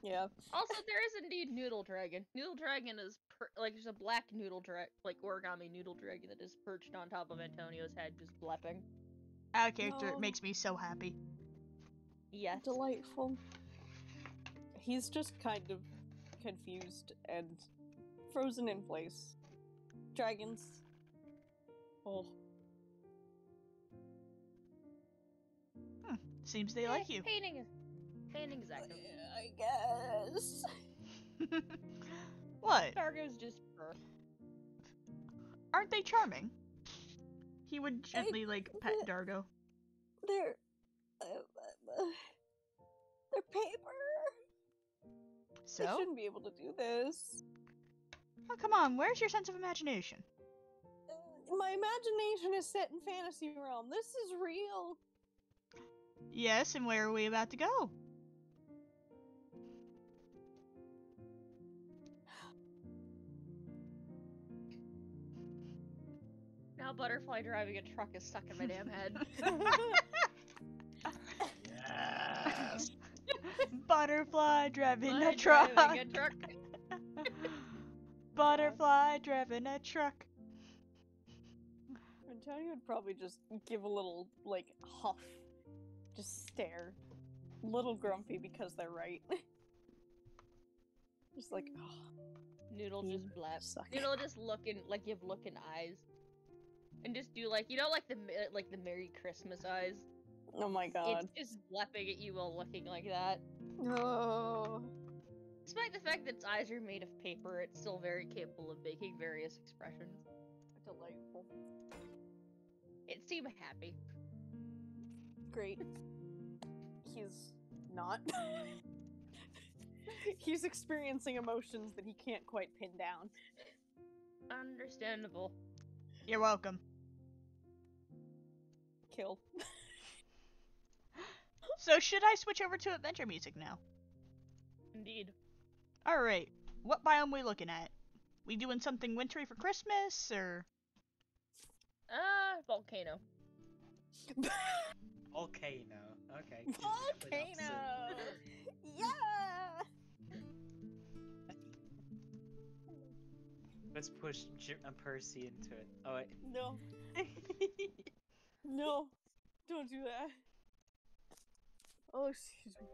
Speaker 3: Yeah.
Speaker 2: Also, there is indeed Noodle Dragon. Noodle Dragon is like there's a black noodle like origami noodle dragon that is perched on top of Antonio's head, just blepping.
Speaker 1: Our character
Speaker 3: No.
Speaker 1: makes me so happy.
Speaker 2: Yes.
Speaker 3: Delightful. He's just kind of confused and frozen in place. Dragons. Oh.
Speaker 1: Seems they like you.
Speaker 2: Painting's active.
Speaker 3: I guess.
Speaker 1: What?
Speaker 2: Dargo's just fur.
Speaker 1: Aren't they charming? He would gently like pet Dargo.
Speaker 3: They're paper. They
Speaker 1: So?
Speaker 3: shouldn't be able to do this.
Speaker 1: Oh, come on, where's your sense of imagination?
Speaker 3: My imagination is set in fantasy realm. This is real.
Speaker 1: Yes, and where are we about to go?
Speaker 2: Now Butterfly driving a truck is stuck in my damn head.
Speaker 4: Yes.
Speaker 1: Butterfly driving a
Speaker 2: Butterfly
Speaker 1: truck.
Speaker 2: driving a truck.
Speaker 1: Butterfly driving a truck.
Speaker 3: Antonio would probably just give a little, like, huff. Just stare. Little grumpy because they're right. Just like, oh,
Speaker 2: Noodle
Speaker 3: you
Speaker 2: just blap.
Speaker 3: suck.
Speaker 2: Noodle just looking like you have looking eyes, and just do like like the Merry Christmas eyes.
Speaker 3: Oh my god.
Speaker 2: It's just blepping at you while looking like that.
Speaker 3: Oh.
Speaker 2: Despite the fact that its eyes are made of paper, it's still very capable of making various expressions.
Speaker 3: Delightful.
Speaker 2: It seemed happy.
Speaker 3: Great. He's not. He's experiencing emotions that he can't quite pin down.
Speaker 2: Understandable.
Speaker 1: You're welcome.
Speaker 3: Kill.
Speaker 1: So should I switch over to adventure music now?
Speaker 2: Indeed.
Speaker 1: Alright, what biome we looking at? We doing something wintry for Christmas, or?
Speaker 2: Volcano.
Speaker 4: Volcano. Okay.
Speaker 3: Volcano! Yeah!
Speaker 4: Let's push Percy into it. Oh wait.
Speaker 3: No. No. Don't do that. Oh, excuse me.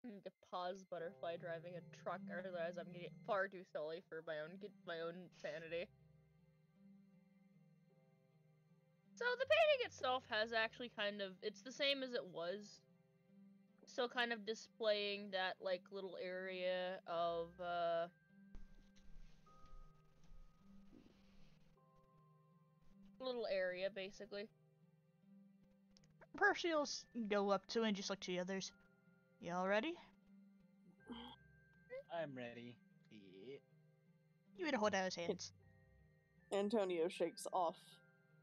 Speaker 2: I need to pause Butterfly driving a truck, otherwise I'm getting far too silly for my own sanity. So the painting itself has actually kind of, it's the same as it was. So kind of displaying that like little area of basically.
Speaker 1: Percy'll go up to and just look to the others. Y'all ready?
Speaker 4: I'm ready. Yeah.
Speaker 1: You better hold out his hands.
Speaker 3: Antonio shakes off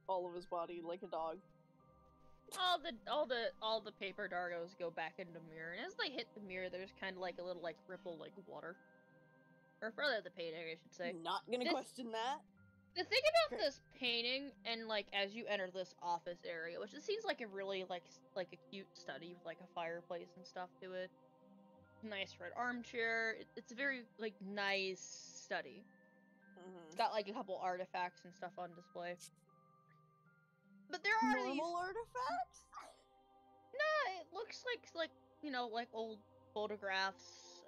Speaker 3: all of his body like a dog.
Speaker 2: All the paper dargos go back into the mirror, and as they hit the mirror, there's kind of like a little like ripple like water, or further the painting, I should say.
Speaker 3: Not gonna
Speaker 2: This-
Speaker 3: question that.
Speaker 2: The thing about
Speaker 3: Great.
Speaker 2: this painting, and like as you enter this office area, which it seems like a really like a cute study with like a fireplace and stuff to it, nice red armchair. It's a very like nice study. It's got like a couple artifacts and stuff on display. But there are these.
Speaker 3: Normal artifacts?
Speaker 2: No, it looks like like old photographs.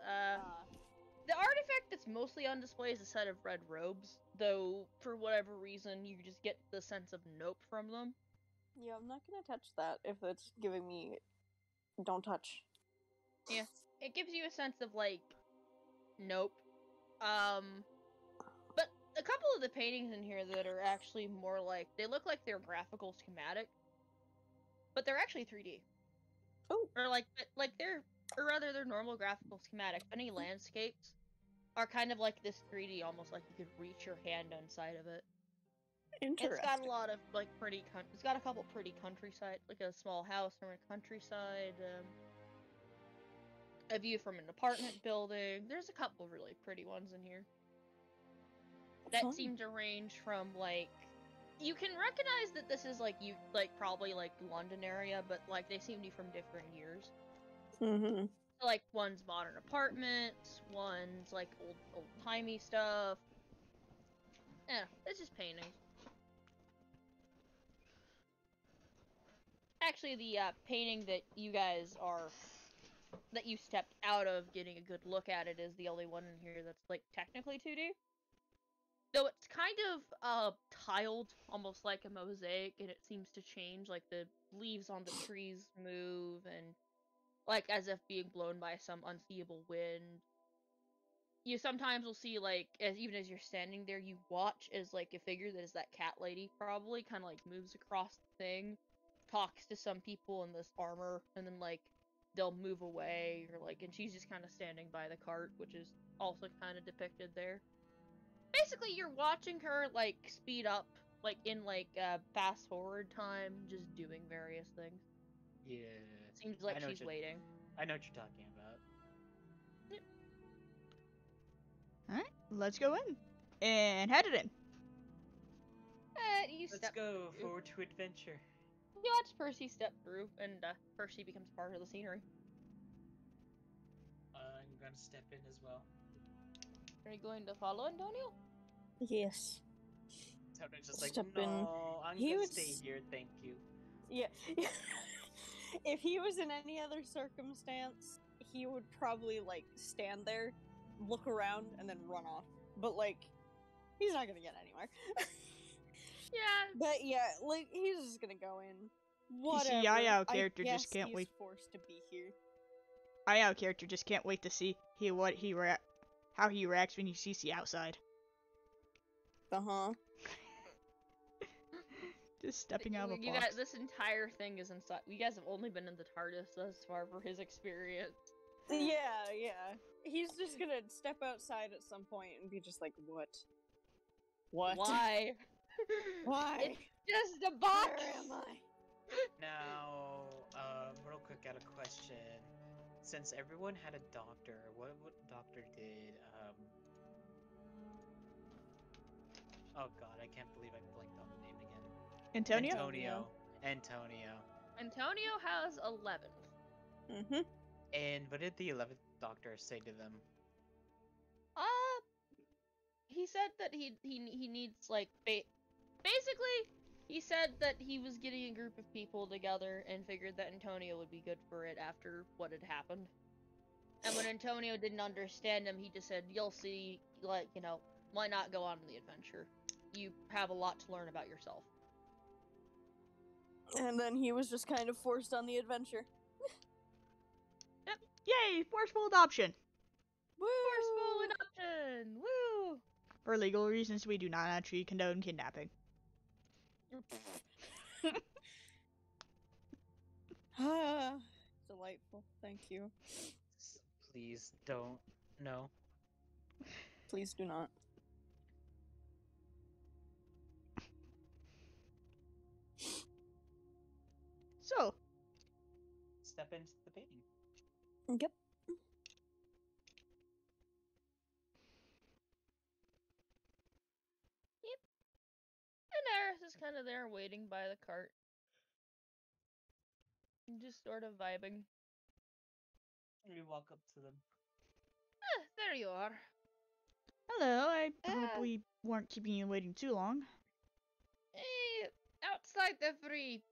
Speaker 2: The artifact that's mostly on display is a set of red robes, though for whatever reason you just get the sense of nope from them.
Speaker 3: Yeah, I'm not gonna touch that if it's giving me don't touch.
Speaker 2: Yeah, it gives you a sense of like nope. But a couple of the paintings in here that are actually more like they look like they're graphical schematic, but they're actually 3D.
Speaker 3: Oh.
Speaker 2: Or like they're normal graphical schematic. Any landscapes are kind of like this 3D, almost like you could reach your hand inside of it.
Speaker 3: Interesting.
Speaker 2: It's got a lot of like it's got a couple pretty countryside, like a small house from a countryside, a view from an apartment building. There's a couple really pretty ones in here that
Speaker 3: Fun.
Speaker 2: seem to range from like you can recognize that this is like probably like London area, but like they seem to be from different years.
Speaker 3: Mm-hmm.
Speaker 2: So, like one's modern apartments, one's like old timey stuff. Yeah, it's just paintings. Actually, the painting that you stepped out of getting a good look at it is the only one in here that's like technically 2D. Though it's kind of tiled, almost like a mosaic, and it seems to change, like the leaves on the trees move, and like as if being blown by some unseeable wind. You sometimes will see like even as you're standing there, you watch as like a figure that is that cat lady probably kind of like moves across the thing, talks to some people in this armor, and then like they'll move away, or like, and she's just kind of standing by the cart, which is also kind of depicted there. Basically, you're watching her like speed up, like in like fast forward time, just doing various things.
Speaker 4: Yeah.
Speaker 2: Seems like
Speaker 4: I know
Speaker 2: she's waiting.
Speaker 4: I know what you're talking about.
Speaker 1: Alright, let's go in. And head it in.
Speaker 2: You
Speaker 4: Let's
Speaker 2: step
Speaker 4: go
Speaker 2: through.
Speaker 4: forward to adventure.
Speaker 2: You watch Percy step through, and Percy becomes part of the scenery.
Speaker 4: I'm gonna step in as well.
Speaker 2: Are you going to follow Antonio?
Speaker 3: Yes.
Speaker 4: So I'm just like,
Speaker 3: Step in.
Speaker 4: no, I'm
Speaker 3: He
Speaker 4: gonna
Speaker 3: would
Speaker 4: stay here, thank you.
Speaker 3: Yeah. If he was in any other circumstance, he would probably like stand there, look around, and then run off. But like, he's not gonna get anywhere.
Speaker 2: Yeah.
Speaker 3: But yeah, like he's just gonna go in. Whatever.
Speaker 1: see, IO character
Speaker 3: I
Speaker 1: just
Speaker 3: guess
Speaker 1: can't
Speaker 3: he's
Speaker 1: wait.
Speaker 3: forced to be here.
Speaker 1: IO character just can't wait to see how he reacts when he sees the outside.
Speaker 3: Uh-huh.
Speaker 1: Just stepping out of a
Speaker 2: You
Speaker 1: box.
Speaker 2: guys, this entire thing is inside. You guys have only been in the TARDIS thus far for his experience.
Speaker 3: Yeah, yeah. He's just gonna step outside at some point and be just like, what? What?
Speaker 2: Why?
Speaker 3: Why?
Speaker 2: It's just a box.
Speaker 3: Where am I?
Speaker 4: Now, real quick, got a question. Since everyone had a doctor, what doctor did, oh god, I can't believe I blanked on the name again.
Speaker 1: Antonio?
Speaker 4: Antonio.
Speaker 2: Antonio has 11.
Speaker 3: Mm-hmm.
Speaker 4: And what did the 11th doctor say to them?
Speaker 2: He said that he needs like basically he said that he was getting a group of people together and figured that Antonio would be good for it after what had happened. And when Antonio didn't understand him, he just said, "You'll see, like, you know, why not go on the adventure? You have a lot to learn about yourself."
Speaker 3: And then he was just kind of forced on the adventure.
Speaker 1: Yay! Forceful adoption!
Speaker 3: Woo!
Speaker 2: Forceful adoption! Woo!
Speaker 1: For legal reasons, we do not actually condone kidnapping.
Speaker 3: Ah, delightful. Thank you.
Speaker 4: Please don't. No.
Speaker 3: Please do not.
Speaker 1: So,
Speaker 4: Step into the painting.
Speaker 3: Yep.
Speaker 2: And Eris is kind of there waiting by the cart. Just sort of vibing.
Speaker 4: We walk up to them.
Speaker 2: There you are.
Speaker 1: hello, I hope
Speaker 2: Ah.
Speaker 1: we weren't keeping you waiting too long.
Speaker 2: Outside every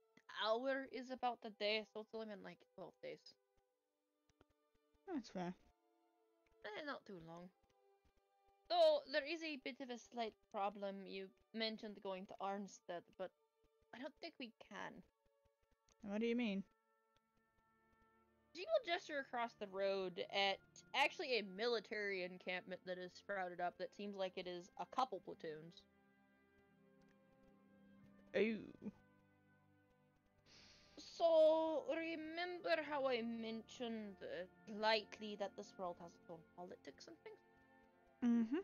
Speaker 2: hour is about a day, so it's only been like 12 days.
Speaker 1: That's fair.
Speaker 2: Not too long. Though there is a bit of a slight problem. You mentioned going to Arnstead, but I don't think we can.
Speaker 1: What do you mean?
Speaker 2: She will gesture across the road at actually a military encampment that is sprouted up that seems like it is a couple platoons.
Speaker 1: Oh.
Speaker 2: So, remember how I mentioned lightly that this world has its own politics and things?
Speaker 1: Mm-hmm.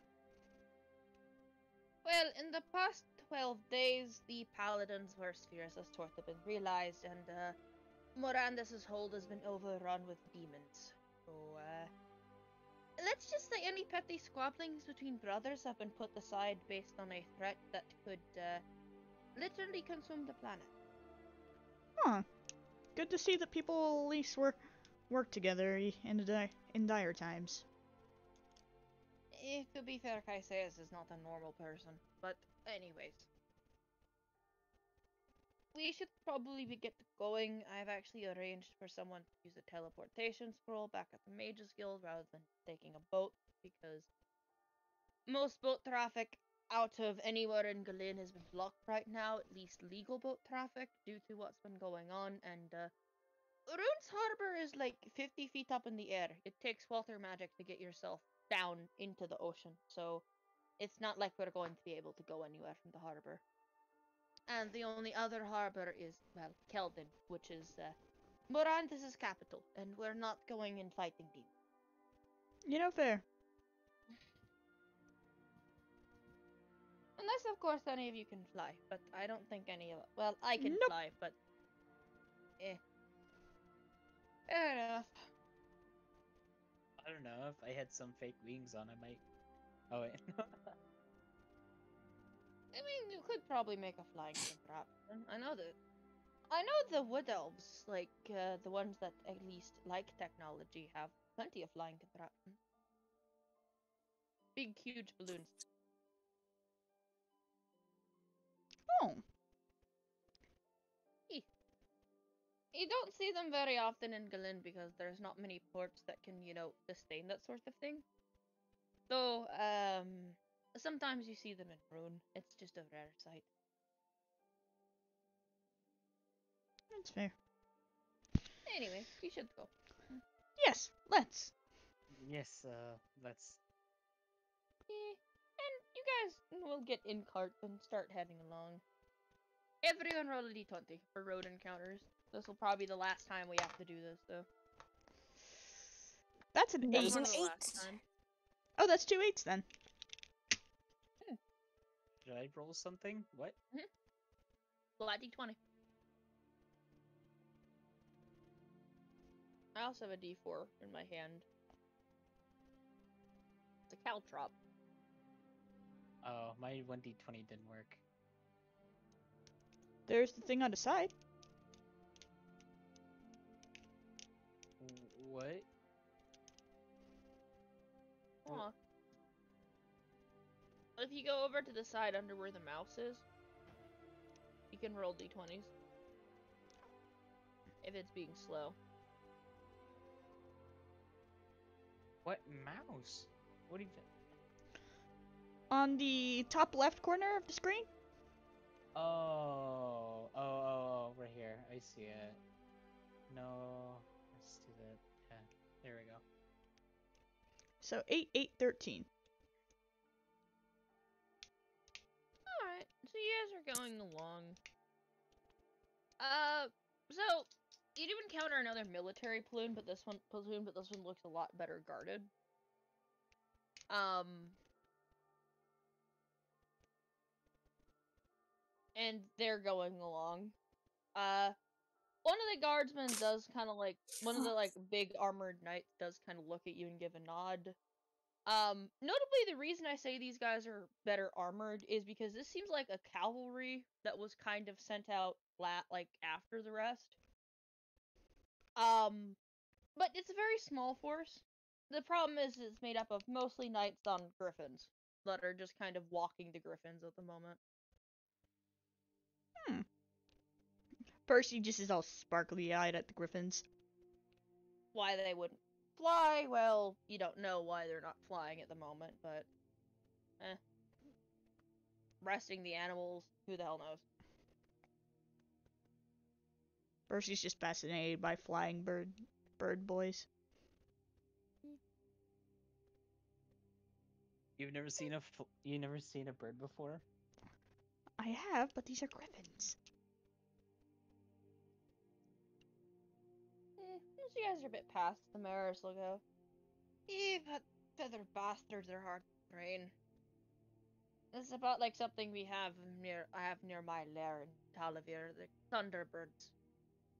Speaker 2: Well, in the past 12 days, the Paladin's worst fears has sort of been realized, and Morandis' hold has been overrun with demons. So, let's just say any petty squabblings between brothers have been put aside based on a threat that could, literally consume the planet.
Speaker 1: Huh. Good to see that people at least work together in dire times.
Speaker 2: To be fair, Kaiseus is not a normal person. But, anyways. We should probably get going. I've actually arranged for someone to use a teleportation scroll back at the Mages Guild rather than taking a boat, because most boat traffic out of anywhere in Galen has been blocked right now, at least legal boat traffic, due to what's been going on, and Rune's Harbor is like 50 feet up in the air. It takes water magic to get yourself down into the ocean, so it's not like we're going to be able to go anywhere from the harbor. And the only other harbor is, well, Keldon, which is Morantis' capital, and we're not going and fighting demons.
Speaker 1: You know, fair.
Speaker 2: Unless, of course, any of you can fly, but I don't think any of... Well, I can
Speaker 1: Nope.
Speaker 2: fly, but... Fair enough.
Speaker 4: I don't know, if I had some fake wings on, I might... Oh, wait.
Speaker 2: I mean, you could probably make a flying contraption. I know the wood elves, like, the ones that at least like technology, have plenty of flying contraptions. Big, huge balloons.
Speaker 1: Oh.
Speaker 2: You don't see them very often in Galen because there's not many ports that can, sustain that sort of thing. Though, sometimes you see them in Rune. It's just a rare sight.
Speaker 1: That's fair.
Speaker 2: Anyway, we should go.
Speaker 1: Yes, let's.
Speaker 4: Yes, let's...
Speaker 2: And you guys will get in cart and start heading along. Everyone roll a d20 for road encounters. This will probably be the last time we have to do this, though.
Speaker 1: That's an
Speaker 3: There's
Speaker 1: 8.
Speaker 3: an
Speaker 2: One of the
Speaker 3: 8.
Speaker 2: last time.
Speaker 1: Oh, that's 2 8s then.
Speaker 4: Did I roll something? What?
Speaker 2: Flat d20. I also have a d4 in my hand. It's a caltrop.
Speaker 4: Oh, my 1d20 didn't work.
Speaker 1: There's the thing on the side.
Speaker 4: What?
Speaker 2: Aw. If you go over to the side under where the mouse is, you can roll d20s. If it's being slow.
Speaker 4: What mouse? What even?
Speaker 1: On the top left corner of the screen.
Speaker 4: Oh, right here. I see it. No, let's do that. Yeah, there we go.
Speaker 1: So 8 8 13.
Speaker 2: Alright, so you guys are going along. So you do encounter another military platoon, but this one looks a lot better guarded. And they're going along. One of the guardsmen does kind of like, one of the like big armored knights does kind of look at you and give a nod. Notably, the reason I say these guys are better armored is because this seems like a cavalry that was kind of sent out after the rest. But it's a very small force. The problem is it's made up of mostly knights on griffins that are just kind of walking the griffins at the moment.
Speaker 1: Percy just is all sparkly eyed at the griffins.
Speaker 2: Why they wouldn't fly, well, you don't know why they're not flying at the moment, but resting the animals, who the hell knows?
Speaker 1: Percy's just fascinated by flying bird boys.
Speaker 4: You've never seen a bird before?
Speaker 1: I have, but these are griffins.
Speaker 2: You guys are a bit past the mayor's logo. But feather bastards are hard to train. This is about like something I have near my lair in Talavir, the Thunderbirds.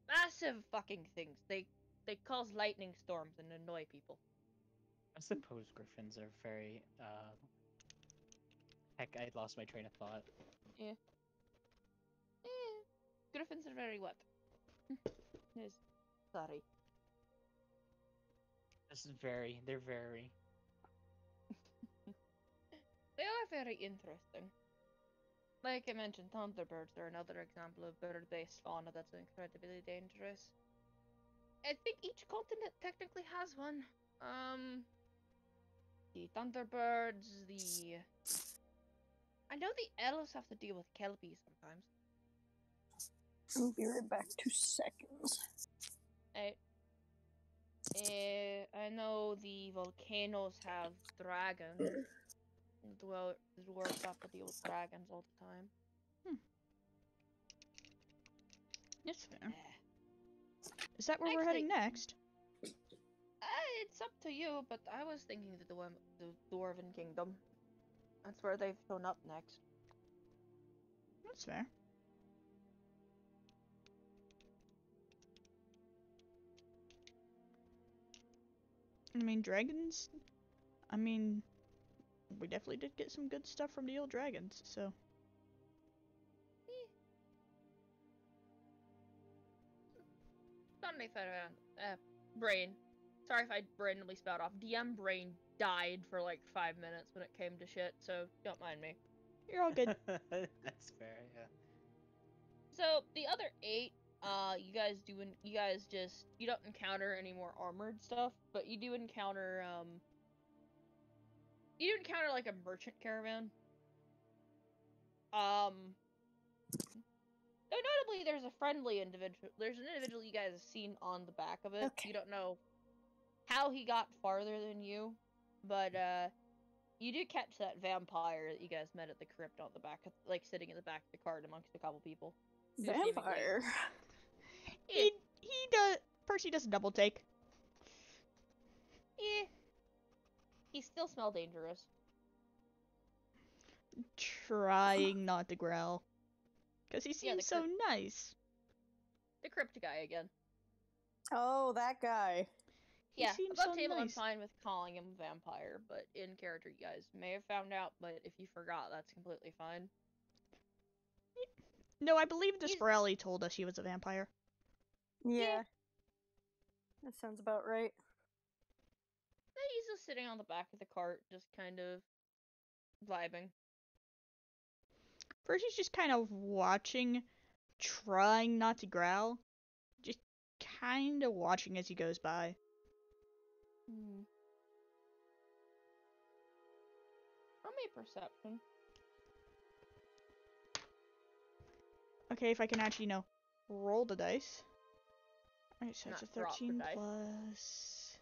Speaker 2: Massive fucking things. They cause lightning storms and annoy people.
Speaker 4: I suppose griffins are very, Heck, I lost my train of thought.
Speaker 2: Yeah. Griffins are very what? Yes. Sorry.
Speaker 4: They're very.
Speaker 2: They are very interesting. Like I mentioned, thunderbirds are another example of bird-based fauna that's incredibly dangerous. I think each continent technically has one. The thunderbirds, I know the elves have to deal with kelpies sometimes.
Speaker 3: I'll be right back. 2 seconds.
Speaker 2: I know the volcanoes have dragons. Dwarves have to deal with dragons all the time.
Speaker 1: That's fair. Is that where we're heading next?
Speaker 2: It's up to you, but I was thinking the Dwarven Kingdom. That's where they've shown up next.
Speaker 1: That's fair. I mean, dragons. I mean, we definitely did get some good stuff from the old dragons, so.
Speaker 2: Funny brain. Sorry if I randomly spout off. DM brain died for like 5 minutes when it came to shit, so don't mind me.
Speaker 1: You're all good.
Speaker 4: That's fair, yeah.
Speaker 2: So the other 8, you don't encounter any more armored stuff, but you do encounter like a merchant caravan. Notably, there's a friendly individual. There's an individual you guys have seen on the back of it.
Speaker 3: Okay.
Speaker 2: You don't know how he got farther than you, but you do catch that vampire that you guys met at the crypt on the back, like sitting in the back of the cart amongst a couple people.
Speaker 3: Vampire.
Speaker 1: He does. Percy does a double take.
Speaker 2: Yeah. He still smells dangerous.
Speaker 1: Trying not to growl. Because he
Speaker 2: Yeah,
Speaker 1: seems so nice.
Speaker 2: The crypt guy again.
Speaker 3: Oh, that guy.
Speaker 1: He
Speaker 2: Yeah,
Speaker 1: seems
Speaker 2: above
Speaker 1: so
Speaker 2: table I'm
Speaker 1: nice.
Speaker 2: fine with calling him vampire, but in character you guys may have found out, but if you forgot, that's completely fine.
Speaker 1: No, I believe the
Speaker 2: He's-
Speaker 1: Sporelli told us he was a vampire.
Speaker 3: Yeah. That sounds about right.
Speaker 2: He's just sitting on the back of the cart, just kind of vibing.
Speaker 1: Percy's just kind of watching, trying not to growl. Just kind of watching as he goes by.
Speaker 2: Roll me perception.
Speaker 1: Okay, if I can actually, roll the dice. Alright, so it's
Speaker 2: Not
Speaker 1: a
Speaker 2: drop the
Speaker 1: 13
Speaker 2: dice.
Speaker 1: plus...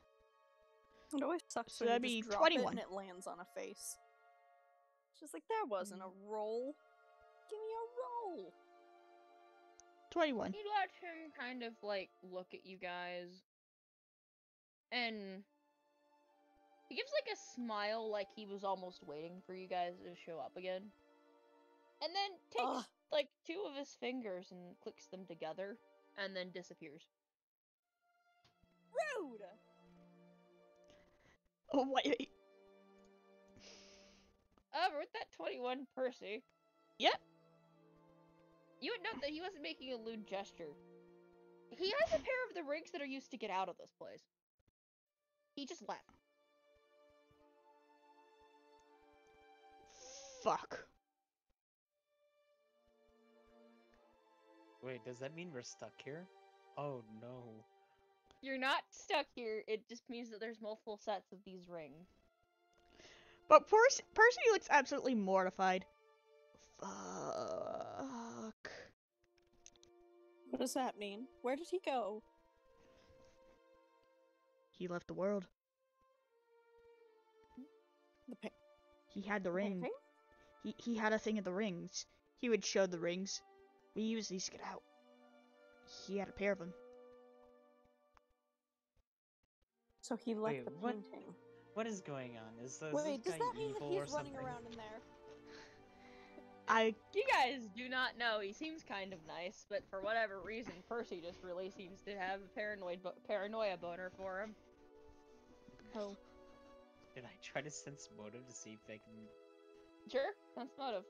Speaker 3: It always sucks
Speaker 1: So
Speaker 3: when
Speaker 1: that'd
Speaker 3: you
Speaker 1: be
Speaker 3: just drop
Speaker 1: 21.
Speaker 3: it and it lands on a face. It's just like, that wasn't a roll. Give me a roll.
Speaker 1: 21.
Speaker 2: You watch him kind of like look at you guys, and he gives like a smile, like he was almost waiting for you guys to show up again, and then takes like 2 of his fingers and clicks them together, and then disappears.
Speaker 3: Rude!
Speaker 1: Oh, wait.
Speaker 2: Over with that 21, Percy.
Speaker 1: Yep.
Speaker 2: You would note that he wasn't making a lewd gesture. He has a pair of the rigs that are used to get out of this place. He just left.
Speaker 1: Fuck.
Speaker 4: Wait, does that mean we're stuck here? Oh no.
Speaker 2: You're not stuck here. It just means that there's multiple sets of these rings.
Speaker 1: But Percy looks absolutely mortified. Fuck.
Speaker 3: What does that mean? Where did he go?
Speaker 1: He left the world.
Speaker 3: The pa-
Speaker 1: He had the ring.
Speaker 3: painting?
Speaker 1: He had a thing of the rings. He would show the rings. We use these to get out. He had a pair of them.
Speaker 3: So he left
Speaker 4: Wait,
Speaker 3: the
Speaker 4: what?
Speaker 3: painting.
Speaker 4: What is going on? Is this
Speaker 3: Wait, does
Speaker 4: guy
Speaker 3: that mean that
Speaker 4: evil
Speaker 3: he's
Speaker 4: or something?
Speaker 3: running around in there?
Speaker 2: You guys do not know. He seems kind of nice, but for whatever reason, Percy just really seems to have a paranoia boner for him.
Speaker 3: Oh.
Speaker 4: Did I try to sense motive to see if I can?
Speaker 2: Sure, sense motive.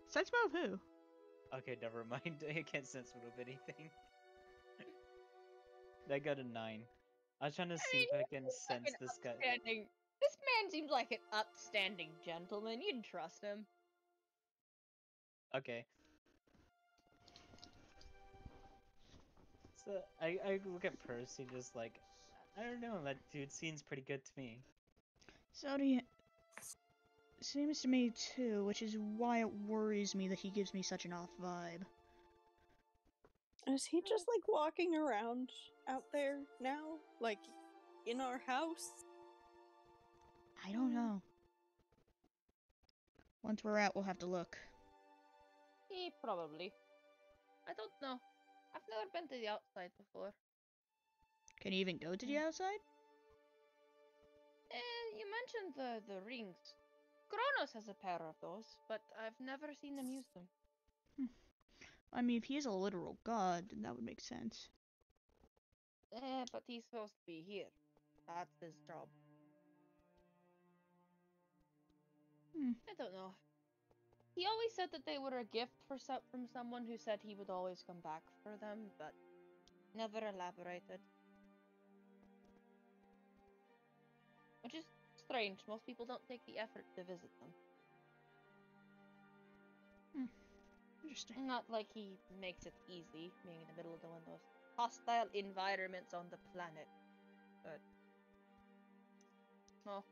Speaker 1: Sense move who?
Speaker 4: Okay, never mind. I can't sense motive anything. That got a 9. I was trying to see if I can sense this guy.
Speaker 2: This man seems like an upstanding gentleman. You'd trust him.
Speaker 4: Okay. So I look at Percy just like, I don't know, that dude seems pretty good to me.
Speaker 1: So do you. Seems to me too, which is why it worries me that he gives me such an off vibe.
Speaker 3: Is he just like walking around out there now? Like in our house?
Speaker 1: I don't know. Once we're out, we'll have to look.
Speaker 2: Probably. I don't know. I've never been to the outside before.
Speaker 1: Can you even go to the outside?
Speaker 2: You mentioned the rings. Kronos has a pair of those, but I've never seen them use them.
Speaker 1: I mean, if he is a literal god, then that would make sense.
Speaker 2: But he's supposed to be here. That's his job. I don't know. He always said that they were a gift from someone who said he would always come back for them, but never elaborated. Which is strange. Most people don't take the effort to visit them.
Speaker 1: Interesting.
Speaker 2: Not like he makes it easy, being in the middle of one of those hostile environments on the planet. But well,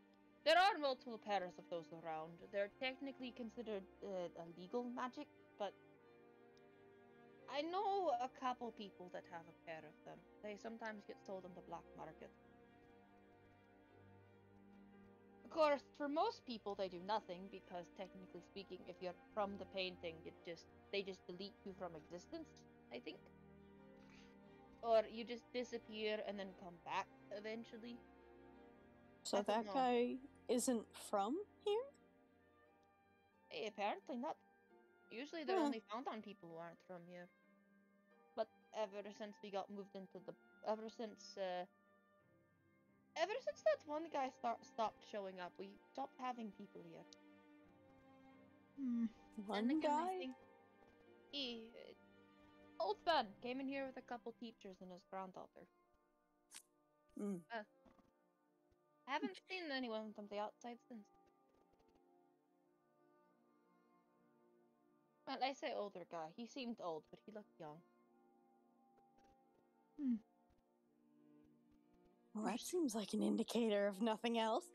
Speaker 2: there are multiple pairs of those around. They're technically considered illegal magic, but I know a couple people that have a pair of them. They sometimes get sold on the black market. Of course, for most people they do nothing because technically speaking, if you're from the painting, they just delete you from existence, I think. Or you just disappear and then come back eventually.
Speaker 3: So
Speaker 2: I don't
Speaker 3: that
Speaker 2: know.
Speaker 3: guy isn't from here?
Speaker 2: Apparently not. Usually they're
Speaker 3: Huh.
Speaker 2: only found on people who aren't from here. But ever since we got moved into ever since that one guy stopped showing up, we stopped having people here.
Speaker 3: One
Speaker 2: And again, I
Speaker 3: guy?
Speaker 2: think old Ben came in here with a couple teachers and his granddaughter. I haven't seen anyone from the outside since. Well, I say older guy. He seemed old, but he looked young.
Speaker 3: Well, that seems like an indicator of nothing else.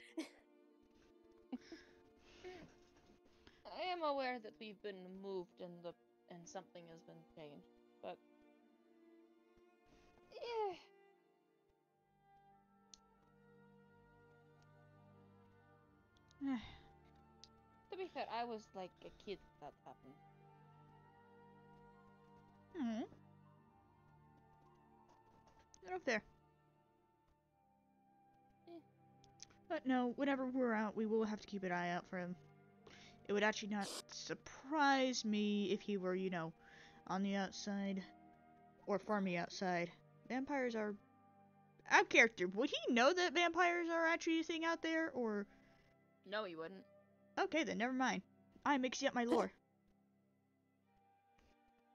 Speaker 2: I am aware that we've been moved and something has been changed, but to be fair, I was like a kid when that happened.
Speaker 1: They're up there. But no, whenever we're out, we will have to keep an eye out for him. It would actually not surprise me if he were, you know, on the outside. Or farming outside. Vampires are... Out of character, would he know that vampires are actually a thing out there, or...
Speaker 2: No, he wouldn't.
Speaker 1: Okay, then never mind. I'm mixing up my lore.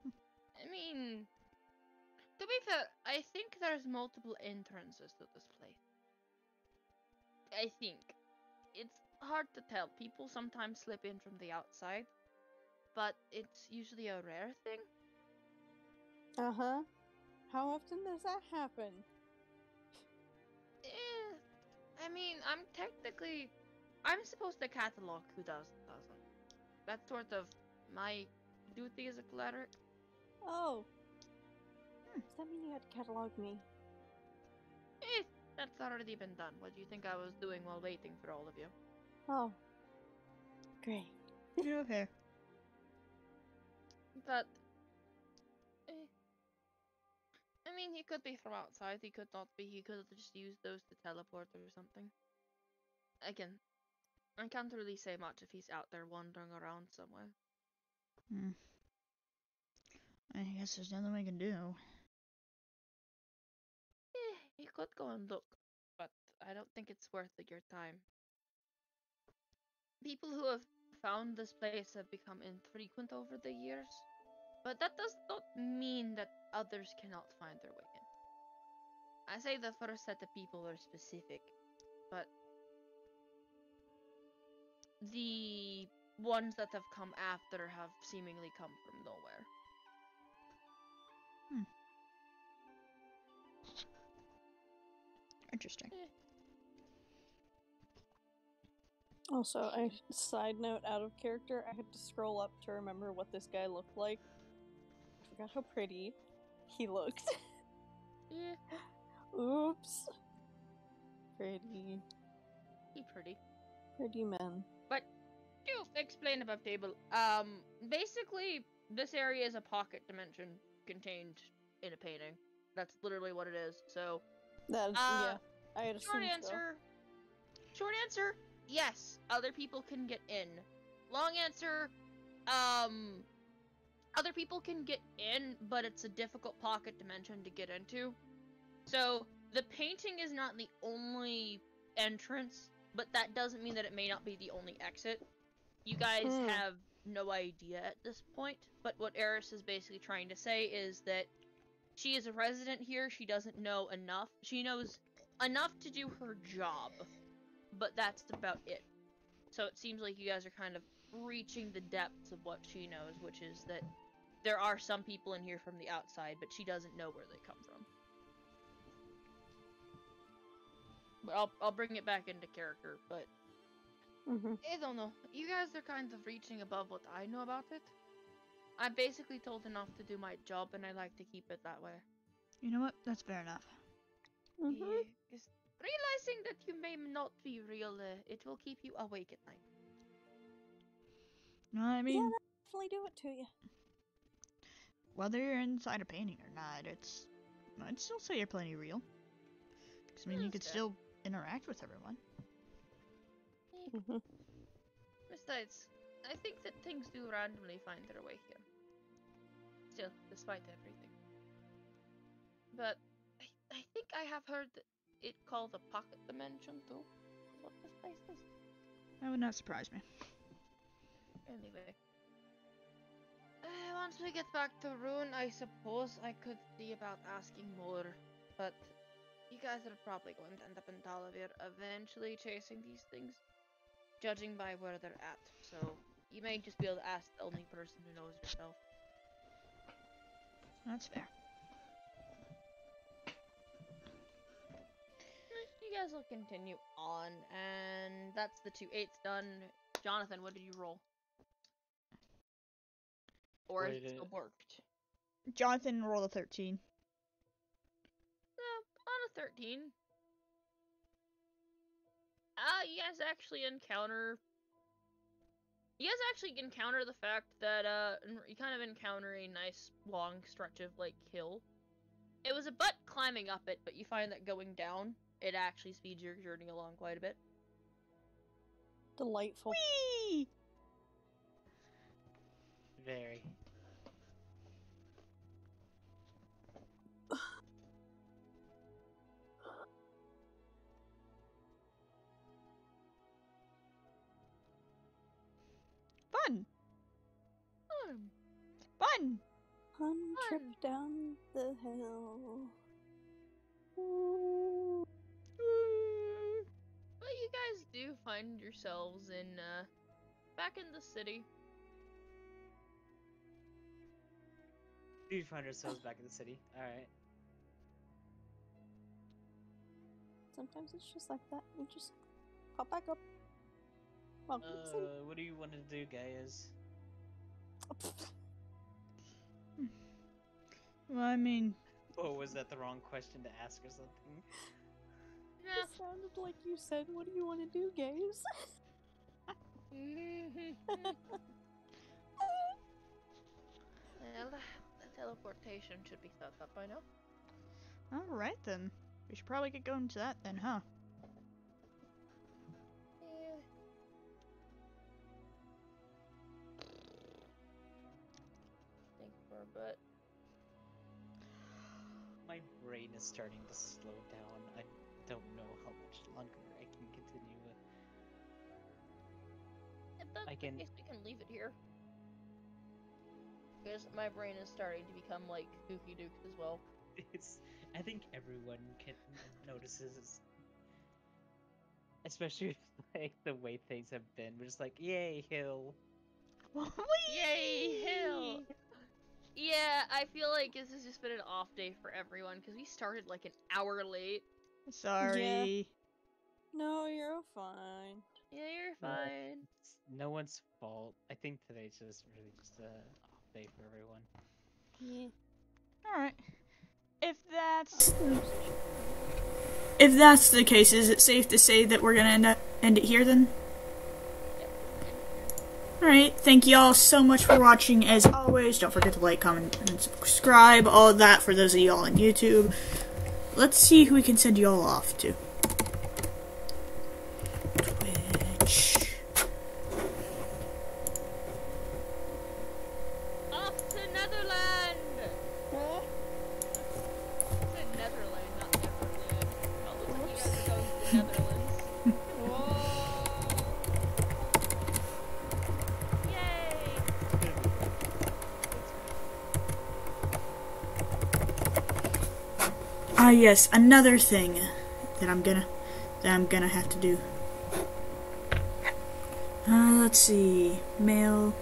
Speaker 2: I mean, to be fair, I think there's multiple entrances to this place. I think. It's hard to tell. People sometimes slip in from the outside, but it's usually a rare thing.
Speaker 3: Uh-huh. How often does that happen?
Speaker 2: I mean, I'm supposed to catalog who does and doesn't. That's sort of my duty as a cleric.
Speaker 3: Oh. Does that mean you had to catalog me?
Speaker 2: That's already been done. What do you think I was doing while waiting for all of you?
Speaker 3: Oh. Great.
Speaker 1: You okay?
Speaker 2: But, I mean, he could be from outside, he could not be, he could have just used those to teleport or something. Again, I can't really say much if he's out there wandering around somewhere.
Speaker 1: Hmm. I guess there's nothing we can do.
Speaker 2: You could go and look, but I don't think it's worth your time. People who have found this place have become infrequent over the years, but that does not mean that others cannot find their way in. I say the first set of people are specific, but the ones that have come after have seemingly come from nowhere.
Speaker 1: Interesting.
Speaker 3: Also, side note, out of character, I had to scroll up to remember what this guy looked like. I forgot how pretty he looked.
Speaker 2: Yeah,
Speaker 3: Oops. Pretty.
Speaker 2: he pretty.
Speaker 3: Pretty men.
Speaker 2: But to explain above table, basically this area is a pocket dimension contained in a painting. That's literally what it is. So,
Speaker 3: That, yeah, I had
Speaker 2: short
Speaker 3: assumed so.
Speaker 2: answer, yes, other people can get in. Long answer, other people can get in, but it's a difficult pocket dimension to get into. So, the painting is not the only entrance, but that doesn't mean that it may not be the only exit. You guys have no idea at this point, but what Eris is basically trying to say is that she is a resident here, she doesn't know enough. She knows enough to do her job, but that's about it. So it seems like you guys are kind of reaching the depths of what she knows, which is that there are some people in here from the outside, but she doesn't know where they come from. But I'll bring it back into character, but I don't know. You guys are kind of reaching above what I know about it. I'm basically told enough to do my job, and I like to keep it that way.
Speaker 1: You know what? That's fair enough.
Speaker 2: Yeah, 'cause realizing that you may not be real, it will keep you awake at night.
Speaker 1: No, I mean,
Speaker 3: yeah, that'll definitely do it to you.
Speaker 1: whether you're inside a painting or not, I'd still say you're plenty real. Because, I mean, you could
Speaker 2: That's fair.
Speaker 1: still interact with everyone.
Speaker 2: Besides, I think that things do randomly find their way here. Still, despite everything. But I think I have heard it called a pocket dimension too. Is what this place is.
Speaker 1: That would not surprise me.
Speaker 2: Anyway. Once we get back to Rune, I suppose I could see about asking more. But you guys are probably going to end up in Talavir eventually chasing these things. Judging by where they're at. So you may just be able to ask the only person who knows yourself.
Speaker 1: That's fair.
Speaker 2: You guys will continue on, and that's the 2 8s done. Jonathan, what did you roll? Or is it still worked?
Speaker 1: Jonathan rolled a 13.
Speaker 2: On a 13. You guys actually encounter the fact that, you kind of encounter a nice long stretch of, like, hill. It was a butt climbing up it, but you find that going down, it actually speeds your journey along quite a bit.
Speaker 3: Delightful.
Speaker 1: Whee!
Speaker 4: Very.
Speaker 1: Fun! Fun!
Speaker 3: Fun trip down the hill. Ooh.
Speaker 2: But you guys do find yourselves in, back in the city.
Speaker 4: We find ourselves back in the city. Alright.
Speaker 3: sometimes it's just like that. You just pop back up. Welcome to the city.
Speaker 4: What do you want to do, guys?
Speaker 1: Well, I mean,
Speaker 4: Oh, was that the wrong question to ask or something?
Speaker 3: It sounded like you said, "What do you want to do, gays?"
Speaker 2: Well, the teleportation should be set up by now.
Speaker 1: alright then. We should probably get going to that then, huh?
Speaker 2: Yeah. Think for a bit.
Speaker 4: My brain is starting to slow down. I don't know how much longer I can continue with.
Speaker 2: If that's
Speaker 4: I can-
Speaker 2: the case, we can leave it here. Because my brain is starting to become like Goofy Dukes as well.
Speaker 4: I think everyone notices, especially like the way things have been. We're just like, yay, hill.
Speaker 2: Yay, hill! Yeah, I feel like this has just been an off day for everyone because we started like an hour late.
Speaker 1: Sorry.
Speaker 3: No, you're fine.
Speaker 2: Yeah, you're
Speaker 4: Well,
Speaker 2: fine.
Speaker 4: It's no one's fault. I think today's just really just a off day for everyone.
Speaker 3: Yeah.
Speaker 1: Alright. If that's the case, is it safe to say that we're gonna end it here then? Alright, thank you all so much for watching. As always, don't forget to like, comment, and subscribe. All of that for those of y'all on YouTube. Let's see who we can send you all off to. Twitch.
Speaker 2: Off to Netherland! I said Netherland, not Neverland. Oh, looks like you guys are going to the Netherlands. Whoa! Yay!
Speaker 1: Ah yes, another thing that I'm gonna have to do. Let's see. Mail.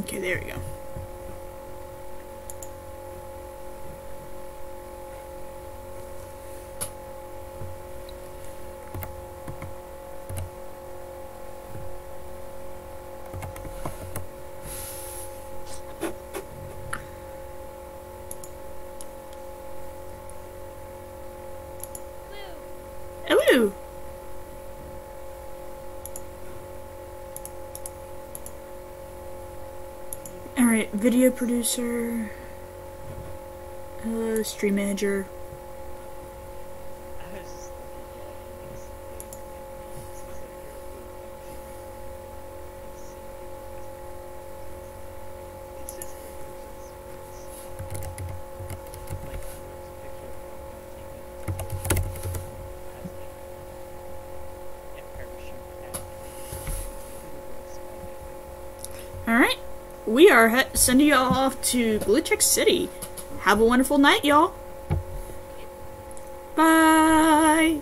Speaker 1: Okay, there we go. Hello! Alright, video producer, stream manager.
Speaker 4: I was just looking at these things and it's just like like there's a picture of a parachute pad.
Speaker 1: Alright, we are sending y'all off to Blue Check City. Have a wonderful night, y'all. Bye!